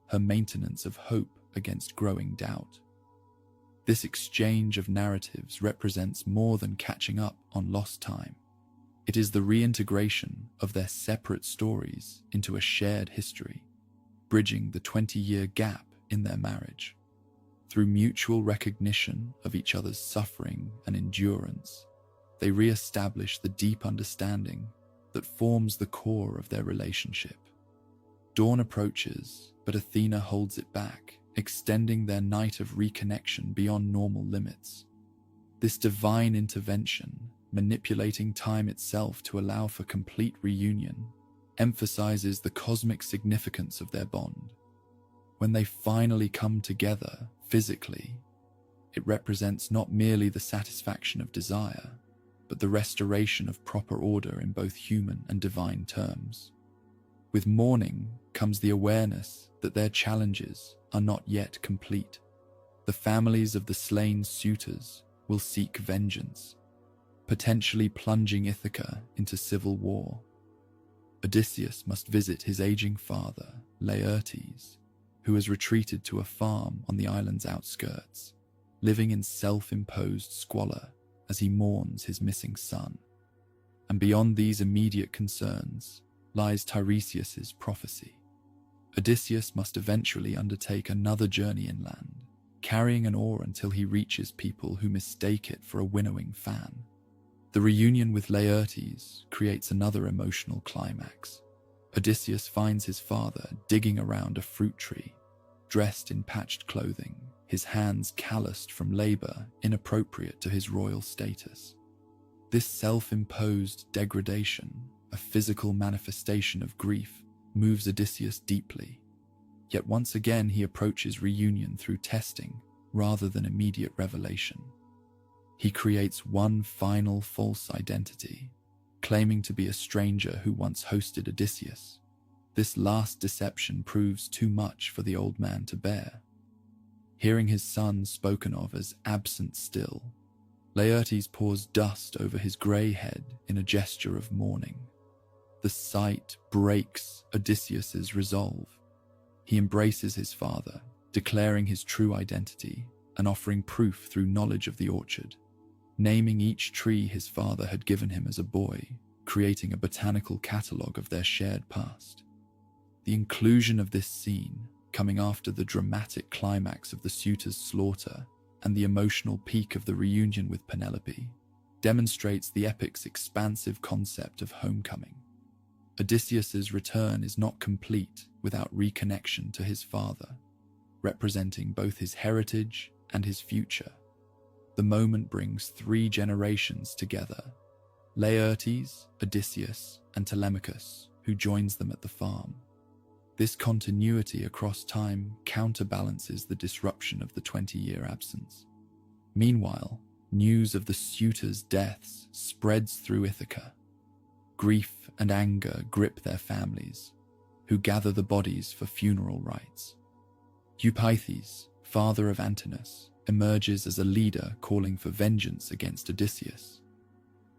her maintenance of hope against growing doubt. This exchange of narratives represents more than catching up on lost time. It is the reintegration of their separate stories into a shared history, bridging the 20-year gap in their marriage. Through mutual recognition of each other's suffering and endurance, they re-establish the deep understanding that forms the core of their relationship. Dawn approaches, but Athena holds it back, extending their night of reconnection beyond normal limits. This divine intervention, manipulating time itself to allow for complete reunion, emphasizes the cosmic significance of their bond. When they finally come together physically, it represents not merely the satisfaction of desire, but the restoration of proper order in both human and divine terms. With morning comes the awareness that their challenges are not yet complete. The families of the slain suitors will seek vengeance, potentially plunging Ithaca into civil war. Odysseus must visit his aging father, Laertes, who has retreated to a farm on the island's outskirts, living in self-imposed squalor as he mourns his missing son. And beyond these immediate concerns lies Tiresias's prophecy. Odysseus must eventually undertake another journey inland, carrying an oar until he reaches people who mistake it for a winnowing fan. The reunion with Laertes creates another emotional climax. Odysseus finds his father digging around a fruit tree, dressed in patched clothing, his hands calloused from labor inappropriate to his royal status. This self-imposed degradation, a physical manifestation of grief, moves Odysseus deeply. Yet once again he approaches reunion through testing rather than immediate revelation. He creates one final false identity, claiming to be a stranger who once hosted Odysseus. This last deception proves too much for the old man to bear. Hearing his son spoken of as absent still, Laertes pours dust over his grey head in a gesture of mourning. The sight breaks Odysseus's resolve. He embraces his father, declaring his true identity and offering proof through knowledge of the orchard, naming each tree his father had given him as a boy, creating a botanical catalogue of their shared past. The inclusion of this scene, coming after the dramatic climax of the suitor's slaughter and the emotional peak of the reunion with Penelope, demonstrates the epic's expansive concept of homecoming. Odysseus's return is not complete without reconnection to his father, representing both his heritage and his future. The moment brings 3 generations together: Laertes, Odysseus, and Telemachus, who joins them at the farm. This continuity across time counterbalances the disruption of the 20-year absence. Meanwhile, news of the suitors' deaths spreads through Ithaca. Grief and anger grip their families, who gather the bodies for funeral rites. Eupeithes, father of Antinous, emerges as a leader calling for vengeance against Odysseus,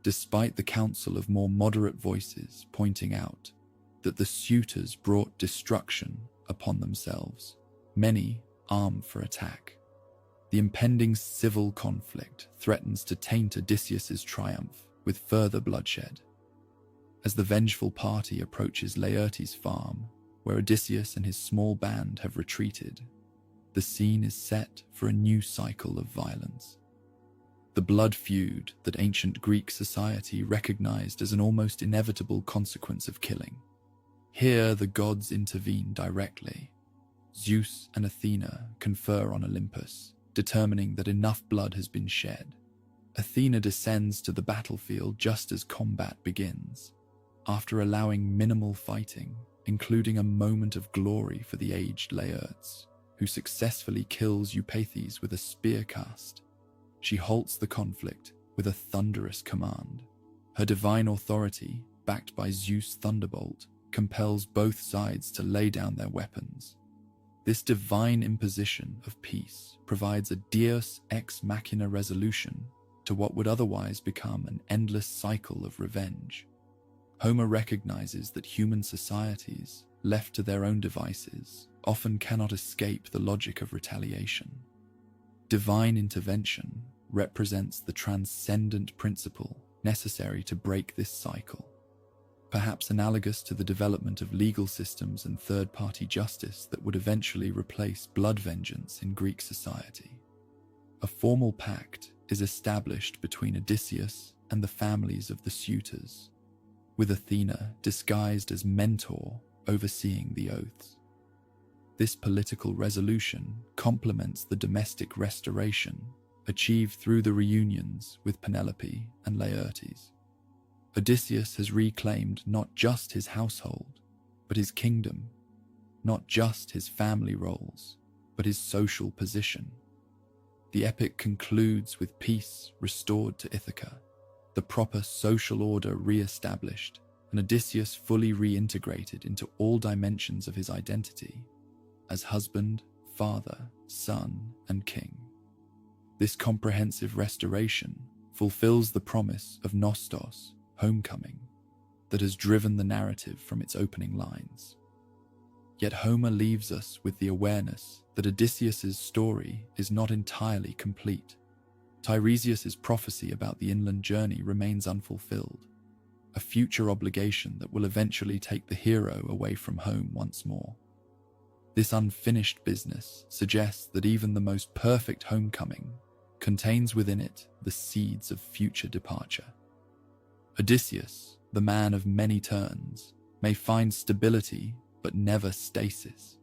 despite the council of more moderate voices pointing out that the suitors brought destruction upon themselves. Many arm for attack. The impending civil conflict threatens to taint Odysseus's triumph with further bloodshed. As the vengeful party approaches Laertes' farm, where Odysseus and his small band have retreated, the scene is set for a new cycle of violence. The blood feud that ancient Greek society recognized as an almost inevitable consequence of killing. Here the gods intervene directly. Zeus and Athena confer on Olympus, determining that enough blood has been shed. Athena descends to the battlefield just as combat begins. After allowing minimal fighting, including a moment of glory for the aged Laertes, who successfully kills Eupeithes with a spear cast. She halts the conflict with a thunderous command. Her divine authority, backed by Zeus' thunderbolt, compels both sides to lay down their weapons. This divine imposition of peace provides a deus ex machina resolution to what would otherwise become an endless cycle of revenge. Homer recognizes that human societies, left to their own devices, often cannot escape the logic of retaliation. Divine intervention represents the transcendent principle necessary to break this cycle, perhaps analogous to the development of legal systems and third-party justice that would eventually replace blood vengeance in Greek society. A formal pact is established between Odysseus and the families of the suitors, with Athena disguised as mentor overseeing the oaths. This political resolution complements the domestic restoration achieved through the reunions with Penelope and Laertes. Odysseus has reclaimed not just his household, but his kingdom, not just his family roles, but his social position. The epic concludes with peace restored to Ithaca, the proper social order re-established, and Odysseus fully reintegrated into all dimensions of his identity as husband, father, son, and king. This comprehensive restoration fulfills the promise of Nostos, homecoming, that has driven the narrative from its opening lines. Yet Homer leaves us with the awareness that Odysseus's story is not entirely complete. Tiresias's prophecy about the inland journey remains unfulfilled, a future obligation that will eventually take the hero away from home once more. This unfinished business suggests that even the most perfect homecoming contains within it the seeds of future departure. Odysseus, the man of many turns, may find stability but never stasis.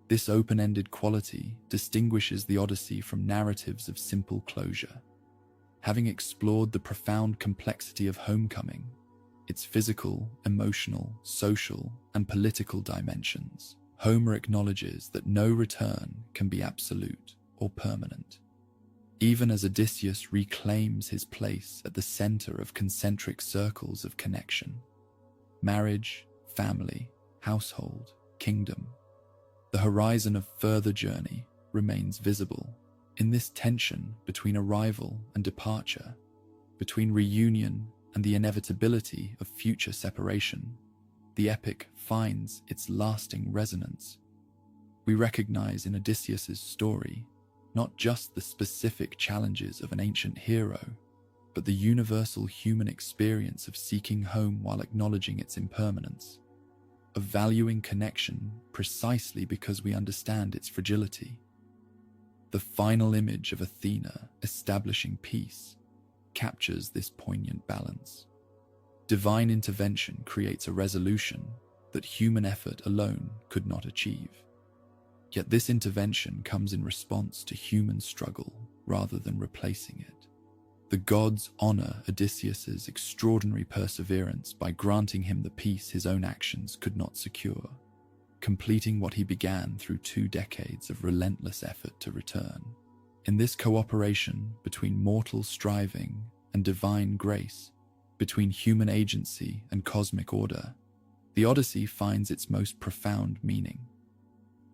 This open-ended quality distinguishes the Odyssey from narratives of simple closure. Having explored the profound complexity of homecoming, its physical, emotional, social, and political dimensions, Homer acknowledges that no return can be absolute or permanent. Even as Odysseus reclaims his place at the center of concentric circles of connection, marriage, family, household, kingdom, the horizon of further journey remains visible. In this tension between arrival and departure, between reunion and the inevitability of future separation, the epic finds its lasting resonance. We recognize in Odysseus's story not just the specific challenges of an ancient hero, but the universal human experience of seeking home while acknowledging its impermanence, of valuing connection precisely because we understand its fragility. The final image of Athena establishing peace captures this poignant balance. Divine intervention creates a resolution that human effort alone could not achieve. Yet this intervention comes in response to human struggle rather than replacing it. The gods honor Odysseus's extraordinary perseverance by granting him the peace his own actions could not secure, completing what he began through 2 decades of relentless effort to return. In this cooperation between mortal striving and divine grace, between human agency and cosmic order, the Odyssey finds its most profound meaning.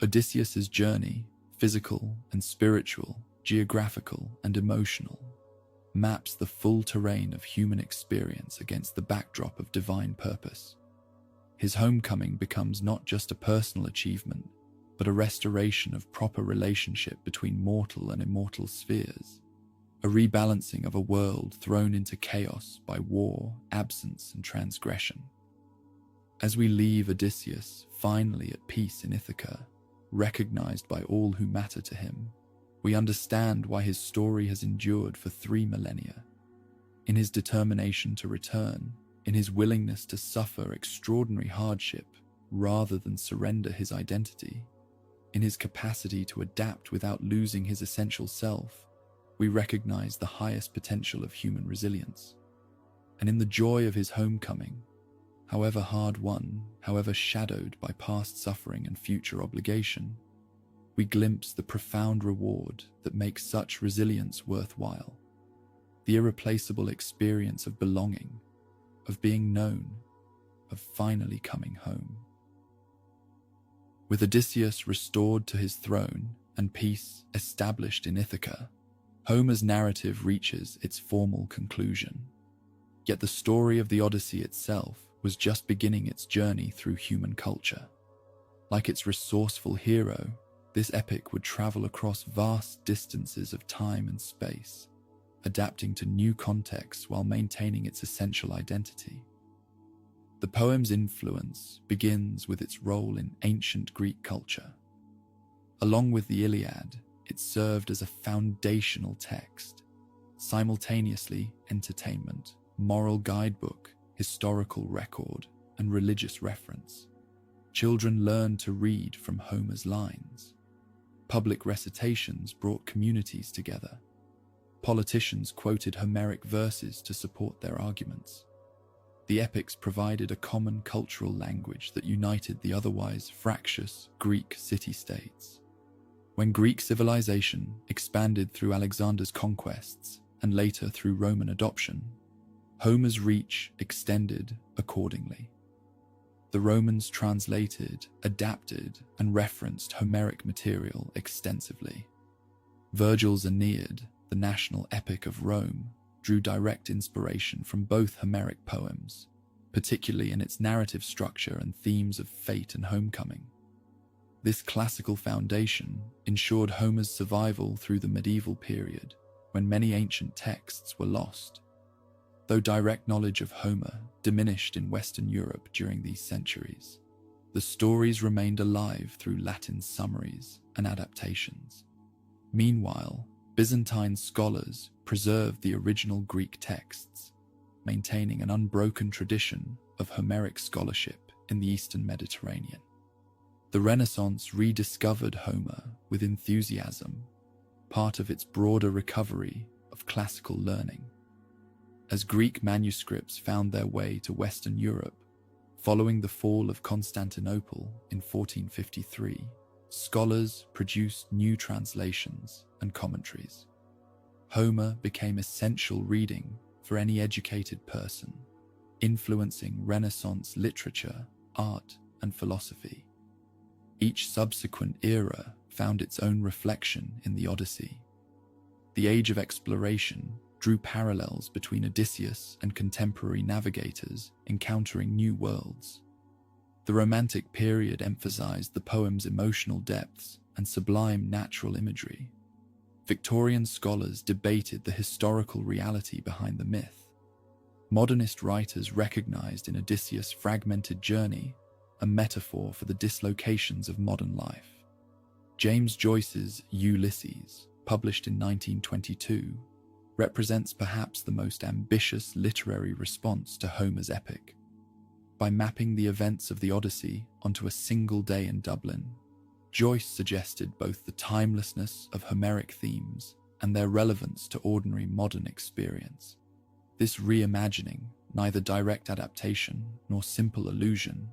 Odysseus's journey, physical and spiritual, geographical and emotional, maps the full terrain of human experience against the backdrop of divine purpose. His homecoming becomes not just a personal achievement, but a restoration of proper relationship between mortal and immortal spheres, a rebalancing of a world thrown into chaos by war, absence, and transgression. As we leave Odysseus finally at peace in Ithaca, recognized by all who matter to him, we understand why his story has endured for 3 millennia. In his determination to return, in his willingness to suffer extraordinary hardship rather than surrender his identity, in his capacity to adapt without losing his essential self, we recognize the highest potential of human resilience. And in the joy of his homecoming, however hard-won, however shadowed by past suffering and future obligation, we glimpse the profound reward that makes such resilience worthwhile. The irreplaceable experience of belonging, of being known, of finally coming home. With Odysseus restored to his throne and peace established in Ithaca, Homer's narrative reaches its formal conclusion. Yet the story of the Odyssey itself was just beginning its journey through human culture. Like its resourceful hero, this epic would travel across vast distances of time and space, adapting to new contexts while maintaining its essential identity. The poem's influence begins with its role in ancient Greek culture. Along with the Iliad, it served as a foundational text, simultaneously entertainment, moral guidebook, historical record, and religious reference. Children learned to read from Homer's lines. Public recitations brought communities together. Politicians quoted Homeric verses to support their arguments. The epics provided a common cultural language that united the otherwise fractious Greek city-states. When Greek civilization expanded through Alexander's conquests and later through Roman adoption, Homer's reach extended accordingly. The Romans translated, adapted, and referenced Homeric material extensively. Virgil's Aeneid, the national epic of Rome, drew direct inspiration from both Homeric poems, particularly in its narrative structure and themes of fate and homecoming. This classical foundation ensured Homer's survival through the medieval period, when many ancient texts were lost. Though direct knowledge of Homer diminished in Western Europe during these centuries, the stories remained alive through Latin summaries and adaptations. Meanwhile, Byzantine scholars preserved the original Greek texts, maintaining an unbroken tradition of Homeric scholarship in the Eastern Mediterranean. The Renaissance rediscovered Homer with enthusiasm, part of its broader recovery of classical learning. As Greek manuscripts found their way to Western Europe, following the fall of Constantinople in 1453, scholars produced new translations and commentaries. Homer became essential reading for any educated person, influencing Renaissance literature, art, and philosophy. Each subsequent era found its own reflection in the Odyssey. The Age of Exploration drew parallels between Odysseus and contemporary navigators encountering new worlds. The Romantic period emphasized the poem's emotional depths and sublime natural imagery. Victorian scholars debated the historical reality behind the myth. Modernist writers recognized in Odysseus' fragmented journey a metaphor for the dislocations of modern life. James Joyce's Ulysses, published in 1922, represents perhaps the most ambitious literary response to Homer's epic. By mapping the events of the Odyssey onto a single day in Dublin, Joyce suggested both the timelessness of Homeric themes and their relevance to ordinary modern experience. This reimagining, neither direct adaptation nor simple allusion,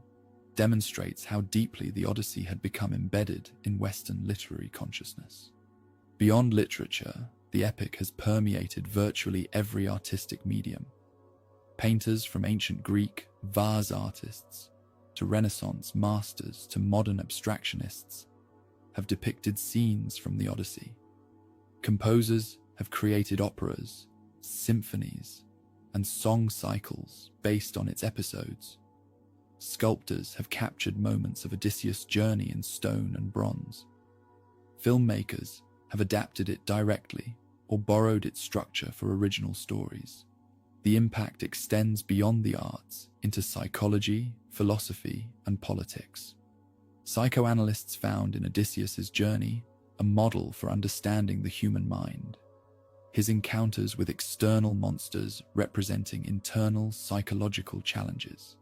demonstrates how deeply the Odyssey had become embedded in Western literary consciousness. Beyond literature, the epic has permeated virtually every artistic medium. Painters from ancient Greek, vase artists, to Renaissance masters to modern abstractionists have depicted scenes from the Odyssey. Composers have created operas, symphonies, and song cycles based on its episodes. Sculptors have captured moments of Odysseus' journey in stone and bronze. Filmmakers have adapted it directly or borrowed its structure for original stories. The impact extends beyond the arts into psychology, philosophy, and politics. Psychoanalysts found in Odysseus' journey a model for understanding the human mind, his encounters with external monsters representing internal psychological challenges.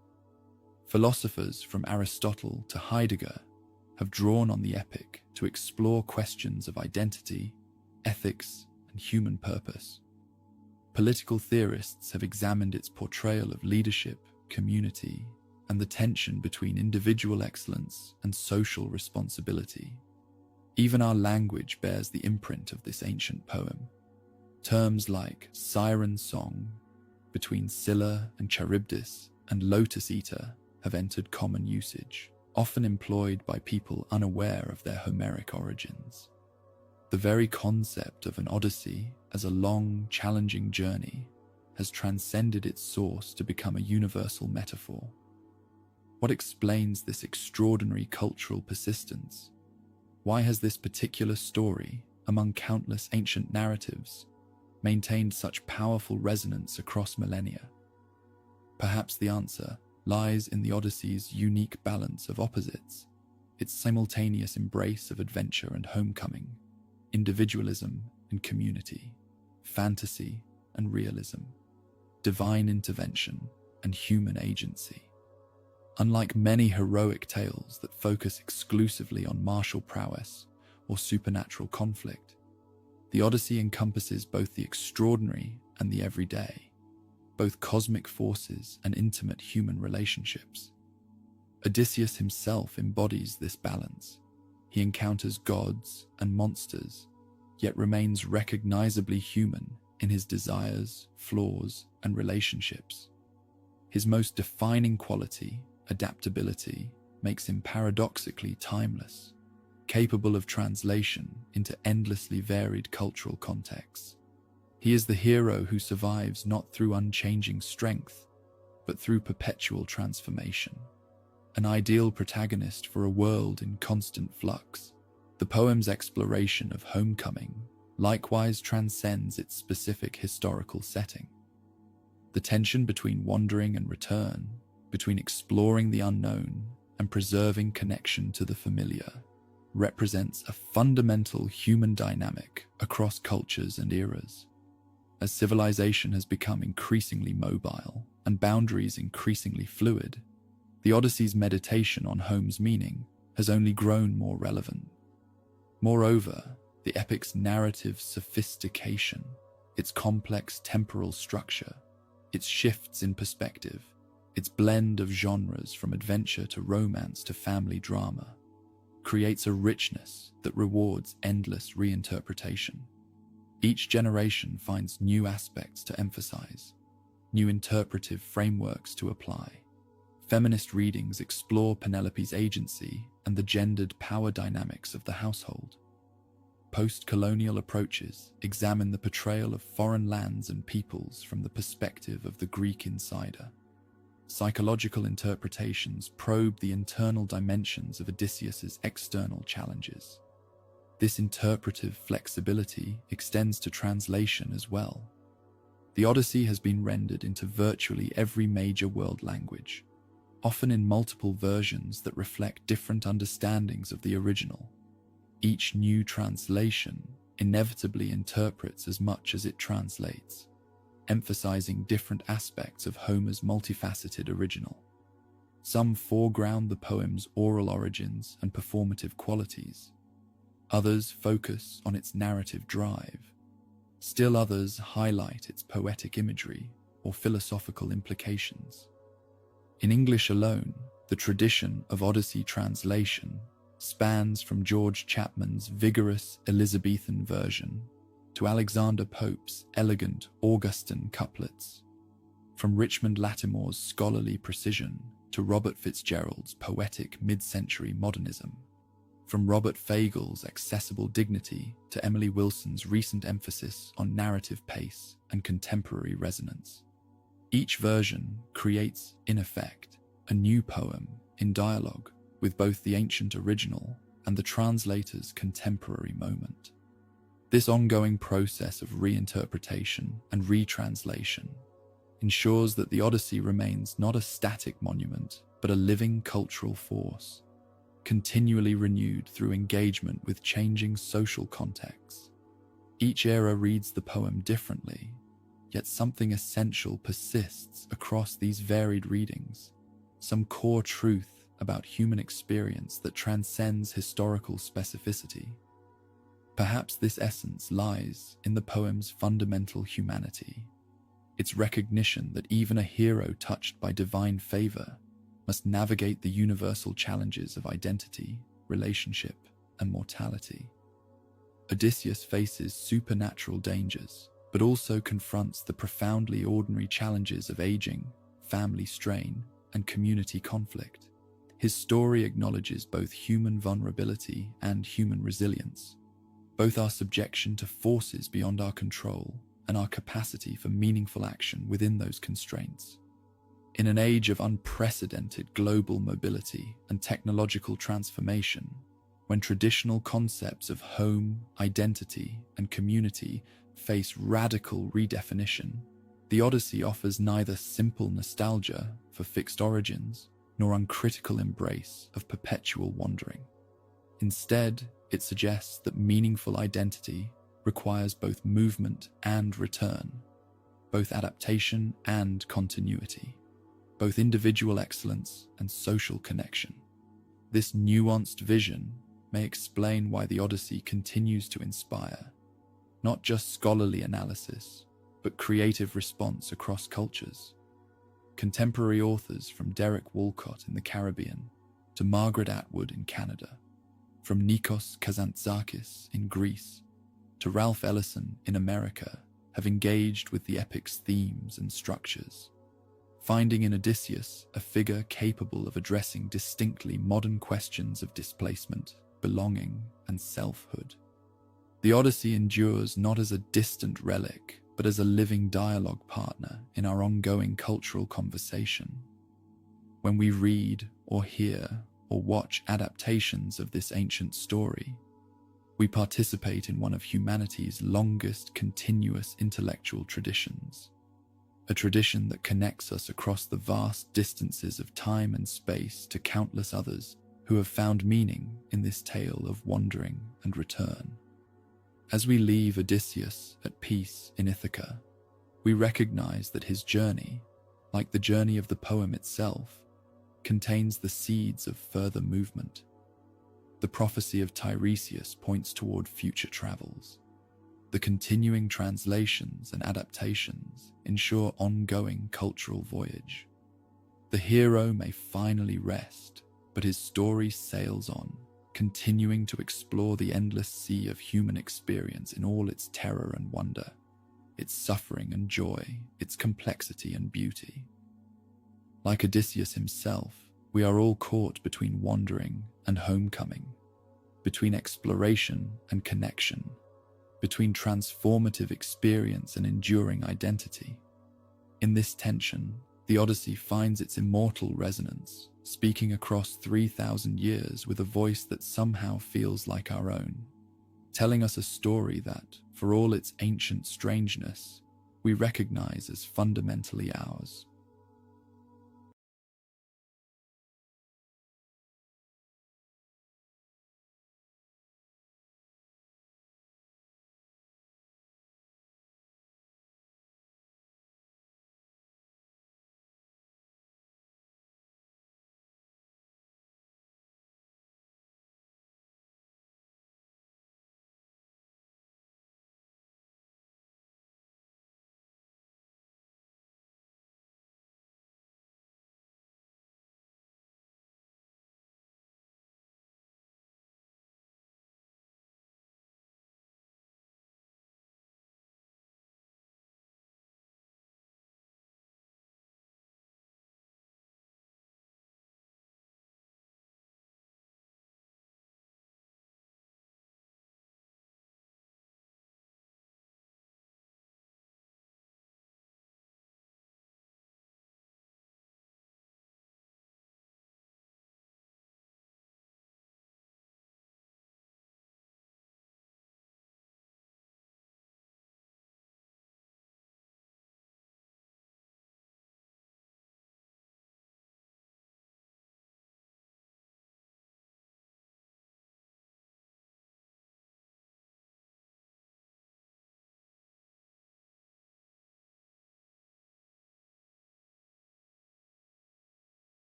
Philosophers from Aristotle to Heidegger have drawn on the epic to explore questions of identity, ethics, and human purpose. Political theorists have examined its portrayal of leadership, community, and the tension between individual excellence and social responsibility. Even our language bears the imprint of this ancient poem. Terms like siren song, between Scylla and Charybdis, and lotus eater have entered common usage, often employed by people unaware of their Homeric origins. The very concept of an Odyssey as a long, challenging journey has transcended its source to become a universal metaphor. What explains this extraordinary cultural persistence? Why has this particular story, among countless ancient narratives, maintained such powerful resonance across millennia? Perhaps the answer lies in the Odyssey's unique balance of opposites, its simultaneous embrace of adventure and homecoming, individualism and community, fantasy and realism, divine intervention and human agency. Unlike many heroic tales that focus exclusively on martial prowess or supernatural conflict, the Odyssey encompasses both the extraordinary and the everyday, both cosmic forces and intimate human relationships. Odysseus himself embodies this balance. He encounters gods and monsters, yet remains recognizably human in his desires, flaws, and relationships. His most defining quality, adaptability, makes him paradoxically timeless, capable of translation into endlessly varied cultural contexts. He is the hero who survives not through unchanging strength, but through perpetual transformation. An ideal protagonist for a world in constant flux. The poem's exploration of homecoming likewise transcends its specific historical setting. The tension between wandering and return, between exploring the unknown and preserving connection to the familiar, represents a fundamental human dynamic across cultures and eras. As civilization has become increasingly mobile and boundaries increasingly fluid, the Odyssey's meditation on home's meaning has only grown more relevant. Moreover, the epic's narrative sophistication, its complex temporal structure, its shifts in perspective, its blend of genres from adventure to romance to family drama, creates a richness that rewards endless reinterpretation. Each generation finds new aspects to emphasize, new interpretive frameworks to apply. Feminist readings explore Penelope's agency and the gendered power dynamics of the household. Post-colonial approaches examine the portrayal of foreign lands and peoples from the perspective of the Greek insider. Psychological interpretations probe the internal dimensions of Odysseus's external challenges. This interpretive flexibility extends to translation as well. The Odyssey has been rendered into virtually every major world language, often in multiple versions that reflect different understandings of the original. Each new translation inevitably interprets as much as it translates, emphasizing different aspects of Homer's multifaceted original. Some foreground the poem's oral origins and performative qualities. Others focus on its narrative drive. Still others highlight its poetic imagery or philosophical implications. In English alone, the tradition of Odyssey translation spans from George Chapman's vigorous Elizabethan version to Alexander Pope's elegant Augustan couplets, from Richmond Lattimore's scholarly precision to Robert Fitzgerald's poetic mid-century modernism, from Robert Fagle's accessible dignity to Emily Wilson's recent emphasis on narrative pace and contemporary resonance. Each version creates, in effect, a new poem in dialogue with both the ancient original and the translator's contemporary moment. This ongoing process of reinterpretation and retranslation ensures that the Odyssey remains not a static monument, but a living cultural force, continually renewed through engagement with changing social contexts. Each era reads the poem differently, yet something essential persists across these varied readings, some core truth about human experience that transcends historical specificity. Perhaps this essence lies in the poem's fundamental humanity, its recognition that even a hero touched by divine favor must navigate the universal challenges of identity, relationship, and mortality. Odysseus faces supernatural dangers, but also confronts the profoundly ordinary challenges of aging, family strain, and community conflict. His story acknowledges both human vulnerability and human resilience, both our subjection to forces beyond our control and our capacity for meaningful action within those constraints. In an age of unprecedented global mobility and technological transformation, when traditional concepts of home, identity, and community face radical redefinition, the Odyssey offers neither simple nostalgia for fixed origins nor uncritical embrace of perpetual wandering. Instead, it suggests that meaningful identity requires both movement and return, both adaptation and continuity, both individual excellence and social connection. This nuanced vision may explain why the Odyssey continues to inspire not just scholarly analysis, but creative response across cultures. Contemporary authors from Derek Walcott in the Caribbean to Margaret Atwood in Canada, from Nikos Kazantzakis in Greece to Ralph Ellison in America, have engaged with the epic's themes and structures, finding in Odysseus a figure capable of addressing distinctly modern questions of displacement, belonging, and selfhood. The Odyssey endures not as a distant relic, but as a living dialogue partner in our ongoing cultural conversation. When we read or hear or watch adaptations of this ancient story, we participate in one of humanity's longest continuous intellectual traditions, a tradition that connects us across the vast distances of time and space to countless others who have found meaning in this tale of wandering and return. As we leave Odysseus at peace in Ithaca, we recognize that his journey, like the journey of the poem itself, contains the seeds of further movement. The prophecy of Tiresias points toward future travels. The continuing translations and adaptations ensure ongoing cultural voyage. The hero may finally rest, but his story sails on, continuing to explore the endless sea of human experience in all its terror and wonder, its suffering and joy, its complexity and beauty. Like Odysseus himself, we are all caught between wandering and homecoming, between exploration and connection, between transformative experience and enduring identity. In this tension, the Odyssey finds its immortal resonance, speaking across 3,000 years with a voice that somehow feels like our own, telling us a story that, for all its ancient strangeness, we recognize as fundamentally ours.